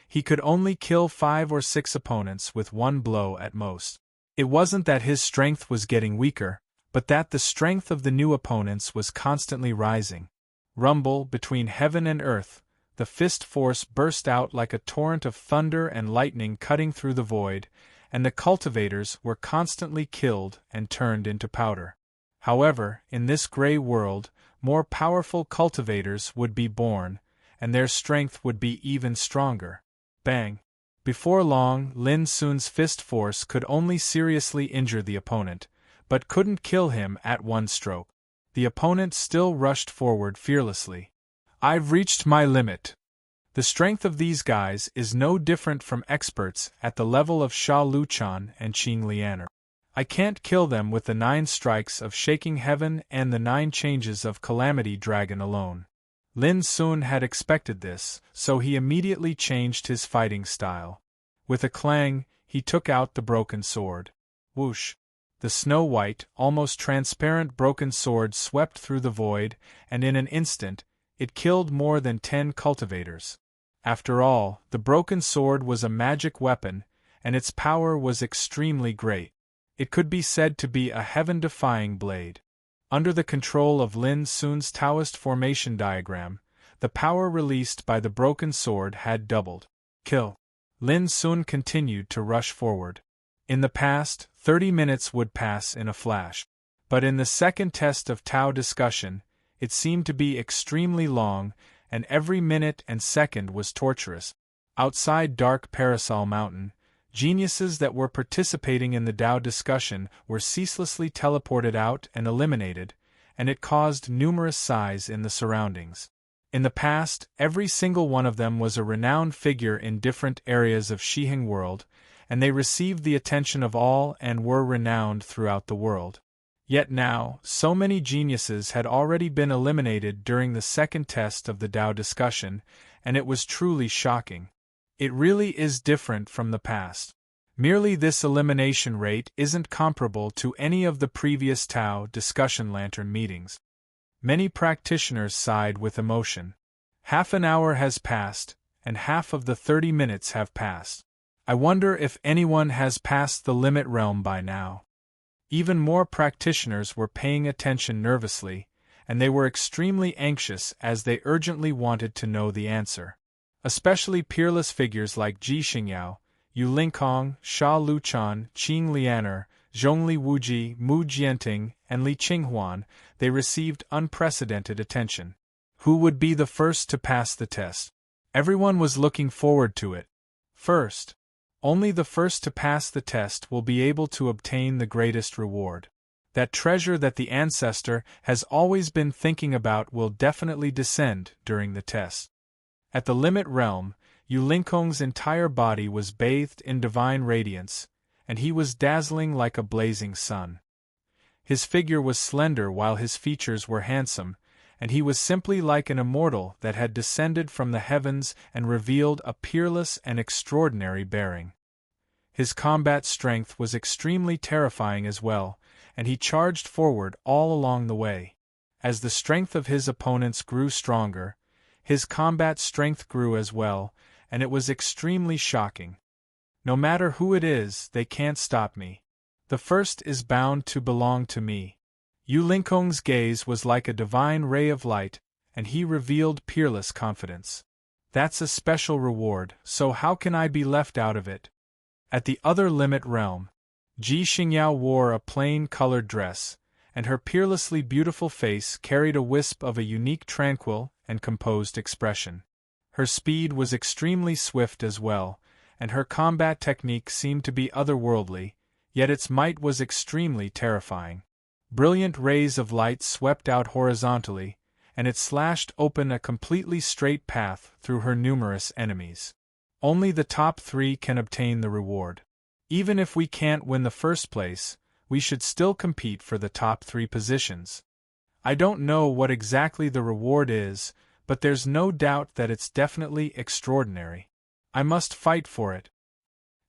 he could only kill 5 or 6 opponents with 1 blow at most. It wasn't that his strength was getting weaker, but that the strength of the new opponents was constantly rising. Rumble between heaven and earth, the fist force burst out like a torrent of thunder and lightning cutting through the void, and the cultivators were constantly killed and turned into powder. However, in this gray world, more powerful cultivators would be born, and their strength would be even stronger. Bang! Before long, Lin Sun's fist force could only seriously injure the opponent, but couldn't kill him at one stroke. The opponent still rushed forward fearlessly. I've reached my limit. The strength of these guys is no different from experts at the level of Sha Luchan and Qing Lianer. I can't kill them with the 9 strikes of shaking heaven and the 9 changes of calamity dragon alone. Lin Sun had expected this, so he immediately changed his fighting style. With a clang, he took out the broken sword. Whoosh! The snow-white, almost transparent broken sword swept through the void, and in an instant, it killed more than 10 cultivators. After all, the broken sword was a magic weapon, and its power was extremely great. It could be said to be a heaven-defying blade. Under the control of Lin Sun's Taoist formation diagram, the power released by the broken sword had doubled. Kill. Lin Sun continued to rush forward. In the past, 30 minutes would pass in a flash. But in the second test of Tao discussion, it seemed to be extremely long, and every minute and second was torturous. Outside dark Parasol Mountain, geniuses that were participating in the Tao discussion were ceaselessly teleported out and eliminated, and it caused numerous sighs in the surroundings. In the past, every single one of them was a renowned figure in different areas of Shiheng world, and they received the attention of all and were renowned throughout the world. Yet now, so many geniuses had already been eliminated during the second test of the Tao discussion, and it was truly shocking. It really is different from the past. Merely this elimination rate isn't comparable to any of the previous Tao discussion lantern meetings. Many practitioners sighed with emotion. Half an hour has passed, and half of the 30 minutes have passed. I wonder if anyone has passed the limit realm by now. Even more practitioners were paying attention nervously, and they were extremely anxious as they urgently wanted to know the answer. Especially peerless figures like Ji Xingyao, Yu Lingkong, Sha Luchan, Qing Lianer, Zhongli Wuji, Mu Jianting, and Li Qinghuan, they received unprecedented attention. Who would be the first to pass the test? Everyone was looking forward to it. First. Only the first to pass the test will be able to obtain the greatest reward. That treasure that the ancestor has always been thinking about will definitely descend during the test. At the limit realm, Yu Lingkong's entire body was bathed in divine radiance, and he was dazzling like a blazing sun. His figure was slender while his features were handsome, and he was simply like an immortal that had descended from the heavens and revealed a peerless and extraordinary bearing. His combat strength was extremely terrifying as well, and he charged forward all along the way. As the strength of his opponents grew stronger, his combat strength grew as well, and it was extremely shocking. No matter who it is, they can't stop me. The first is bound to belong to me. Yu Linkong's gaze was like a divine ray of light, and he revealed peerless confidence. That's a special reward, so how can I be left out of it? At the other limit realm, Ji Xingyao wore a plain-colored dress, and her peerlessly beautiful face carried a wisp of a unique tranquil and composed expression. Her speed was extremely swift as well, and her combat technique seemed to be otherworldly, yet its might was extremely terrifying. Brilliant rays of light swept out horizontally, and it slashed open a completely straight path through her numerous enemies. Only the top 3 can obtain the reward. Even if we can't win the first place, we should still compete for the top 3 positions. I don't know what exactly the reward is, but there's no doubt that it's definitely extraordinary. I must fight for it.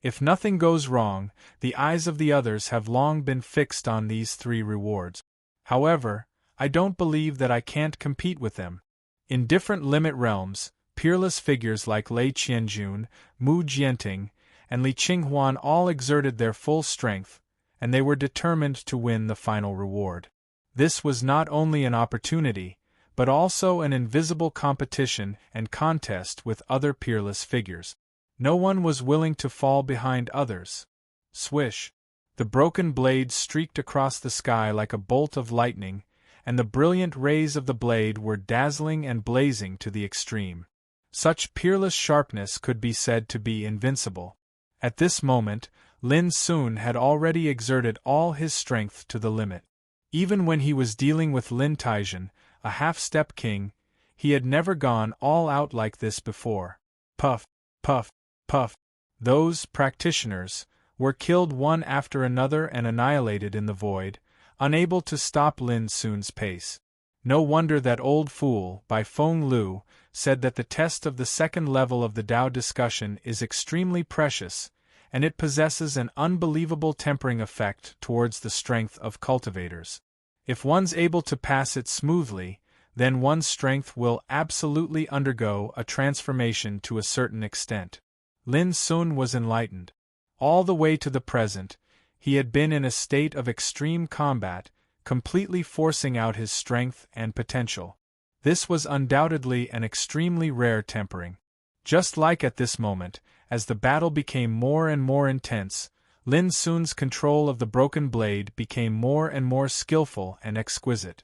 If nothing goes wrong, the eyes of the others have long been fixed on these 3 rewards. However, I don't believe that I can't compete with them. In different limit realms, peerless figures like Lei Qianjun, Mu Jianting, and Li Qinghuan all exerted their full strength, and they were determined to win the final reward. This was not only an opportunity, but also an invisible competition and contest with other peerless figures. No one was willing to fall behind others. Swish! The broken blade streaked across the sky like a bolt of lightning, and the brilliant rays of the blade were dazzling and blazing to the extreme. Such peerless sharpness could be said to be invincible. At this moment, Lin Sun had already exerted all his strength to the limit. Even when he was dealing with Lin Taizhen, a half-step king, he had never gone all out like this before. Puff, puff, puff. Those practitioners were killed one after another and annihilated in the void, unable to stop Lin Sun's pace. No wonder that old fool, by Feng Lu, said that the test of the second level of the Tao discussion is extremely precious, and it possesses an unbelievable tempering effect towards the strength of cultivators. If one's able to pass it smoothly, then one's strength will absolutely undergo a transformation to a certain extent. Lin Sun was enlightened. All the way to the present, he had been in a state of extreme combat, completely forcing out his strength and potential. This was undoubtedly an extremely rare tempering. Just like at this moment, as the battle became more and more intense, Lin Sun's control of the broken blade became more and more skillful and exquisite.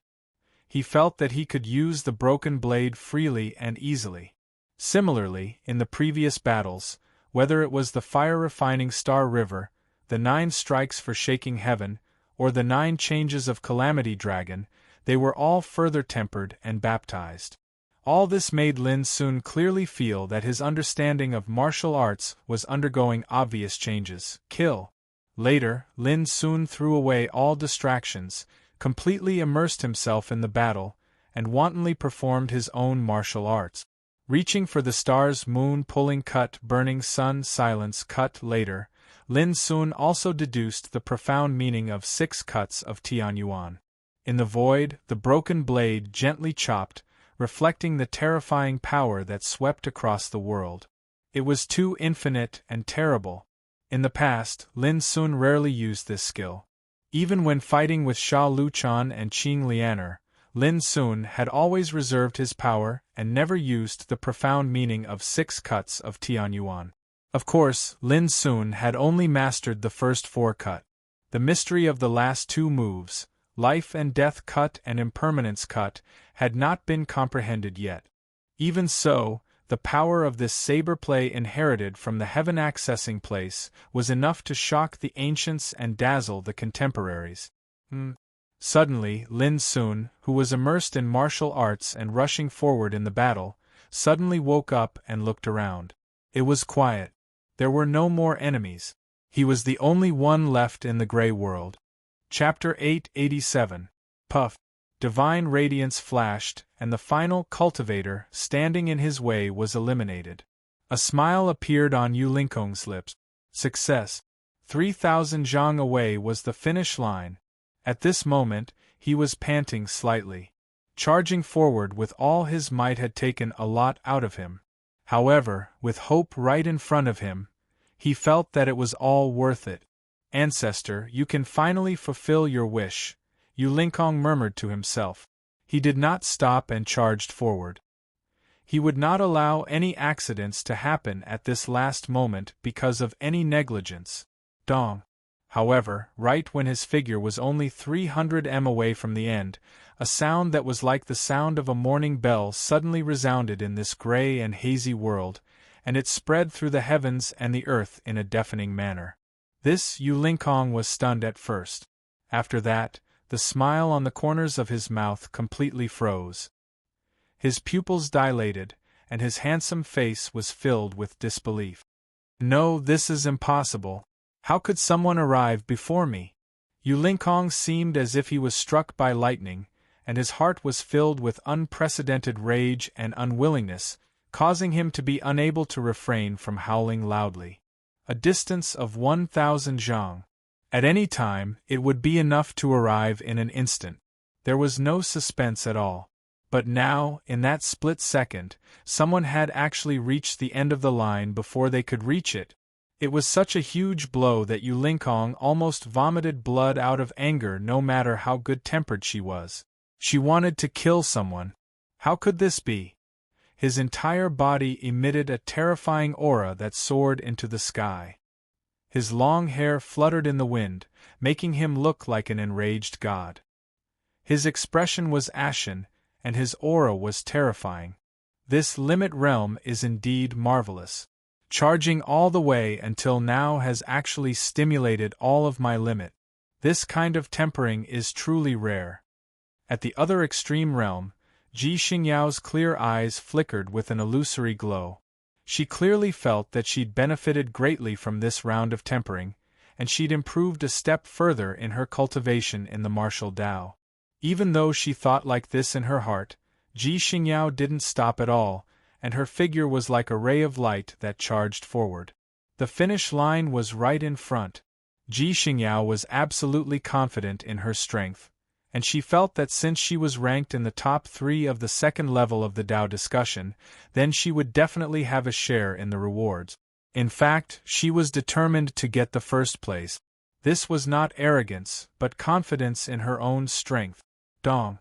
He felt that he could use the broken blade freely and easily. Similarly, in the previous battles, whether it was the fire-refining Star River, the 9 strikes for shaking heaven, or the 9 changes of Calamity Dragon, they were all further tempered and baptized. All this made Lin Sun clearly feel that his understanding of martial arts was undergoing obvious changes. Kill. Later, Lin Sun threw away all distractions, completely immersed himself in the battle, and wantonly performed his own martial arts. Reaching for the stars, moon, pulling cut, burning sun, silence cut. Later, Lin Sun also deduced the profound meaning of 6 cuts of Tianyuan. In the void, the broken blade gently chopped, reflecting the terrifying power that swept across the world. It was too infinite and terrible. In the past, Lin Sun rarely used this skill. Even when fighting with Sha Luchan and Qing Lianer, Lin Sun had always reserved his power and never used the profound meaning of 6 cuts of Tianyuan. Of course, Lin Sun had only mastered the first 4 cut. The mystery of the last 2 moves, life and death cut and impermanence cut, had not been comprehended yet. Even so, the power of this saber play inherited from the heaven accessing place was enough to shock the ancients and dazzle the contemporaries. Suddenly, Lin Sun, who was immersed in martial arts and rushing forward in the battle, suddenly woke up and looked around. It was quiet. There were no more enemies. He was the only one left in the gray world. Chapter 887. Puff. Divine radiance flashed, and the final cultivator standing in his way was eliminated. A smile appeared on Yu Linkong's lips. Success. 3,000 zhang away was the finish line. At this moment, he was panting slightly. Charging forward with all his might had taken a lot out of him. However, with hope right in front of him, he felt that it was all worth it. Ancestor, you can finally fulfill your wish, Yu Lingkong murmured to himself. He did not stop and charged forward. He would not allow any accidents to happen at this last moment because of any negligence. Dong. However, right when his figure was only 300 m away from the end, a sound that was like the sound of a morning bell suddenly resounded in this gray and hazy world, and it spread through the heavens and the earth in a deafening manner. This Yu Lingkong was stunned at first. After that, the smile on the corners of his mouth completely froze. His pupils dilated, and his handsome face was filled with disbelief. No, this is impossible. How could someone arrive before me? Yu Lingkong seemed as if he was struck by lightning, and his heart was filled with unprecedented rage and unwillingness, causing him to be unable to refrain from howling loudly. A distance of 1,000 zhang. At any time, it would be enough to arrive in an instant. There was no suspense at all. But now, in that split second, someone had actually reached the end of the line before they could reach it. It was such a huge blow that Yu Lingkong almost vomited blood out of anger no matter how good-tempered she was. She wanted to kill someone. How could this be? His entire body emitted a terrifying aura that soared into the sky. His long hair fluttered in the wind, making him look like an enraged god. His expression was ashen, and his aura was terrifying. This limit realm is indeed marvelous. Charging all the way until now has actually stimulated all of my limit. This kind of tempering is truly rare. At the other extreme realm, Ji Xingyao's clear eyes flickered with an illusory glow. She clearly felt that she'd benefited greatly from this round of tempering, and she'd improved a step further in her cultivation in the martial Tao. Even though she thought like this in her heart, Ji Xingyao didn't stop at all, and her figure was like a ray of light that charged forward. The finish line was right in front. Ji Xingyao was absolutely confident in her strength, and she felt that since she was ranked in the top 3 of the second level of the Tao discussion, then she would definitely have a share in the rewards. In fact, she was determined to get the first place. This was not arrogance, but confidence in her own strength. Dong.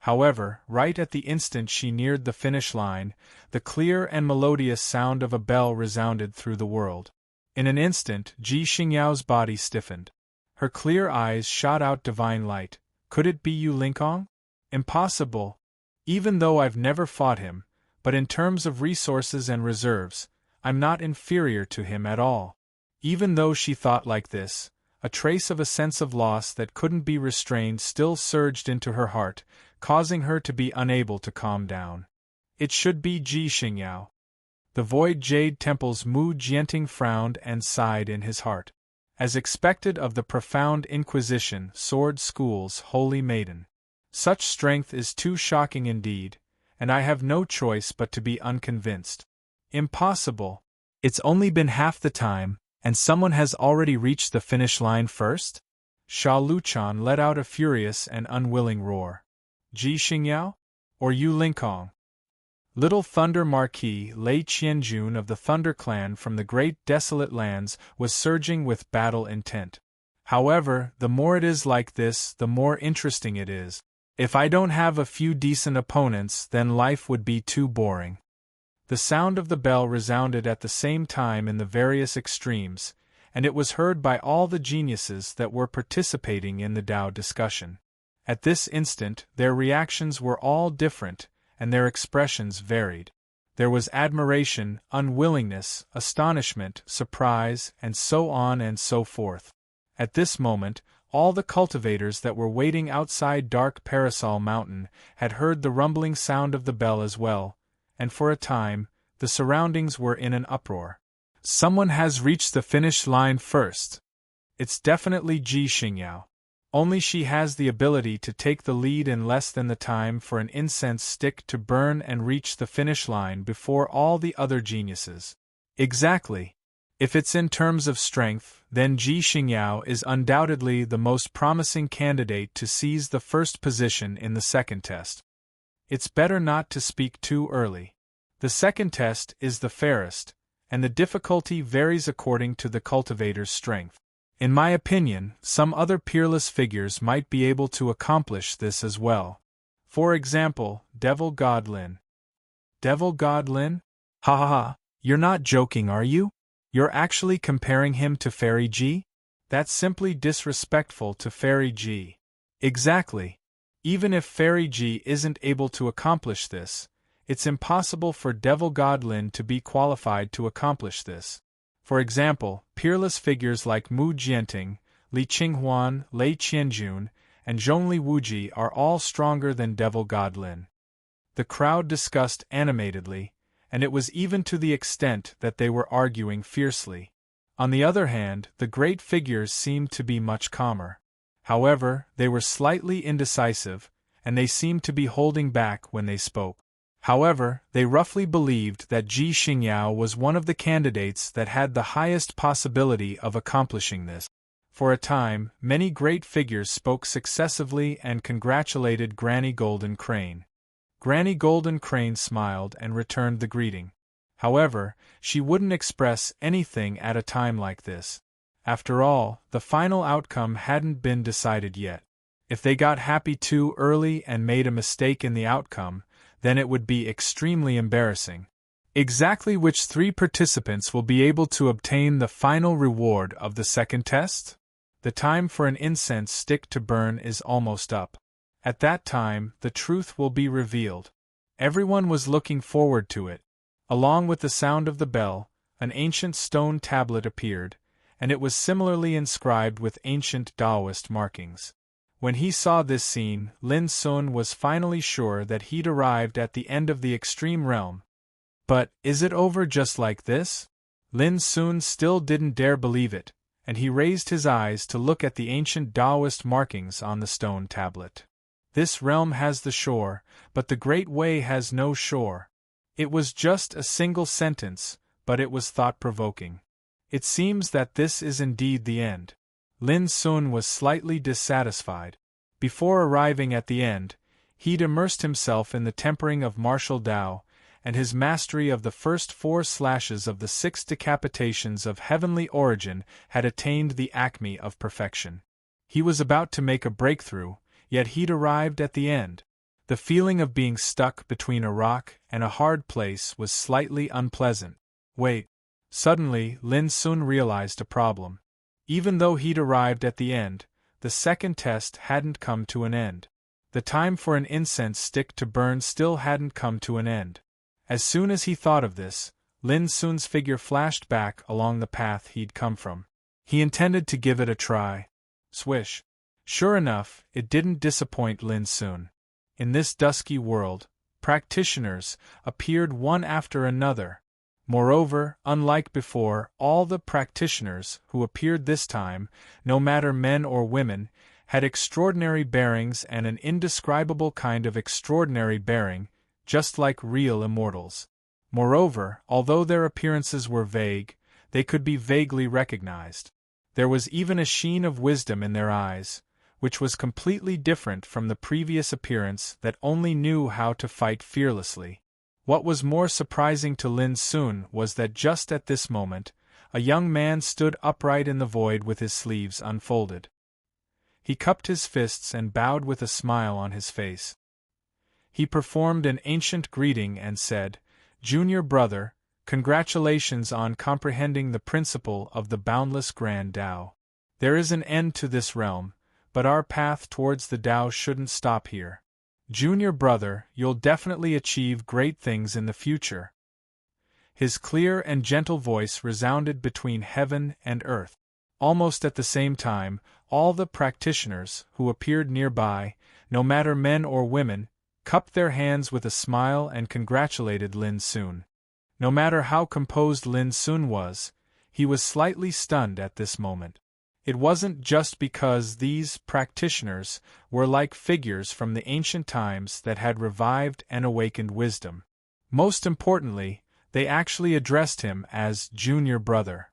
However, right at the instant she neared the finish line, the clear and melodious sound of a bell resounded through the world. In an instant, Ji Xingyao's body stiffened. Her clear eyes shot out divine light. Could it be Yu Lingkong? Impossible. Even though I've never fought him, but in terms of resources and reserves, I'm not inferior to him at all. Even though she thought like this, a trace of a sense of loss that couldn't be restrained still surged into her heart, causing her to be unable to calm down. It should be Ji Xingyao. The void jade temple's Mu Jianting frowned and sighed in his heart. As expected of the profound Inquisition Sword School's holy maiden. Such strength is too shocking indeed, and I have no choice but to be unconvinced. Impossible. It's only been half the time, and someone has already reached the finish line first? Sha Luchan let out a furious and unwilling roar. Ji Xingyao? Or Yu Lingkong? Little Thunder Marquis Lei Qianjun of the Thunder Clan from the great desolate lands was surging with battle intent. However, the more it is like this, the more interesting it is. If I don't have a few decent opponents, then life would be too boring. The sound of the bell resounded at the same time in the various extremes, and it was heard by all the geniuses that were participating in the Tao discussion. At this instant, their reactions were all different, and their expressions varied. There was admiration, unwillingness, astonishment, surprise, and so on and so forth. At this moment, all the cultivators that were waiting outside Dark Parasol Mountain had heard the rumbling sound of the bell as well, and for a time, the surroundings were in an uproar. Someone has reached the finish line first. It's definitely Ji Xingyao. Only she has the ability to take the lead in less than the time for an incense stick to burn and reach the finish line before all the other geniuses. Exactly. If it's in terms of strength, then Ji Xingyao is undoubtedly the most promising candidate to seize the first position in the second test. It's better not to speak too early. The second test is the fairest, and the difficulty varies according to the cultivator's strength. In my opinion, some other peerless figures might be able to accomplish this as well. For example, Devil God Lin. Devil God Lin? Ha ha ha, you're not joking, are you? You're actually comparing him to Fairy Ji? That's simply disrespectful to Fairy Ji. Exactly. Even if Fairy Ji isn't able to accomplish this, it's impossible for Devil God Lin to be qualified to accomplish this. For example, peerless figures like Mu Jianting, Li Qinghuan, Lei Qianjun, and Zhongli Wuji are all stronger than Devil God Lin. The crowd discussed animatedly, and it was even to the extent that they were arguing fiercely. On the other hand, the great figures seemed to be much calmer. However, they were slightly indecisive, and they seemed to be holding back when they spoke. However, they roughly believed that Ji Xingyao was one of the candidates that had the highest possibility of accomplishing this. For a time, many great figures spoke successively and congratulated Granny Golden Crane. Granny Golden Crane smiled and returned the greeting. However, she wouldn't express anything at a time like this. After all, the final outcome hadn't been decided yet. If they got happy too early and made a mistake in the outcome, then it would be extremely embarrassing. Exactly which 3 participants will be able to obtain the final reward of the second test? The time for an incense stick to burn is almost up. At that time, the truth will be revealed. Everyone was looking forward to it. Along with the sound of the bell, an ancient stone tablet appeared, and it was similarly inscribed with ancient Taoist markings. When he saw this scene, Lin Sun was finally sure that he'd arrived at the end of the extreme realm. But, is it over just like this? Lin Sun still didn't dare believe it, and he raised his eyes to look at the ancient Taoist markings on the stone tablet. This realm has the shore, but the Great Way has no shore. It was just a single sentence, but it was thought-provoking. It seems that this is indeed the end. Lin Sun was slightly dissatisfied. Before arriving at the end, he'd immersed himself in the tempering of martial Tao, and his mastery of the first 4 slashes of the 6 decapitations of heavenly origin had attained the acme of perfection. He was about to make a breakthrough, yet he'd arrived at the end. The feeling of being stuck between a rock and a hard place was slightly unpleasant. Wait. Suddenly, Lin Sun realized a problem. Even though he'd arrived at the end, the second test hadn't come to an end. The time for an incense stick to burn still hadn't come to an end. As soon as he thought of this, Lin Sun's figure flashed back along the path he'd come from. He intended to give it a try. Swish. Sure enough, it didn't disappoint Lin Sun. In this dusky world, practitioners appeared one after another. Moreover, unlike before, all the practitioners who appeared this time, no matter men or women, had extraordinary bearings and an indescribable kind of extraordinary bearing, just like real immortals. Moreover, although their appearances were vague, they could be vaguely recognized. There was even a sheen of wisdom in their eyes, which was completely different from the previous appearance that only knew how to fight fearlessly. What was more surprising to Lin Sun was that just at this moment, a young man stood upright in the void with his sleeves unfolded. He cupped his fists and bowed with a smile on his face. He performed an ancient greeting and said, "Junior brother, congratulations on comprehending the principle of the boundless grand Tao. There is an end to this realm, but our path towards the Tao shouldn't stop here. Junior brother, you'll definitely achieve great things in the future." His clear and gentle voice resounded between heaven and earth. Almost at the same time, all the practitioners who appeared nearby, no matter men or women, cupped their hands with a smile and congratulated Lin Sun. No matter how composed Lin Sun was, he was slightly stunned at this moment. It wasn't just because these practitioners were like figures from the ancient times that had revived and awakened wisdom. Most importantly, they actually addressed him as junior brother.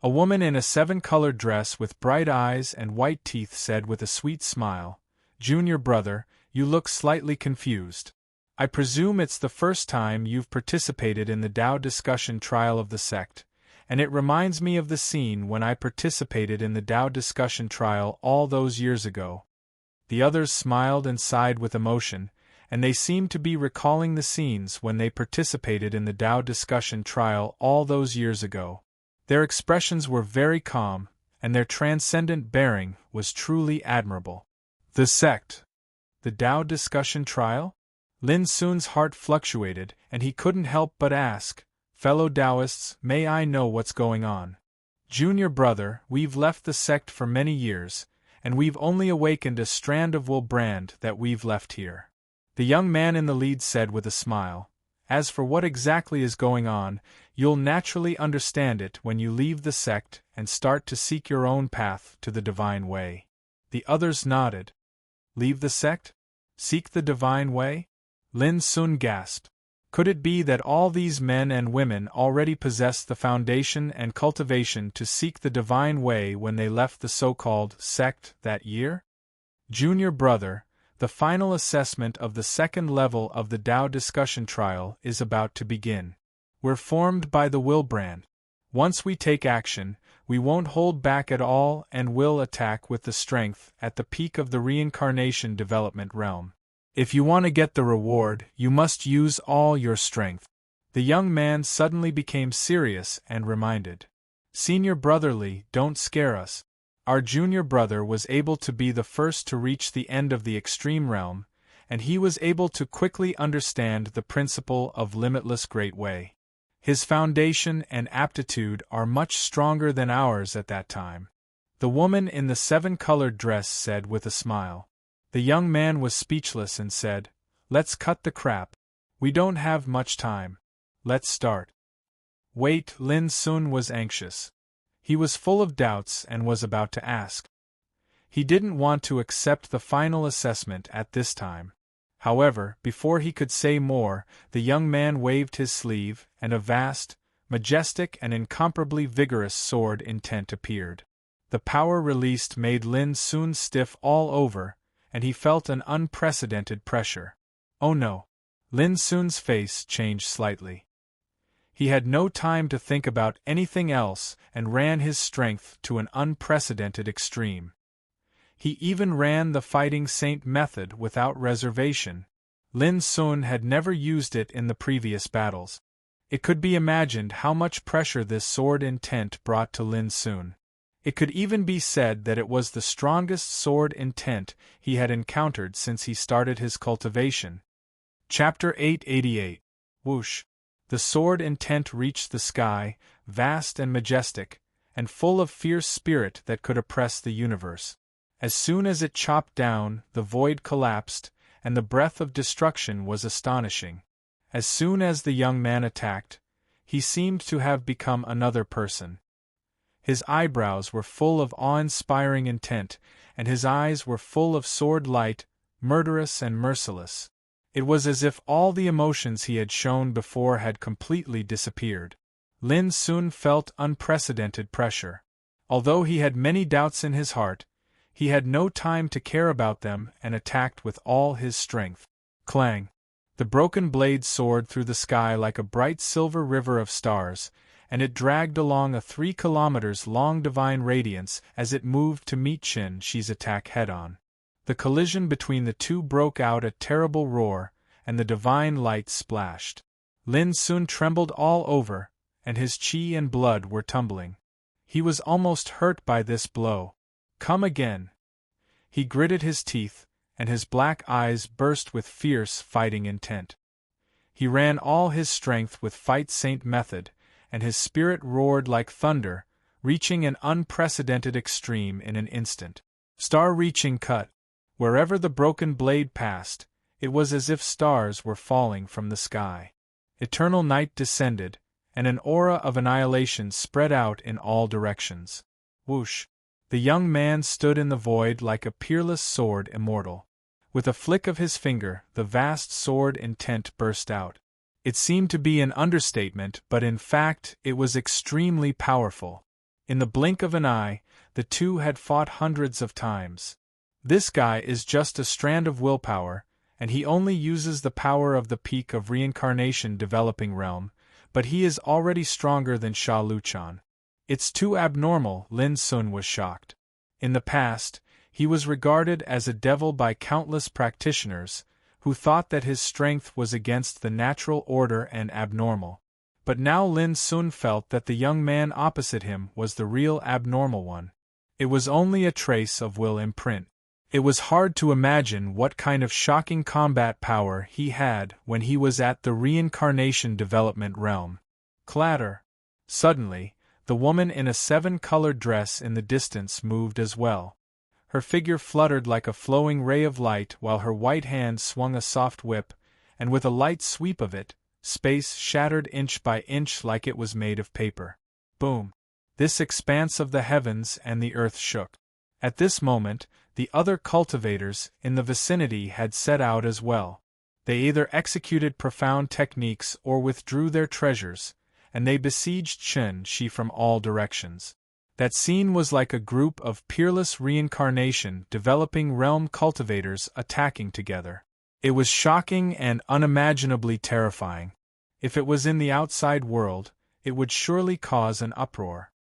A woman in a seven-colored dress with bright eyes and white teeth said with a sweet smile, "Junior brother, you look slightly confused. I presume it's the first time you've participated in the Tao discussion trial of the sect, and it reminds me of the scene when I participated in the Tao discussion trial all those years ago." The others smiled and sighed with emotion, and they seemed to be recalling the scenes when they participated in the Tao discussion trial all those years ago. Their expressions were very calm, and their transcendent bearing was truly admirable. The sect. The Tao discussion trial? Lin Sun's heart fluctuated, and he couldn't help but ask, "Fellow Taoists, may I know what's going on?" "Junior brother, we've left the sect for many years, and we've only awakened a strand of wool brand that we've left here," the young man in the lead said with a smile. "As for what exactly is going on, you'll naturally understand it when you leave the sect and start to seek your own path to the divine way." The others nodded. Leave the sect? Seek the divine way? Lin Sun gasped. Could it be that all these men and women already possessed the foundation and cultivation to seek the divine way when they left the so-called sect that year? Junior brother, the final assessment of the second level of the Tao discussion trial is about to begin. We're formed by the will brand. Once we take action, we won't hold back at all and will attack with the strength at the peak of the reincarnation development realm. If you want to get the reward, you must use all your strength. The young man suddenly became serious and reminded. Senior brotherly, don't scare us. Our junior brother was able to be the first to reach the end of the extreme realm, and he was able to quickly understand the principle of limitless great way. His foundation and aptitude are much stronger than ours at that time. The woman in the seven-colored dress said with a smile. The young man was speechless and said, "Let's cut the crap. We don't have much time. Let's start." Wait, Lin Sun was anxious. He was full of doubts and was about to ask. He didn't want to accept the final assessment at this time. However, before he could say more, the young man waved his sleeve, and a vast, majestic and incomparably vigorous sword intent appeared. The power released made Lin Sun stiff all over, and he felt an unprecedented pressure. Oh no! Lin Sun's face changed slightly. He had no time to think about anything else and ran his strength to an unprecedented extreme. He even ran the fighting saint method without reservation. Lin Sun had never used it in the previous battles. It could be imagined how much pressure this sword intent brought to Lin Sun. It could even be said that it was the strongest sword intent he had encountered since he started his cultivation. Chapter 888. Whoosh! The sword intent reached the sky, vast and majestic, and full of fierce spirit that could oppress the universe. As soon as it chopped down, the void collapsed, and the breath of destruction was astonishing. As soon as the young man attacked, he seemed to have become another person. His eyebrows were full of awe-inspiring intent, and his eyes were full of sword light, murderous and merciless. It was as if all the emotions he had shown before had completely disappeared. Lin Sun felt unprecedented pressure. Although he had many doubts in his heart, he had no time to care about them and attacked with all his strength. Clang! The broken blade soared through the sky like a bright silver river of stars, and it dragged along a 3 kilometers long divine radiance as it moved to meet Qin Shi's attack head-on. The collision between the two broke out a terrible roar, and the divine light splashed. Lin Sun trembled all over, and his qi and blood were tumbling. He was almost hurt by this blow. Come again! He gritted his teeth, and his black eyes burst with fierce fighting intent. He ran all his strength with fight saint method, and his spirit roared like thunder, reaching an unprecedented extreme in an instant. Star-reaching cut. Wherever the broken blade passed, it was as if stars were falling from the sky. Eternal night descended, and an aura of annihilation spread out in all directions. Whoosh! The young man stood in the void like a peerless sword immortal. With a flick of his finger, the vast sword intent burst out. It seemed to be an understatement, but in fact, it was extremely powerful. In the blink of an eye, the two had fought hundreds of times. This guy is just a strand of willpower, and he only uses the power of the peak of reincarnation developing realm, but he is already stronger than Sha Luchan. It's too abnormal, Lin Sun was shocked. In the past, he was regarded as a devil by countless practitioners, who thought that his strength was against the natural order and abnormal. But now Lin Sun felt that the young man opposite him was the real abnormal one. It was only a trace of will imprint. It was hard to imagine what kind of shocking combat power he had when he was at the reincarnation development realm. Clatter! Suddenly, the woman in a 7-colored dress in the distance moved as well. Her figure fluttered like a flowing ray of light while her white hand swung a soft whip, and with a light sweep of it, space shattered inch by inch like it was made of paper. Boom! This expanse of the heavens and the earth shook. At this moment, the other cultivators in the vicinity had set out as well. They either executed profound techniques or withdrew their treasures, and they besieged Chen Shi from all directions. That scene was like a group of peerless reincarnation developing realm cultivators attacking together. It was shocking and unimaginably terrifying. If it was in the outside world, it would surely cause an uproar.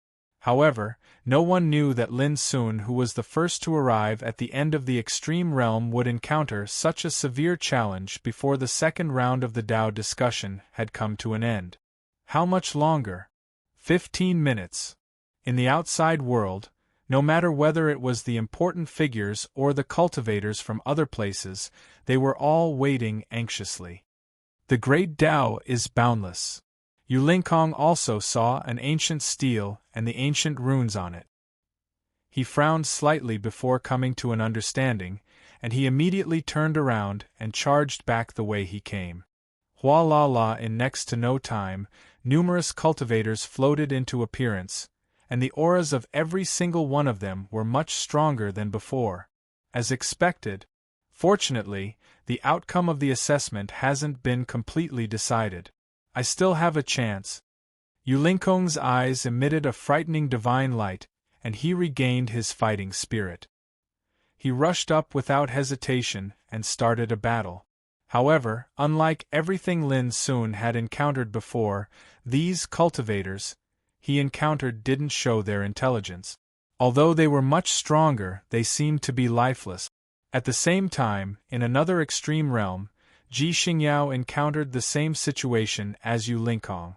However, no one knew that Lin Sun, who was the first to arrive at the end of the extreme realm, would encounter such a severe challenge before the second round of the Tao discussion had come to an end. How much longer? 15 minutes. In the outside world, no matter whether it was the important figures or the cultivators from other places, they were all waiting anxiously. The great Tao is boundless. Yu Lingkong also saw an ancient stele and the ancient runes on it. He frowned slightly before coming to an understanding, and he immediately turned around and charged back the way he came. Hua la la! In next to no time, numerous cultivators floated into appearance, and the auras of every single one of them were much stronger than before. As expected. Fortunately, the outcome of the assessment hasn't been completely decided. I still have a chance. Yu Lingkong's eyes emitted a frightening divine light, and he regained his fighting spirit. He rushed up without hesitation and started a battle. However, unlike everything Lin Sun had encountered before, these cultivators he encountered didn't show their intelligence. Although they were much stronger, they seemed to be lifeless. At the same time, in another extreme realm, Ji Xingyao encountered the same situation as Yu Lingkong.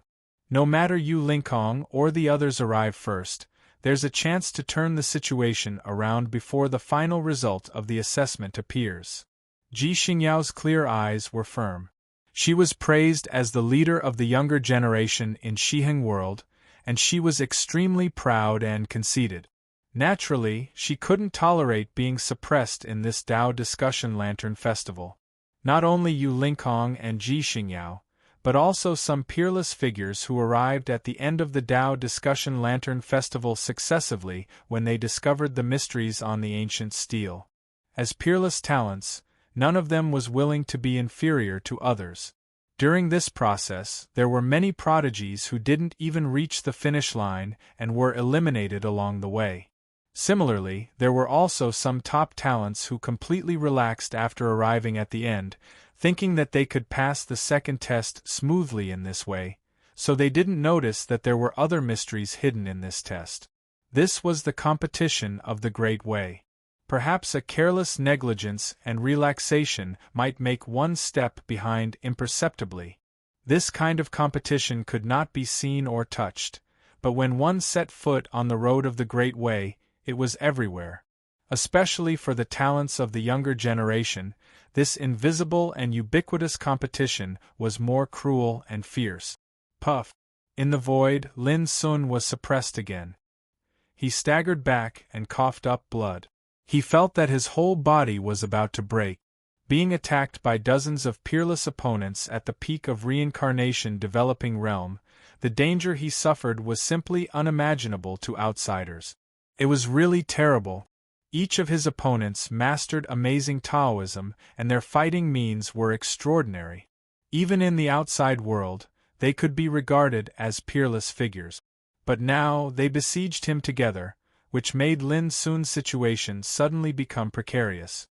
No matter Yu Lingkong or the others arrive first, there's a chance to turn the situation around before the final result of the assessment appears. Ji Xingyao's clear eyes were firm. She was praised as the leader of the younger generation in Shiheng world, and she was extremely proud and conceited. Naturally, she couldn't tolerate being suppressed in this Tao discussion lantern festival. Not only Yu Lingkong and Ji Xingyao, but also some peerless figures who arrived at the end of the Tao discussion lantern festival successively when they discovered the mysteries on the ancient stele. As peerless talents, none of them was willing to be inferior to others. During this process, there were many prodigies who didn't even reach the finish line and were eliminated along the way. Similarly, there were also some top talents who completely relaxed after arriving at the end, thinking that they could pass the second test smoothly in this way, so they didn't notice that there were other mysteries hidden in this test. This was the competition of the Great Way. Perhaps a careless negligence and relaxation might make one step behind imperceptibly. This kind of competition could not be seen or touched, but when one set foot on the road of the Great Way, it was everywhere. Especially for the talents of the younger generation, this invisible and ubiquitous competition was more cruel and fierce. Puff! In the void, Lin Sun was suppressed again. He staggered back and coughed up blood. He felt that his whole body was about to break. Being attacked by dozens of peerless opponents at the peak of reincarnation developing realm, the danger he suffered was simply unimaginable to outsiders. It was really terrible. Each of his opponents mastered amazing Taoism, and their fighting means were extraordinary. Even in the outside world, they could be regarded as peerless figures. But now they besieged him together, which made Lin Sun's situation suddenly become precarious.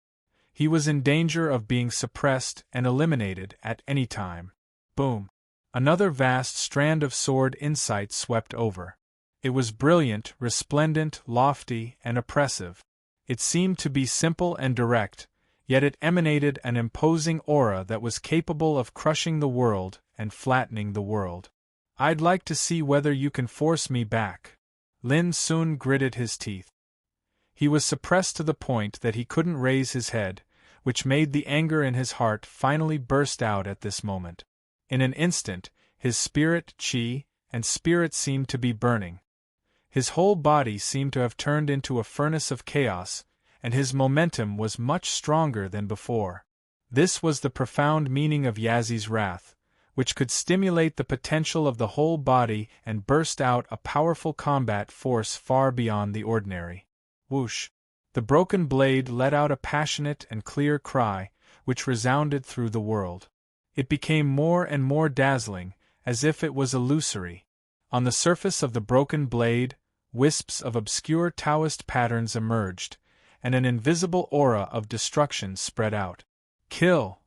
He was in danger of being suppressed and eliminated at any time. Boom! Another vast strand of sword insight swept over. It was brilliant, resplendent, lofty, and oppressive. It seemed to be simple and direct, yet it emanated an imposing aura that was capable of crushing the world and flattening the world. I'd like to see whether you can force me back. Lin Sun gritted his teeth. He was suppressed to the point that he couldn't raise his head, which made the anger in his heart finally burst out at this moment. In an instant, his spirit, chi, and spirit seemed to be burning. His whole body seemed to have turned into a furnace of chaos, and his momentum was much stronger than before. This was the profound meaning of Yazi's wrath, which could stimulate the potential of the whole body and burst out a powerful combat force far beyond the ordinary. Whoosh! The broken blade let out a passionate and clear cry, which resounded through the world. It became more and more dazzling, as if it was illusory. On the surface of the broken blade, wisps of obscure Taoist patterns emerged, and an invisible aura of destruction spread out. Kill!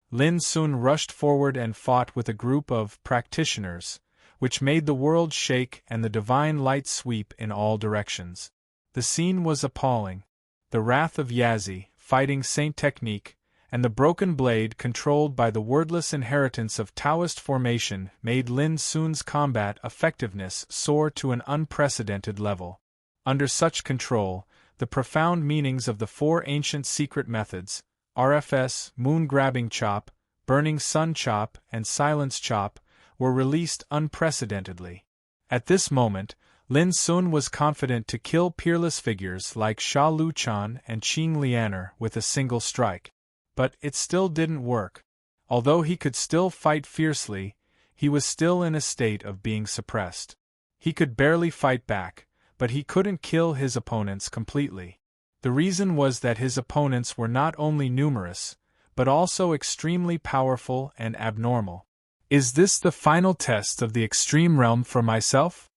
Lin Sun rushed forward and fought with a group of practitioners, which made the world shake and the divine light sweep in all directions. The scene was appalling. The wrath of Yazi, fighting Saint technique, and the broken blade controlled by the wordless inheritance of Taoist formation made Lin Sun's combat effectiveness soar to an unprecedented level. Under such control, the profound meanings of the four ancient secret methods, RFS, moon-grabbing chop, burning sun chop, and silence chop, were released unprecedentedly. At this moment, Lin Sun was confident to kill peerless figures like Sha Luchan and Qing Lianer with a single strike. But it still didn't work. Although he could still fight fiercely, he was still in a state of being suppressed. He could barely fight back, but he couldn't kill his opponents completely. The reason was that his opponents were not only numerous, but also extremely powerful and abnormal. Is this the final test of the extreme realm for myself?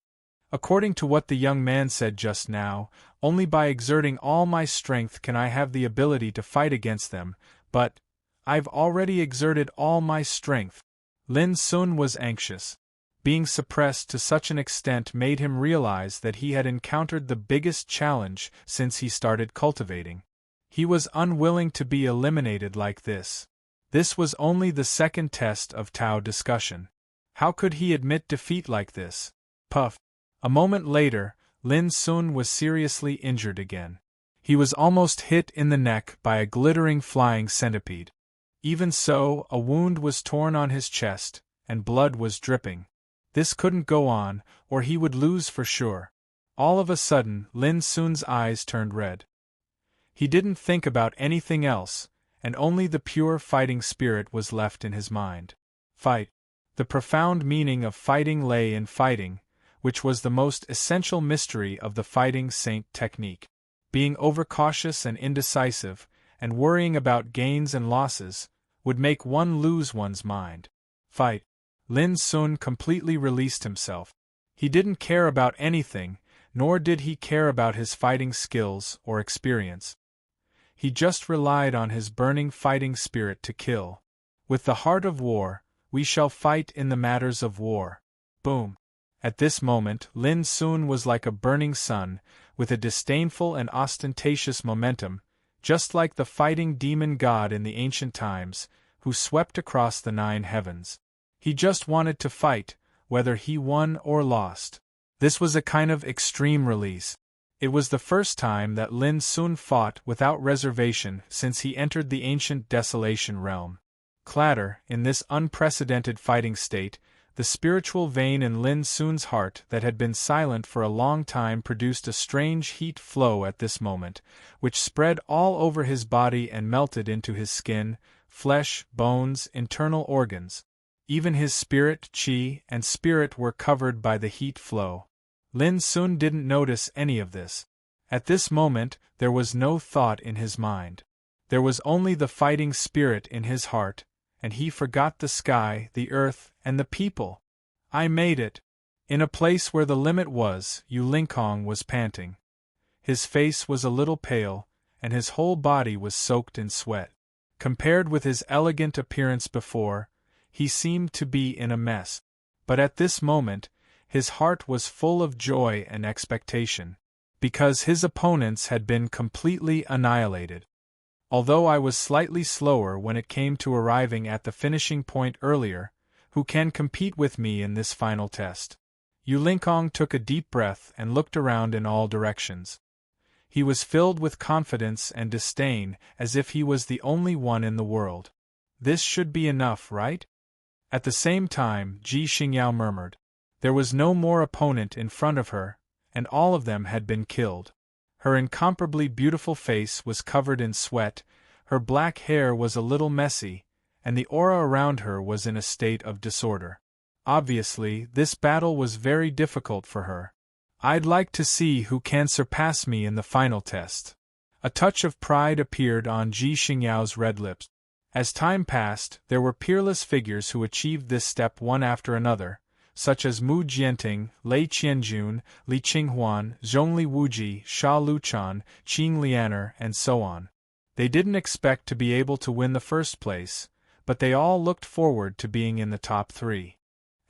According to what the young man said just now, only by exerting all my strength can I have the ability to fight against them, but I've already exerted all my strength. Lin Sun was anxious. Being suppressed to such an extent made him realize that he had encountered the biggest challenge since he started cultivating. He was unwilling to be eliminated like this. This was only the second test of Tao discussion. How could he admit defeat like this? Puff! A moment later, Lin Sun was seriously injured again. He was almost hit in the neck by a glittering flying centipede. Even so, a wound was torn on his chest, and blood was dripping. This couldn't go on, or he would lose for sure. All of a sudden, Lin Sun's eyes turned red. He didn't think about anything else, and only the pure fighting spirit was left in his mind. Fight. The profound meaning of fighting lay in fighting, which was the most essential mystery of the fighting saint technique. Being overcautious and indecisive, and worrying about gains and losses, would make one lose one's mind. Fight. Lin Sun completely released himself. He didn't care about anything, nor did he care about his fighting skills or experience. He just relied on his burning fighting spirit to kill. With the heart of war, we shall fight in the matters of war. Boom. At this moment, Lin Sun was like a burning sun, with a disdainful and ostentatious momentum, just like the fighting demon god in the ancient times, who swept across the 9 heavens. He just wanted to fight, whether he won or lost. This was a kind of extreme release. It was the first time that Lin Sun fought without reservation since he entered the ancient desolation realm. Clatter, in this unprecedented fighting state, the spiritual vein in Lin Sun's heart that had been silent for a long time produced a strange heat flow at this moment, which spread all over his body and melted into his skin, flesh, bones, internal organs. Even his spirit, chi, and spirit were covered by the heat flow. Lin Sun didn't notice any of this. At this moment, there was no thought in his mind. There was only the fighting spirit in his heart, and he forgot the sky, the earth, and the people. I made it. In a place where the limit was, Yulinkong was panting. His face was a little pale, and his whole body was soaked in sweat. Compared with his elegant appearance before, he seemed to be in a mess. But at this moment, his heart was full of joy and expectation, because his opponents had been completely annihilated. Although I was slightly slower when it came to arriving at the finishing point earlier, who can compete with me in this final test? Yulinkong took a deep breath and looked around in all directions. He was filled with confidence and disdain, as if he was the only one in the world. This should be enough, right? At the same time, Ji Xingyao murmured. There was no more opponent in front of her, and all of them had been killed. Her incomparably beautiful face was covered in sweat, her black hair was a little messy, and the aura around her was in a state of disorder. Obviously, this battle was very difficult for her. I'd like to see who can surpass me in the final test. A touch of pride appeared on Ji Xingyao's red lips. As time passed, there were peerless figures who achieved this step one after another, such as Mu Jianting, Lei Qianjun, Li Qinghuan, Zhongli Wuji, Sha Luchan, Qing Lianer, and so on. They didn't expect to be able to win the first place, but they all looked forward to being in the top 3.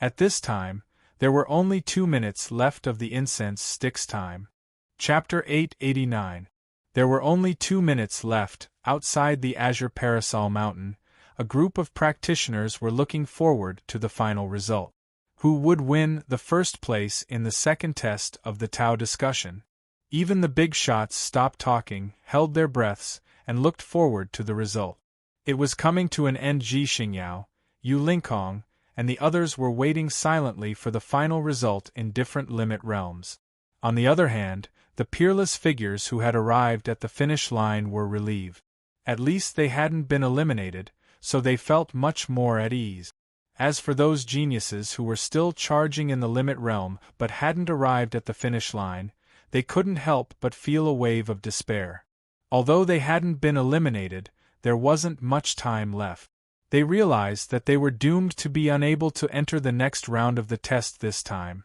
At this time, there were only 2 minutes left of the incense sticks time. Chapter 889. There were only 2 minutes left. Outside the Azure Parasol Mountain, a group of practitioners were looking forward to the final result. Who would win the first place in the second test of the Tao discussion? Even the big shots stopped talking, held their breaths, and looked forward to the result. It was coming to an end. Ji Xingyao, Yulinkong, and the others were waiting silently for the final result in different limit realms. On the other hand, the peerless figures who had arrived at the finish line were relieved. At least they hadn't been eliminated, so they felt much more at ease. As for those geniuses who were still charging in the limit realm but hadn't arrived at the finish line, they couldn't help but feel a wave of despair. Although they hadn't been eliminated, there wasn't much time left. They realized that they were doomed to be unable to enter the next round of the test this time.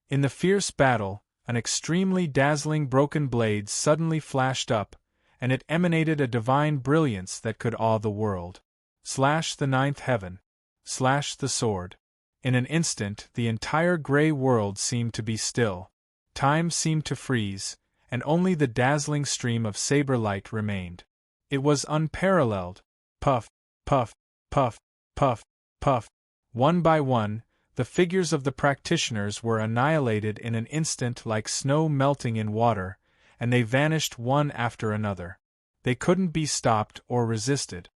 In the fierce battle, an extremely dazzling broken blade suddenly flashed up, and it emanated a divine brilliance that could awe the world. The ninth heaven. The sword. In an instant, the entire gray world seemed to be still. Time seemed to freeze, and only the dazzling stream of saber light remained. It was unparalleled. Puff, puff, puff, puff, puff. One by one, the figures of the practitioners were annihilated in an instant like snow melting in water, and they vanished one after another. They couldn't be stopped or resisted.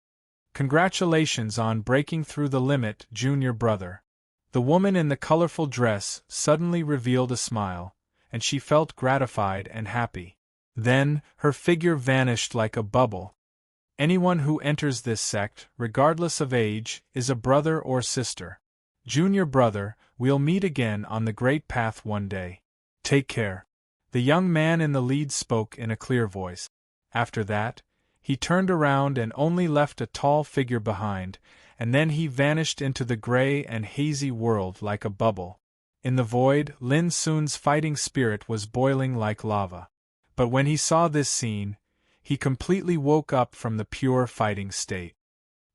Congratulations on breaking through the limit, junior brother. The woman in the colorful dress suddenly revealed a smile, and she felt gratified and happy. Then, her figure vanished like a bubble. Anyone who enters this sect, regardless of age, is a brother or sister. Junior brother, we'll meet again on the great path one day. Take care. The young man in the lead spoke in a clear voice. After that, he turned around and only left a tall figure behind, and then he vanished into the gray and hazy world like a bubble. In the void, Lin Sun's fighting spirit was boiling like lava. But when he saw this scene, he completely woke up from the pure fighting state.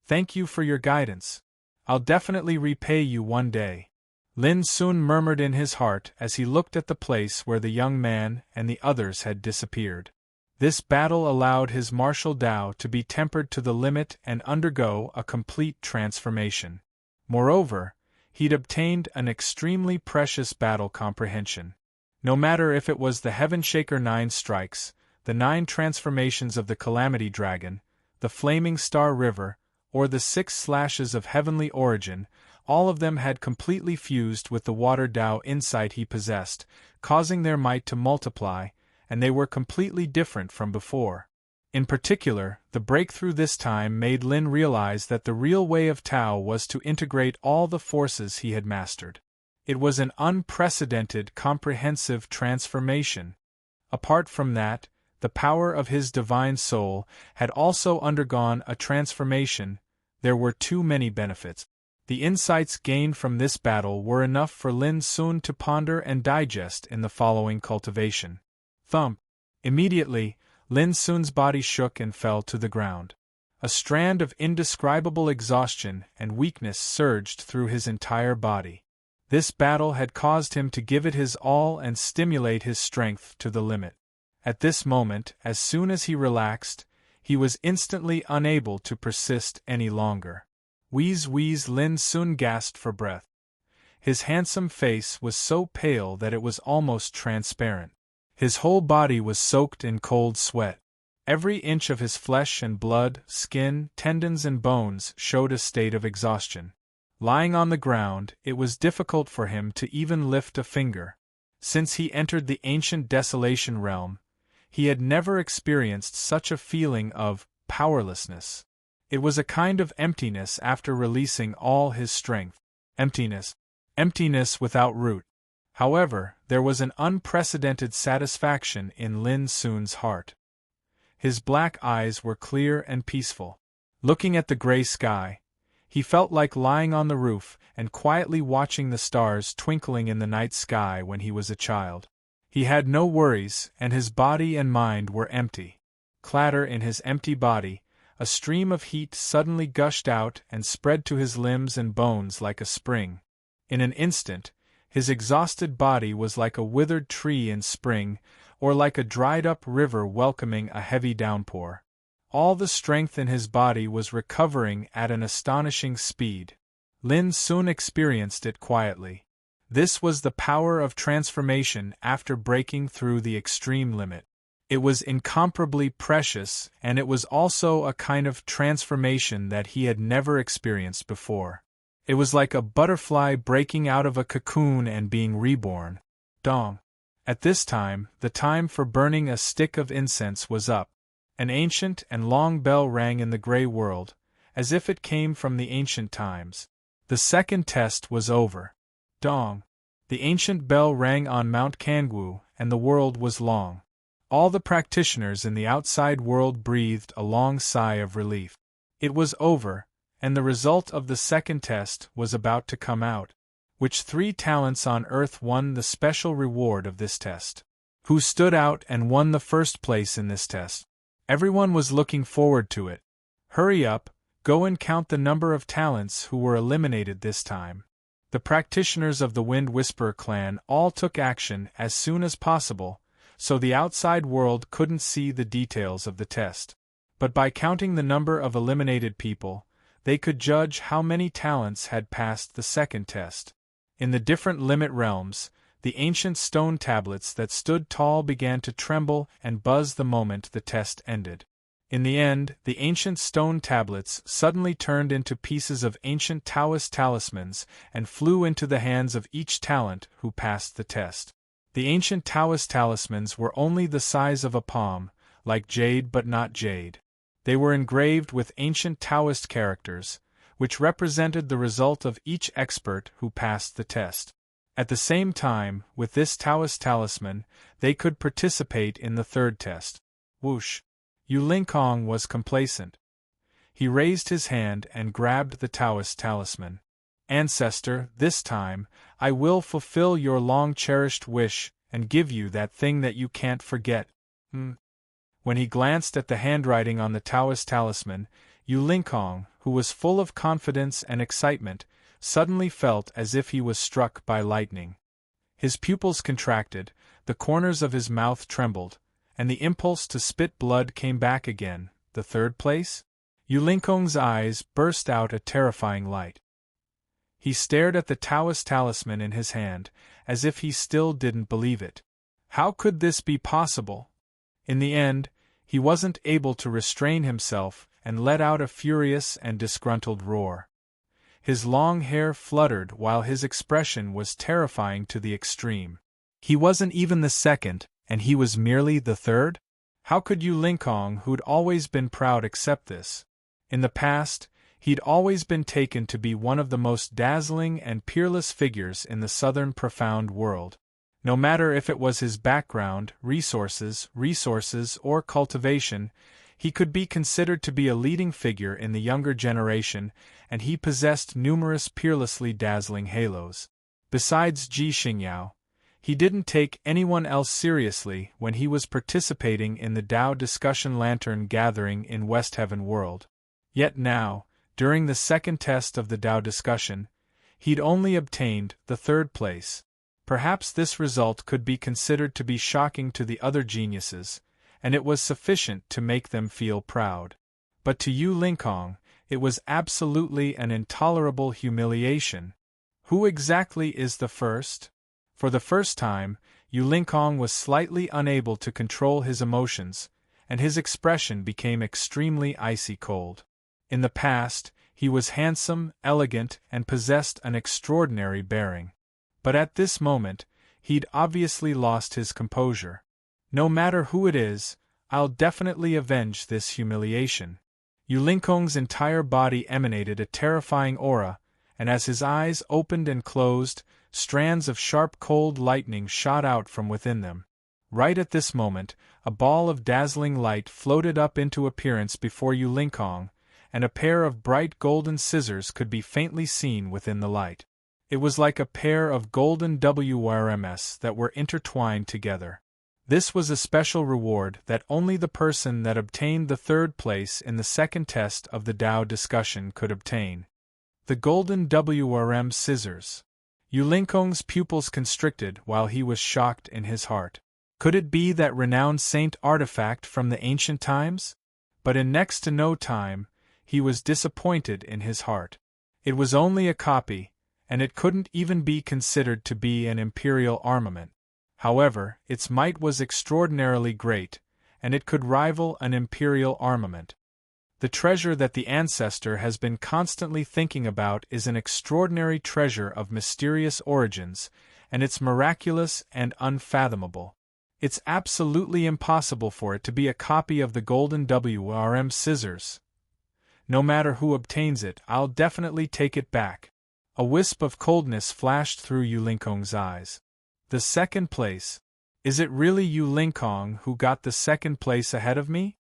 Thank you for your guidance. I'll definitely repay you one day. Lin Sun murmured in his heart as he looked at the place where the young man and the others had disappeared. This battle allowed his martial Tao to be tempered to the limit and undergo a complete transformation. Moreover, he'd obtained an extremely precious battle comprehension. No matter if it was the Heaven Shaker 9 strikes, the 9 transformations of the Calamity Dragon, the Flaming Star River, or the 6 slashes of heavenly origin, all of them had completely fused with the water Tao insight he possessed, causing their might to multiply, and they were completely different from before. In particular, the breakthrough this time made Lin realize that the real way of Tao was to integrate all the forces he had mastered. It was an unprecedented, comprehensive transformation. Apart from that, the power of his divine soul had also undergone a transformation. There were too many benefits. The insights gained from this battle were enough for Lin Sun to ponder and digest in the following cultivation. Thump! Immediately, Lin Sun's body shook and fell to the ground. A strand of indescribable exhaustion and weakness surged through his entire body. This battle had caused him to give it his all and stimulate his strength to the limit. At this moment, as soon as he relaxed, he was instantly unable to persist any longer. Wheeze wheeze, Lin Sun gasped for breath. His handsome face was so pale that it was almost transparent. His whole body was soaked in cold sweat. Every inch of his flesh and blood, skin, tendons and bones showed a state of exhaustion. Lying on the ground, it was difficult for him to even lift a finger. Since he entered the ancient desolation realm, he had never experienced such a feeling of powerlessness. It was a kind of emptiness after releasing all his strength. Emptiness. Emptiness without root. However, there was an unprecedented satisfaction in Lin Sun's heart. His black eyes were clear and peaceful. Looking at the gray sky, he felt like lying on the roof and quietly watching the stars twinkling in the night sky when he was a child. He had no worries, and his body and mind were empty. Clatter in his empty body, a stream of heat suddenly gushed out and spread to his limbs and bones like a spring. In an instant, his exhausted body was like a withered tree in spring, or like a dried-up river welcoming a heavy downpour. All the strength in his body was recovering at an astonishing speed. Lin Sun experienced it quietly. This was the power of transformation after breaking through the extreme limit. It was incomparably precious, and it was also a kind of transformation that he had never experienced before. It was like a butterfly breaking out of a cocoon and being reborn. Dong. At this time, the time for burning a stick of incense was up. An ancient and long bell rang in the gray world, as if it came from the ancient times. The second test was over. Dong. The ancient bell rang on Mount Kangwu, and the world was long. All the practitioners in the outside world breathed a long sigh of relief. It was over, and the result of the second test was about to come out. Which 3 talents on earth won the special reward of this test? Who stood out and won the first place in this test? Everyone was looking forward to it. Hurry up, go and count the number of talents who were eliminated this time. The practitioners of the Wind Whisperer clan all took action as soon as possible, so the outside world couldn't see the details of the test. But by counting the number of eliminated people, they could judge how many talents had passed the second test. In the different limit realms, the ancient stone tablets that stood tall began to tremble and buzz the moment the test ended. In the end, the ancient stone tablets suddenly turned into pieces of ancient Taoist talismans and flew into the hands of each talent who passed the test. The ancient Taoist talismans were only the size of a palm, like jade but not jade. They were engraved with ancient Taoist characters, which represented the result of each expert who passed the test. At the same time, with this Taoist talisman, they could participate in the third test. Whoosh! Yu Lingkong was complacent. He raised his hand and grabbed the Taoist talisman. Ancestor, this time, I will fulfill your long-cherished wish and give you that thing that you can't forget. When he glanced at the handwriting on the Taoist talisman, Yu Lingkong, who was full of confidence and excitement, suddenly felt as if he was struck by lightning. His pupils contracted, the corners of his mouth trembled, and the impulse to spit blood came back again. The third place? Yu Lingkong's eyes burst out a terrifying light. He stared at the Taoist talisman in his hand, as if he still didn't believe it. How could this be possible? In the end, he wasn't able to restrain himself and let out a furious and disgruntled roar. His long hair fluttered while his expression was terrifying to the extreme. He wasn't even the second, and he was merely the third? How could Yu Lingkong, who'd always been proud, accept this? In the past, he'd always been taken to be one of the most dazzling and peerless figures in the southern profound world. No matter if it was his background, resources, or cultivation, He could be considered to be a leading figure in the younger generation, and he possessed numerous peerlessly dazzling halos. Besides Ji Xingyao, he didn't take anyone else seriously when he was participating in the Tao discussion lantern gathering in West Heaven World. Yet now, during the second test of the Tao discussion, he'd only obtained the third place. Perhaps this result could be considered to be shocking to the other geniuses, and it was sufficient to make them feel proud. But to Yu Lingkong, it was absolutely an intolerable humiliation. Who exactly is the first? For the first time, Yu Lingkong was slightly unable to control his emotions, and his expression became extremely icy cold. In the past, he was handsome, elegant, and possessed an extraordinary bearing. But at this moment, he'd obviously lost his composure. No matter who it is, I'll definitely avenge this humiliation. Yu Lingkong's entire body emanated a terrifying aura, and as his eyes opened and closed, strands of sharp cold lightning shot out from within them. Right at this moment, a ball of dazzling light floated up into appearance before Yu Lingkong, and a pair of bright golden scissors could be faintly seen within the light. It was like a pair of golden WRMs that were intertwined together. This was a special reward that only the person that obtained the third place in the second test of the Tao discussion could obtain. The golden WRM scissors. Yu Lingkong's pupils constricted while he was shocked in his heart. Could it be that renowned saint artifact from the ancient times? But in next to no time, he was disappointed in his heart. It was only a copy, and it couldn't even be considered to be an imperial armament. However, its might was extraordinarily great, and it could rival an imperial armament. The treasure that the ancestor has been constantly thinking about is an extraordinary treasure of mysterious origins, and it's miraculous and unfathomable. It's absolutely impossible for it to be a copy of the golden WRM scissors. No matter who obtains it, I'll definitely take it back. A wisp of coldness flashed through Yu Lingkong's eyes. The second place. Is it really Yu Lingkong who got the second place ahead of me?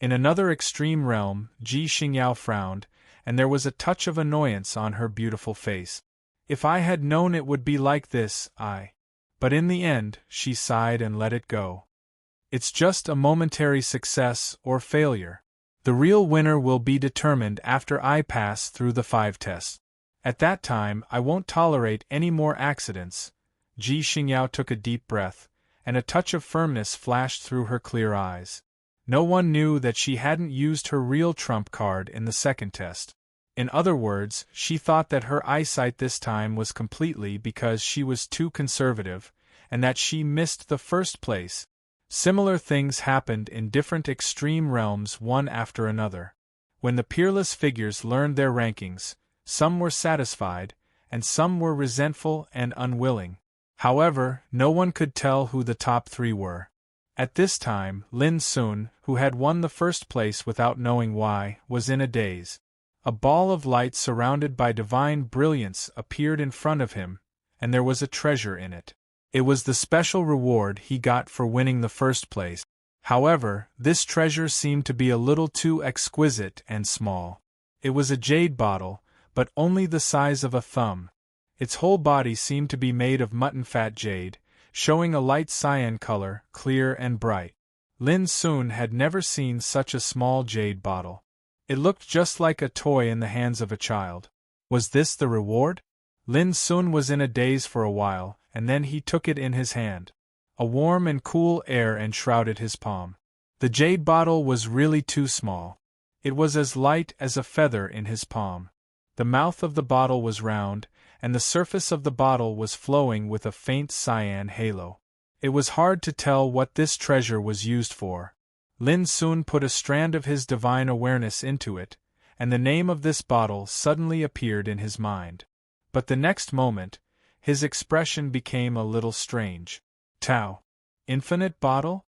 In another extreme realm, Ji Xingyao frowned, and there was a touch of annoyance on her beautiful face. If I had known it would be like this, But in the end, she sighed and let it go. It's just a momentary success or failure. The real winner will be determined after I pass through the 5 tests. At that time, I won't tolerate any more accidents. Ji Xingyao took a deep breath, and a touch of firmness flashed through her clear eyes. No one knew that she hadn't used her real trump card in the second test. In other words, she thought that her eyesight this time was completely because she was too conservative, and that she missed the first place. Similar things happened in different extreme realms one after another. When the peerless figures learned their rankings, some were satisfied, and some were resentful and unwilling. However, no one could tell who the top 3 were. At this time, Lin Sun, who had won the first place without knowing why, was in a daze. A ball of light surrounded by divine brilliance appeared in front of him, and there was a treasure in it. It was the special reward he got for winning the first place. However, this treasure seemed to be a little too exquisite and small. It was a jade bottle, but only the size of a thumb. Its whole body seemed to be made of mutton-fat jade, showing a light cyan color, clear and bright. Lin Sun had never seen such a small jade bottle. It looked just like a toy in the hands of a child. Was this the reward? Lin Sun was in a daze for a while, and then he took it in his hand. A warm and cool air enshrouded his palm. The jade bottle was really too small. It was as light as a feather in his palm. The mouth of the bottle was round, and the surface of the bottle was flowing with a faint cyan halo. It was hard to tell what this treasure was used for. Lin Sun put a strand of his divine awareness into it, and the name of this bottle suddenly appeared in his mind. But the next moment, his expression became a little strange. Tao. Infinite bottle?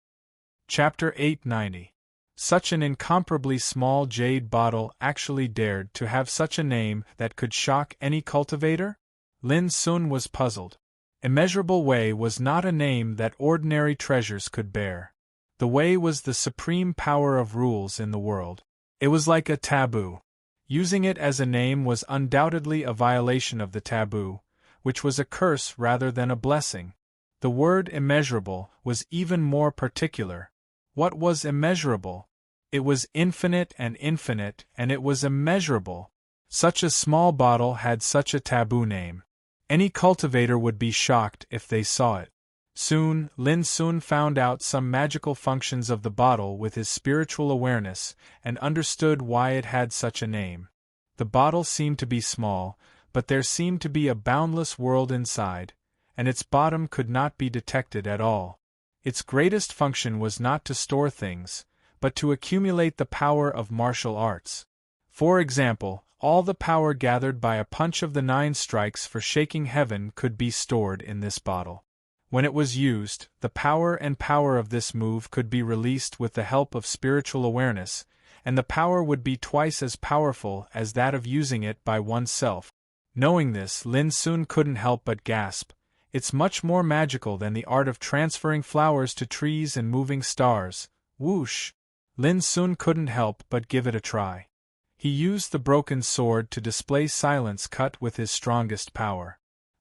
Chapter 890. Such an incomparably small jade bottle actually dared to have such a name that could shock any cultivator? Lin Sun was puzzled. Immeasurable Way was not a name that ordinary treasures could bear. The way was the supreme power of rules in the world. It was like a taboo. Using it as a name was undoubtedly a violation of the taboo, which was a curse rather than a blessing. The word immeasurable was even more particular. What was immeasurable? It was infinite, and it was immeasurable. Such a small bottle had such a taboo name. Any cultivator would be shocked if they saw it. Soon, Lin Sun found out some magical functions of the bottle with his spiritual awareness, and understood why it had such a name. The bottle seemed to be small, but there seemed to be a boundless world inside, and its bottom could not be detected at all. Its greatest function was not to store things, but to accumulate the power of martial arts. For example, all the power gathered by a punch of the 9 strikes for shaking heaven could be stored in this bottle. When it was used, the power of this move could be released with the help of spiritual awareness, and the power would be twice as powerful as that of using it by oneself. Knowing this, Lin Sun couldn't help but gasp. It's much more magical than the art of transferring flowers to trees and moving stars. Whoosh! Lin Sun couldn't help but give it a try. He used the broken sword to display silence cut with his strongest power.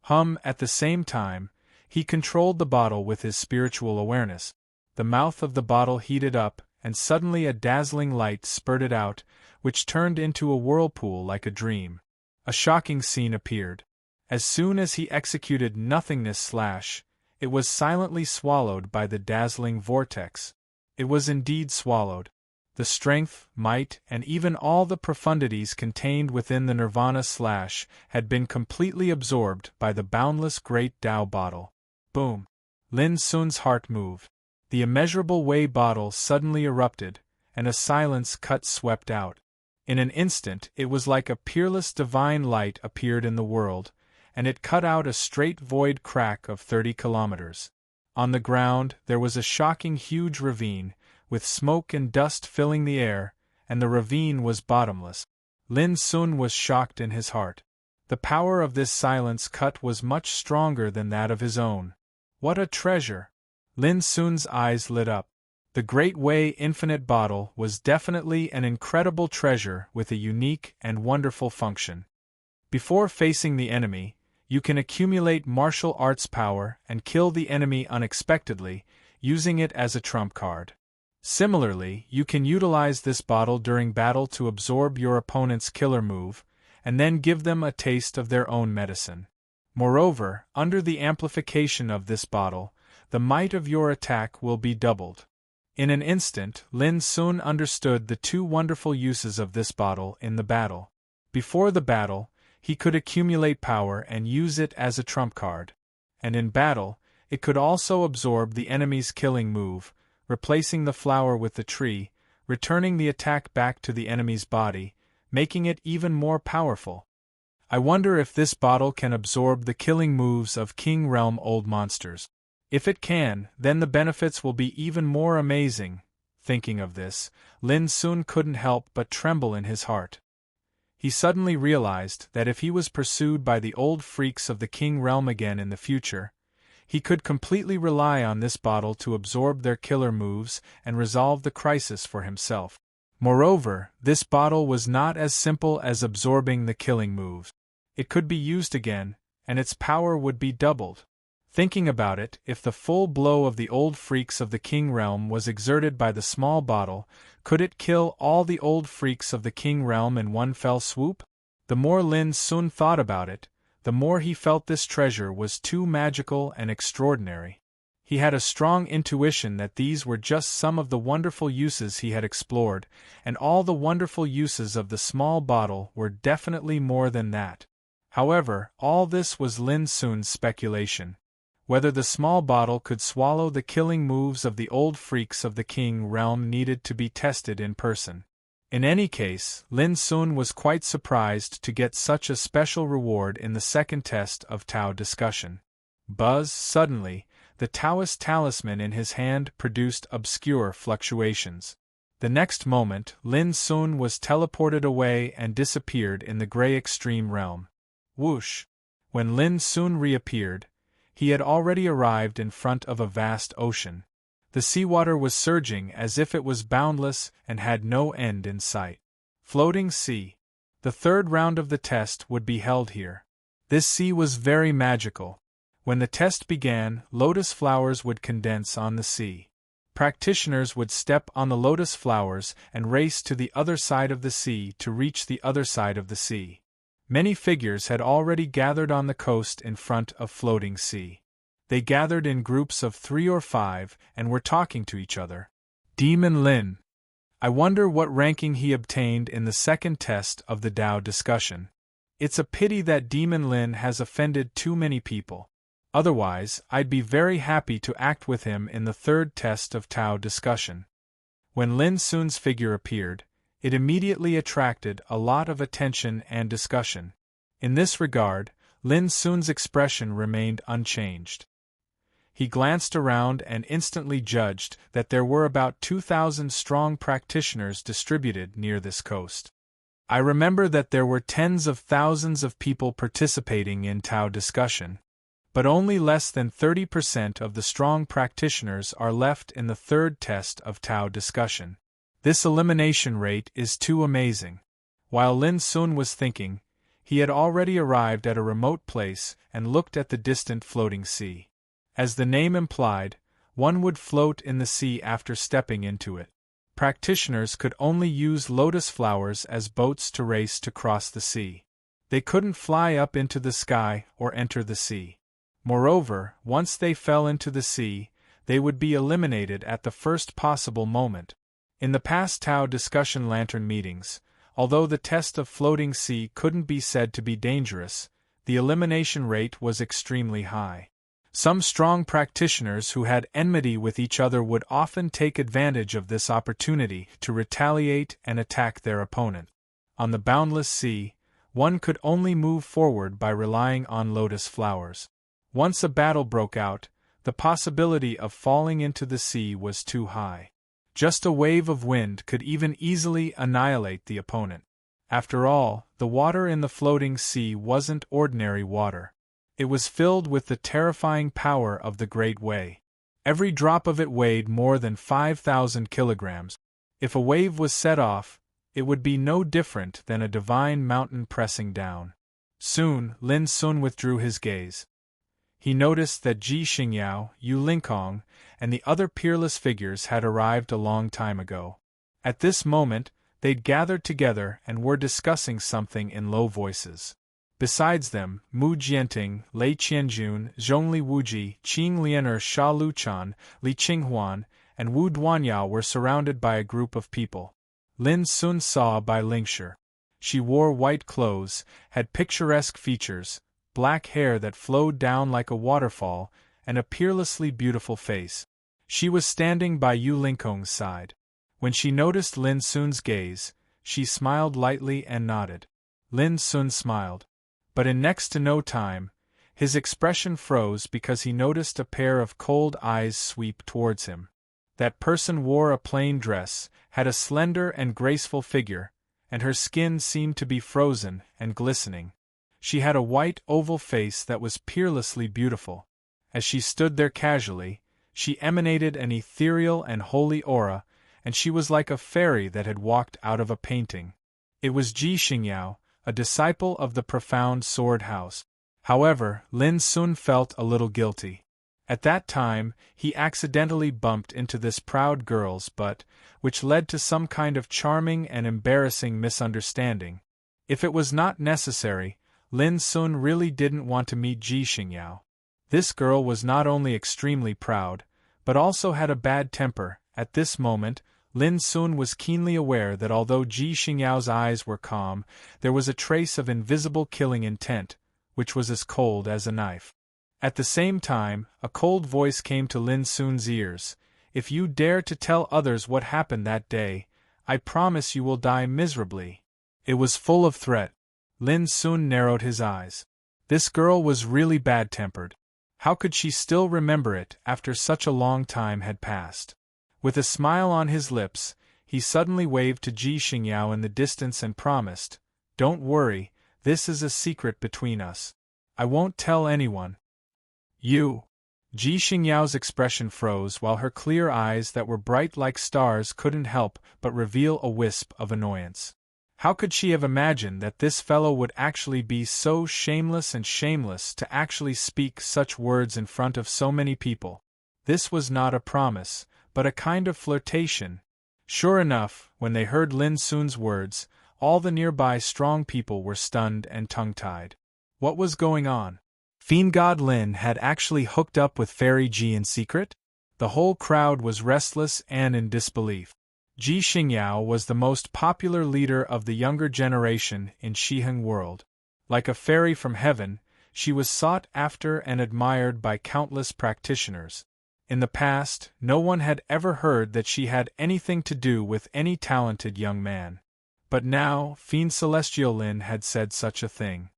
At the same time, he controlled the bottle with his spiritual awareness. The mouth of the bottle heated up, and suddenly a dazzling light spurted out, which turned into a whirlpool like a dream. A shocking scene appeared. As soon as he executed nothingness slash, it was silently swallowed by the dazzling vortex. It was indeed swallowed. The strength, might, and even all the profundities contained within the nirvana slash had been completely absorbed by the boundless great Tao bottle. Boom! Lin Sun's heart moved. The immeasurable way bottle suddenly erupted, and a silence cut swept out. In an instant it was like a peerless divine light appeared in the world, and it cut out a straight void crack of 30 kilometers. On the ground there was a shocking huge ravine, with smoke and dust filling the air, and the ravine was bottomless. Lin Sun was shocked in his heart. The power of this silence cut was much stronger than that of his own. What a treasure! Lin Sun's eyes lit up. The Great Way Infinite Bottle was definitely an incredible treasure with a unique and wonderful function. Before facing the enemy, you can accumulate martial arts power and kill the enemy unexpectedly, using it as a trump card. Similarly, you can utilize this bottle during battle to absorb your opponent's killer move, and then give them a taste of their own medicine. Moreover, under the amplification of this bottle, the might of your attack will be doubled. In an instant, Lin Sun understood the 2 wonderful uses of this bottle in the battle. Before the battle, he could accumulate power and use it as a trump card. And in battle, it could also absorb the enemy's killing move, replacing the flower with the tree, returning the attack back to the enemy's body, making it even more powerful. I wonder if this bottle can absorb the killing moves of King Realm old monsters. If it can, then the benefits will be even more amazing. Thinking of this, Lin Sun couldn't help but tremble in his heart. He suddenly realized that if he was pursued by the old freaks of the King Realm again in the future, he could completely rely on this bottle to absorb their killer moves and resolve the crisis for himself. Moreover, this bottle was not as simple as absorbing the killing moves. It could be used again, and its power would be doubled. Thinking about it, if the full blow of the old freaks of the King Realm was exerted by the small bottle, could it kill all the old freaks of the King Realm in one fell swoop? The more Lin Sun thought about it, the more he felt this treasure was too magical and extraordinary. He had a strong intuition that these were just some of the wonderful uses he had explored, and all the wonderful uses of the small bottle were definitely more than that. However, all this was Lin Sun's speculation. Whether the small bottle could swallow the killing moves of the old freaks of the King Realm needed to be tested in person. In any case, Lin Sun was quite surprised to get such a special reward in the second test of Tao discussion. Buzz, suddenly, the Taoist talisman in his hand produced obscure fluctuations. The next moment, Lin Sun was teleported away and disappeared in the Grey Extreme Realm. Whoosh! When Lin Sun reappeared, he had already arrived in front of a vast ocean. The seawater was surging as if it was boundless and had no end in sight. Floating sea. The third round of the test would be held here. This sea was very magical. When the test began, lotus flowers would condense on the sea. Practitioners would step on the lotus flowers and race to the other side of the sea to reach the other side of the sea. Many figures had already gathered on the coast in front of floating sea. They gathered in groups of 3 or 5 and were talking to each other. Demon Lin. I wonder what ranking he obtained in the second test of the Tao discussion. It's a pity that Demon Lin has offended too many people. Otherwise, I'd be very happy to act with him in the third test of Tao discussion. When Lin Sun's figure appeared, it immediately attracted a lot of attention and discussion. In this regard, Lin Sun's expression remained unchanged. He glanced around and instantly judged that there were about 2,000 strong practitioners distributed near this coast. I remember that there were tens of thousands of people participating in Tao discussion, but only less than 30% of the strong practitioners are left in the third test of Tao discussion. This elimination rate is too amazing. While Lin Sun was thinking, he had already arrived at a remote place and looked at the distant floating sea. As the name implied, one would float in the sea after stepping into it. Practitioners could only use lotus flowers as boats to race to cross the sea. They couldn't fly up into the sky or enter the sea. Moreover, once they fell into the sea, they would be eliminated at the first possible moment. In the past Tao discussion lantern meetings, although the test of floating sea couldn't be said to be dangerous, the elimination rate was extremely high. Some strong practitioners who had enmity with each other would often take advantage of this opportunity to retaliate and attack their opponent. On the boundless sea, one could only move forward by relying on lotus flowers. Once a battle broke out, the possibility of falling into the sea was too high. Just a wave of wind could even easily annihilate the opponent. After all, the water in the floating sea wasn't ordinary water. It was filled with the terrifying power of the Great Way. Every drop of it weighed more than 5,000 kilograms. If a wave was set off, it would be no different than a divine mountain pressing down. Soon, Lin Sun withdrew his gaze. He noticed that Ji Xingyao, Yu Lingkong, and the other peerless figures had arrived a long time ago. At this moment, they'd gathered together and were discussing something in low voices. Besides them, Mu Jianting, Lei Qianjun, Zhongli Wuji, Qing Lianer Sha Luchan, Li Qinghuan, and Wu Duanyao were surrounded by a group of people. Lin Sun saw Bai Lingshi. She wore white clothes, had picturesque features, black hair that flowed down like a waterfall, and a peerlessly beautiful face. She was standing by Yu Lingkong's side. When she noticed Lin Sun's gaze, she smiled lightly and nodded. Lin Sun smiled. But in next to no time, his expression froze because he noticed a pair of cold eyes sweep towards him. That person wore a plain dress, had a slender and graceful figure, and her skin seemed to be frozen and glistening. She had a white oval face that was peerlessly beautiful. As she stood there casually, she emanated an ethereal and holy aura, and she was like a fairy that had walked out of a painting. It was Ji Xingyao, a disciple of the profound sword house. However, Lin Sun felt a little guilty. At that time, he accidentally bumped into this proud girl's butt, which led to some kind of charming and embarrassing misunderstanding. If it was not necessary, Lin Sun really didn't want to meet Ji Xingyao. This girl was not only extremely proud, but also had a bad temper. At this moment, Lin Sun was keenly aware that although Ji Xingyao's eyes were calm, there was a trace of invisible killing intent, which was as cold as a knife. At the same time, a cold voice came to Lin Sun's ears. If you dare to tell others what happened that day, I promise you will die miserably. It was full of threat. Lin Sun narrowed his eyes. This girl was really bad-tempered. How could she still remember it after such a long time had passed? With a smile on his lips, he suddenly waved to Ji Xingyao in the distance and promised, "Don't worry, this is a secret between us. I won't tell anyone." You. Ji Xingyao's expression froze while her clear eyes that were bright like stars couldn't help but reveal a wisp of annoyance. How could she have imagined that this fellow would actually be so shameless to actually speak such words in front of so many people? This was not a promise, but a kind of flirtation. Sure enough, when they heard Lin Sun's words, all the nearby strong people were stunned and tongue-tied. What was going on? Fiend God Lin had actually hooked up with Fairy Ji in secret? The whole crowd was restless and in disbelief. Ji Xingyao was the most popular leader of the younger generation in Shiheng world. Like a fairy from heaven, she was sought after and admired by countless practitioners. In the past, no one had ever heard that she had anything to do with any talented young man. But now, Fiend Celestial Lin had said such a thing.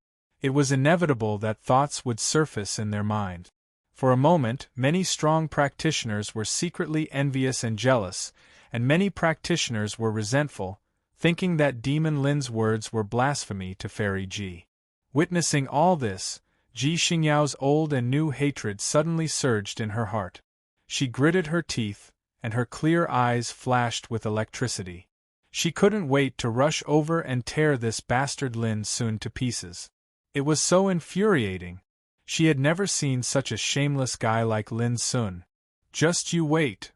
It was inevitable that thoughts would surface in their mind. For a moment, many strong practitioners were secretly envious and jealous, and many practitioners were resentful, thinking that Demon Lin's words were blasphemy to Fairy Ji. Witnessing all this, Ji Xingyao's old and new hatred suddenly surged in her heart. She gritted her teeth, and her clear eyes flashed with electricity. She couldn't wait to rush over and tear this bastard Lin Sun to pieces. It was so infuriating. She had never seen such a shameless guy like Lin Sun. Just you wait.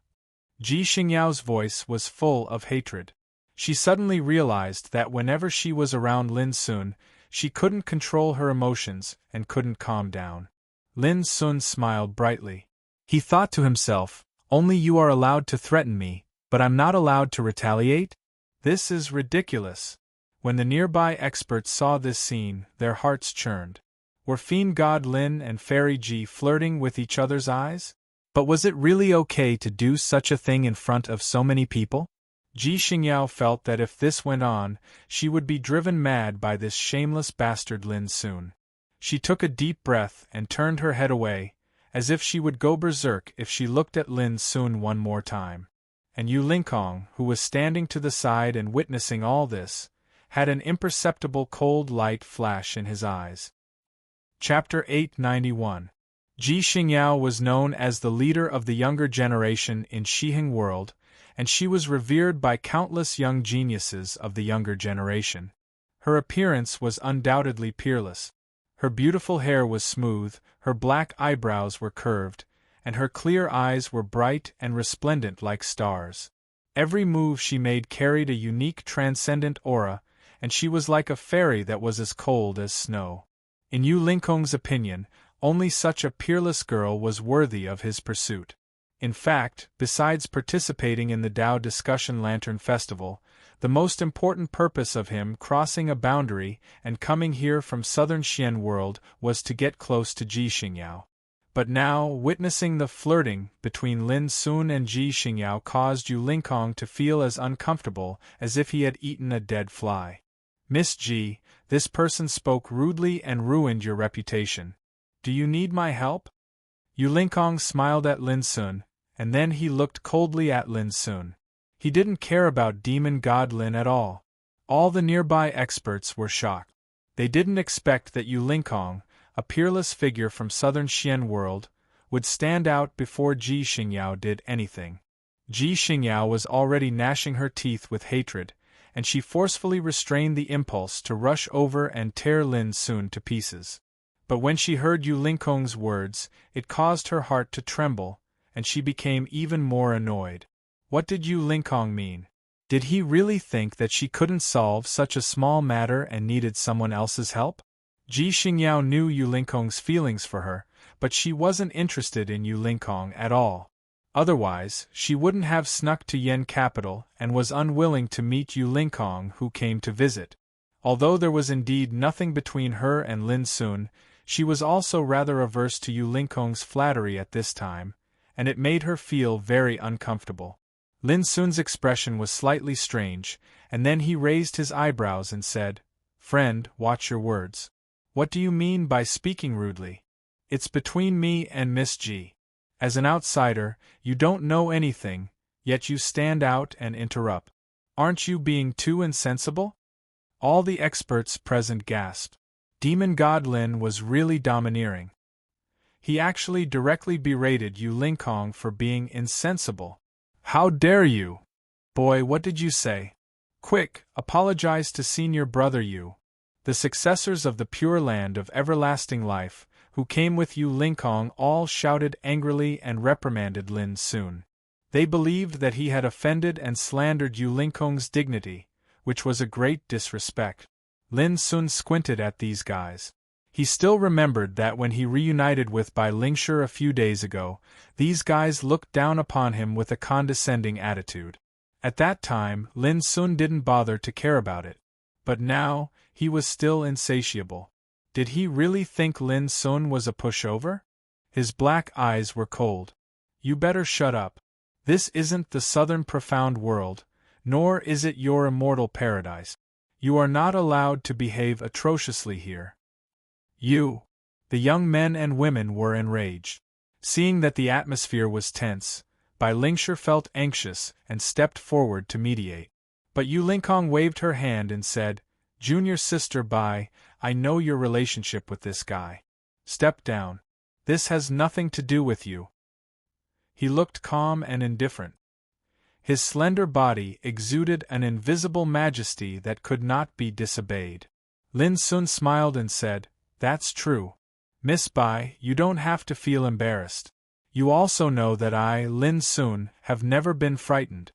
Ji Xingyao's voice was full of hatred. She suddenly realized that whenever she was around Lin Sun, she couldn't control her emotions and couldn't calm down. Lin Sun smiled brightly. He thought to himself, only you are allowed to threaten me, but I'm not allowed to retaliate? This is ridiculous. When the nearby experts saw this scene, their hearts churned. Were Fiend God Lin and Fairy Ji flirting with each other's eyes? But was it really okay to do such a thing in front of so many people? Ji Xingyao felt that if this went on, she would be driven mad by this shameless bastard Lin Sun. She took a deep breath and turned her head away, as if she would go berserk if she looked at Lin Sun one more time. And Yu Lingkong, who was standing to the side and witnessing all this, had an imperceptible cold light flash in his eyes. Chapter 891. Ji Xingyao was known as the leader of the younger generation in Shiheng world, and she was revered by countless young geniuses of the younger generation. Her appearance was undoubtedly peerless. Her beautiful hair was smooth, her black eyebrows were curved, and her clear eyes were bright and resplendent like stars. Every move she made carried a unique transcendent aura, and she was like a fairy that was as cold as snow. In Yu Lingkong's opinion, only such a peerless girl was worthy of his pursuit. In fact, besides participating in the Dao Discussion Lantern Festival, the most important purpose of him crossing a boundary and coming here from southern Xian world was to get close to Ji Xingyao. But now, witnessing the flirting between Lin Sun and Ji Xingyao caused Yu Lingkong to feel as uncomfortable as if he had eaten a dead fly. Miss Ji, this person spoke rudely and ruined your reputation. Do you need my help? Yu Lingkong smiled at Lin Sun, and then he looked coldly at Lin Sun. He didn't care about Demon God Lin at all. All the nearby experts were shocked. They didn't expect that Yu Lingkong, a peerless figure from southern Xian world, would stand out before Ji Xingyao did anything. Ji Xingyao was already gnashing her teeth with hatred, and she forcefully restrained the impulse to rush over and tear Lin Sun to pieces. But when she heard Yu Lingkong's words, it caused her heart to tremble, and she became even more annoyed. What did Yu Lingkong mean? Did he really think that she couldn't solve such a small matter and needed someone else's help? Ji Xingyao knew Yu Lingkong's feelings for her, but she wasn't interested in Yu Lingkong at all. Otherwise, she wouldn't have snuck to Yen capital and was unwilling to meet Yu Lingkong who came to visit. Although there was indeed nothing between her and Lin Sun, she was also rather averse to Yu Lingkong's flattery at this time, and it made her feel very uncomfortable. Lin Sun's expression was slightly strange, and then he raised his eyebrows and said, "Friend, watch your words. What do you mean by speaking rudely? It's between me and Miss Ji. As an outsider, you don't know anything, yet you stand out and interrupt. Aren't you being too insensible?" All the experts present gasped. Demon God Lin was really domineering. He actually directly berated Yu Lingkong for being insensible. "How dare you? Boy, what did you say? Quick, apologize to senior brother Yu." The successors of the Pure Land of Everlasting Life, who came with Yu Lingkong, all shouted angrily and reprimanded Lin Sun. They believed that he had offended and slandered Yu Lingkong's dignity, which was a great disrespect. Lin Sun squinted at these guys. He still remembered that when he reunited with Bai Lingshi a few days ago, these guys looked down upon him with a condescending attitude. At that time, Lin Sun didn't bother to care about it. But now, he was still insatiable. Did he really think Lin Sun was a pushover? His black eyes were cold. "You better shut up. This isn't the southern profound world, nor is it your immortal paradise. You are not allowed to behave atrociously here." "You!" The young men and women were enraged. Seeing that the atmosphere was tense, Bai Lingshi felt anxious and stepped forward to mediate. But Yu Lingkong waved her hand and said, "Junior sister Bai, I know your relationship with this guy. Step down. This has nothing to do with you." He looked calm and indifferent. His slender body exuded an invisible majesty that could not be disobeyed. Lin Sun smiled and said, "That's true. Miss Bai, you don't have to feel embarrassed. You also know that I, Lin Sun, have never been frightened."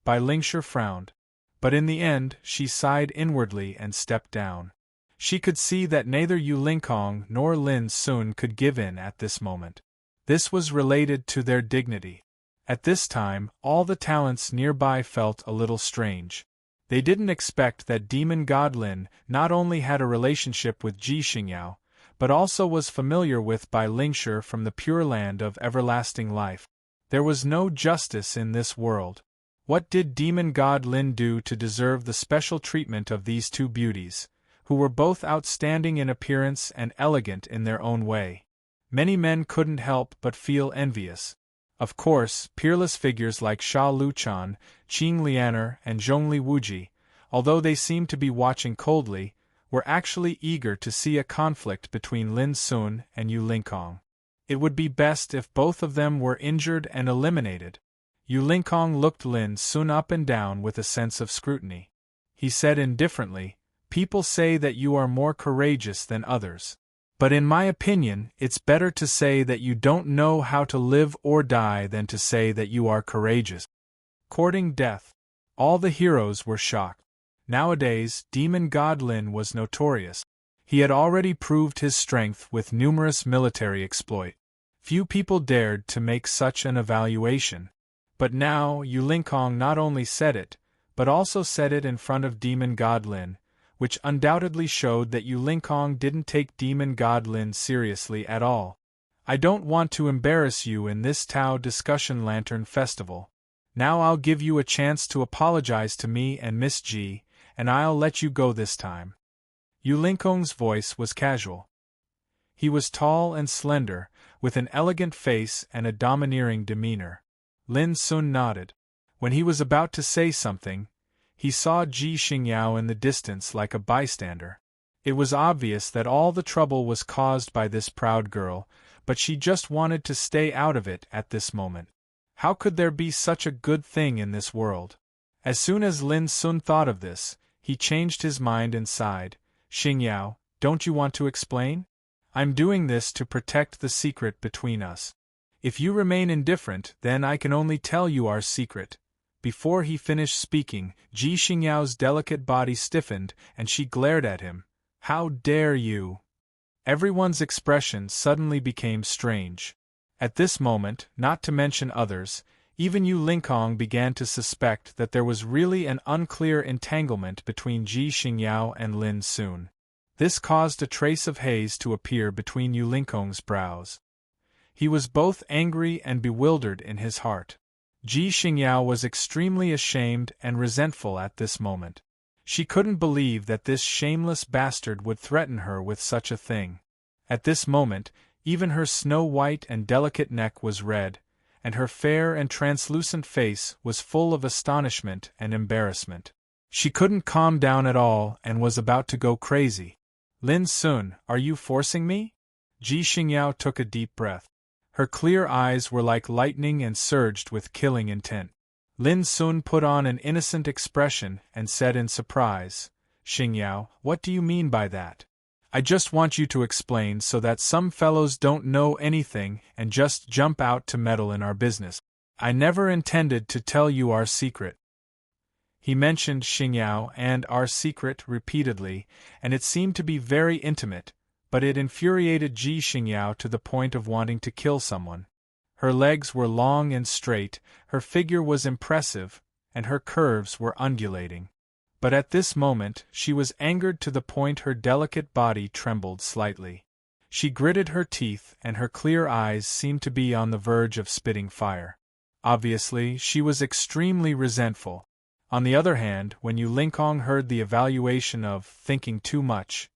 Bai Lingshi frowned. But in the end, she sighed inwardly and stepped down. She could see that neither Yu Lingkong nor Lin Sun could give in at this moment. This was related to their dignity. At this time, all the talents nearby felt a little strange. They didn't expect that demon god Lin not only had a relationship with Ji Xingyao, but also was familiar with Bai Lingshi from the Pure Land of Everlasting Life. There was no justice in this world. What did demon god Lin do to deserve the special treatment of these two beauties, who were both outstanding in appearance and elegant in their own way? Many men couldn't help but feel envious. Of course, peerless figures like Sha Luchan, Qing Lianer, and Zhongli Wuji, although they seemed to be watching coldly, were actually eager to see a conflict between Lin Sun and Yu Lingkong. It would be best if both of them were injured and eliminated. Yu Lingkong looked Lin Sun up and down with a sense of scrutiny. He said indifferently, "People say that you are more courageous than others. But in my opinion, it's better to say that you don't know how to live or die than to say that you are courageous." Courting death. All the heroes were shocked. Nowadays, demon god Lin was notorious. He had already proved his strength with numerous military exploits. Few people dared to make such an evaluation. But now, Yu Lingkong not only said it, but also said it in front of demon god Lin, which undoubtedly showed that Yu Lingkong didn't take demon god Lin seriously at all. "I don't want to embarrass you in this Tao Discussion Lantern Festival. Now I'll give you a chance to apologize to me and Miss G, and I'll let you go this time." Yu Lingkong's voice was casual. He was tall and slender, with an elegant face and a domineering demeanor. Lin Sun nodded. When he was about to say something, he saw Ji Xingyao in the distance like a bystander. It was obvious that all the trouble was caused by this proud girl, but she just wanted to stay out of it at this moment. How could there be such a good thing in this world? As soon as Lin Sun thought of this, he changed his mind and sighed. "Xingyao, don't you want to explain? I'm doing this to protect the secret between us. If you remain indifferent, then I can only tell you our secret." Before he finished speaking, Ji Xingyao's delicate body stiffened, and she glared at him. "How dare you?" Everyone's expression suddenly became strange. At this moment, not to mention others, even Yu Lingkong began to suspect that there was really an unclear entanglement between Ji Xingyao and Lin Sun. This caused a trace of haze to appear between Yu Lingkong's brows. He was both angry and bewildered in his heart. Ji Xingyao was extremely ashamed and resentful at this moment. She couldn't believe that this shameless bastard would threaten her with such a thing. At this moment, even her snow-white and delicate neck was red, and her fair and translucent face was full of astonishment and embarrassment. She couldn't calm down at all and was about to go crazy. "Lin Sun, are you forcing me?" Ji Xingyao took a deep breath. Her clear eyes were like lightning and surged with killing intent. Lin Sun put on an innocent expression and said in surprise, Xingyao, what do you mean by that? I just want you to explain so that some fellows don't know anything and just jump out to meddle in our business. I never intended to tell you our secret. He mentioned Xingyao and our secret repeatedly, and it seemed to be very intimate, but it infuriated Ji Xingyao to the point of wanting to kill someone. Her legs were long and straight, her figure was impressive, and her curves were undulating. But at this moment she was angered to the point her delicate body trembled slightly. She gritted her teeth and her clear eyes seemed to be on the verge of spitting fire. Obviously, she was extremely resentful. On the other hand, when Yu Lingkong heard the evaluation of thinking too much,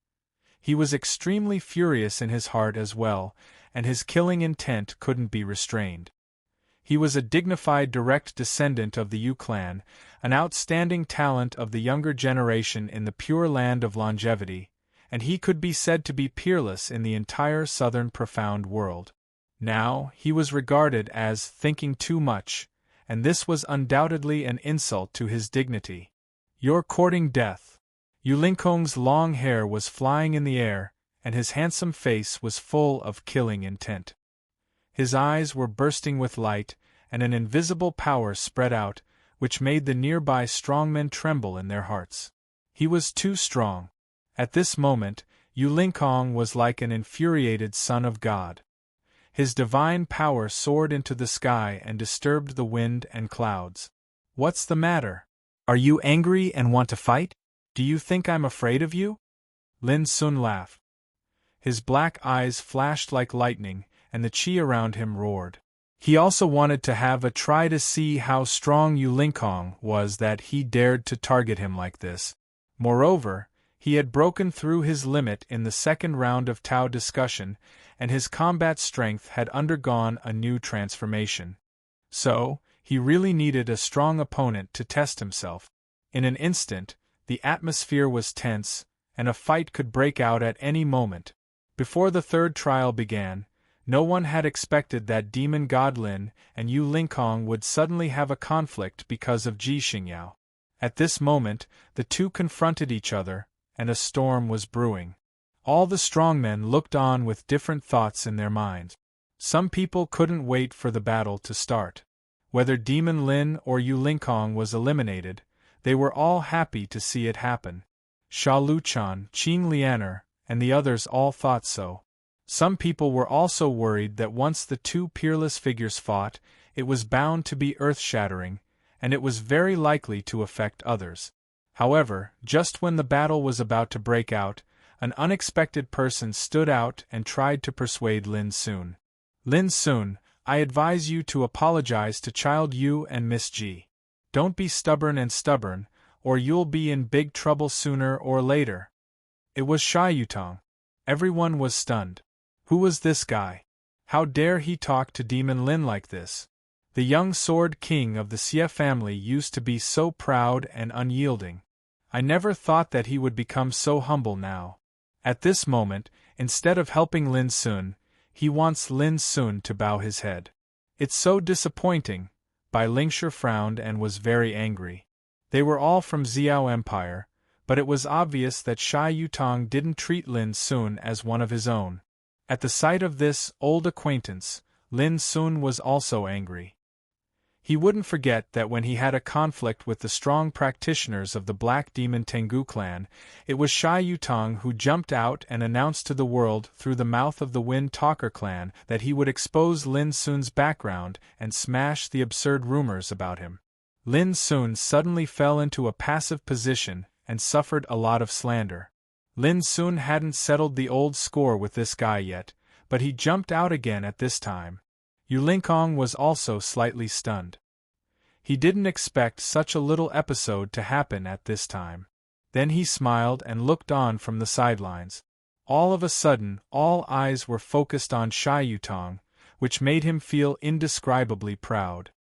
he was extremely furious in his heart as well, and his killing intent couldn't be restrained. He was a dignified direct descendant of the Yu clan, an outstanding talent of the younger generation in the pure land of longevity, and he could be said to be peerless in the entire southern profound world. Now, he was regarded as thinking too much, and this was undoubtedly an insult to his dignity. You're courting death. Yu Lingkong's long hair was flying in the air, and his handsome face was full of killing intent. His eyes were bursting with light, and an invisible power spread out, which made the nearby strongmen tremble in their hearts. He was too strong. At this moment, Yu Lingkong was like an infuriated son of God. His divine power soared into the sky and disturbed the wind and clouds. What's the matter? Are you angry and want to fight? Do you think I'm afraid of you? Lin Sun laughed. His black eyes flashed like lightning, and the qi around him roared. He also wanted to have a try to see how strong Yu Lingkong was that he dared to target him like this. Moreover, he had broken through his limit in the second round of Tao discussion, and his combat strength had undergone a new transformation. So, he really needed a strong opponent to test himself. In an instant, the atmosphere was tense, and a fight could break out at any moment. Before the third trial began, no one had expected that demon god Lin and Yu Lingkong would suddenly have a conflict because of Ji Xingyao. At this moment, the two confronted each other, and a storm was brewing. All the strongmen looked on with different thoughts in their minds. Some people couldn't wait for the battle to start. Whether Demon Lin or Yu Lingkong was eliminated, they were all happy to see it happen. Sha Luchan, Qin Lianer, and the others all thought so. Some people were also worried that once the two peerless figures fought, it was bound to be earth-shattering, and it was very likely to affect others. However, just when the battle was about to break out, an unexpected person stood out and tried to persuade Lin Sun. Lin Sun, I advise you to apologize to Child Yu and Miss Ji. Don't be stubborn, or you'll be in big trouble sooner or later. It was Sha Yutong. Everyone was stunned. Who was this guy? How dare he talk to Demon Lin like this? The young sword king of the Xie family used to be so proud and unyielding. I never thought that he would become so humble now. At this moment, instead of helping Lin Sun, he wants Lin Sun to bow his head. It's so disappointing. Bai Lingshi frowned and was very angry. They were all from Xiao Empire, but it was obvious that Sha Yutong didn't treat Lin Sun as one of his own. At the sight of this old acquaintance, Lin Sun was also angry. He wouldn't forget that when he had a conflict with the strong practitioners of the Black Demon Tengu clan, it was Sha Yutong who jumped out and announced to the world through the mouth of the Wind Talker clan that he would expose Lin Sun's background and smash the absurd rumors about him. Lin Sun suddenly fell into a passive position and suffered a lot of slander. Lin Sun hadn't settled the old score with this guy yet, but he jumped out again at this time. Yu Lingkong was also slightly stunned. He didn't expect such a little episode to happen at this time. Then he smiled and looked on from the sidelines. All of a sudden, all eyes were focused on Sha Yutong, which made him feel indescribably proud.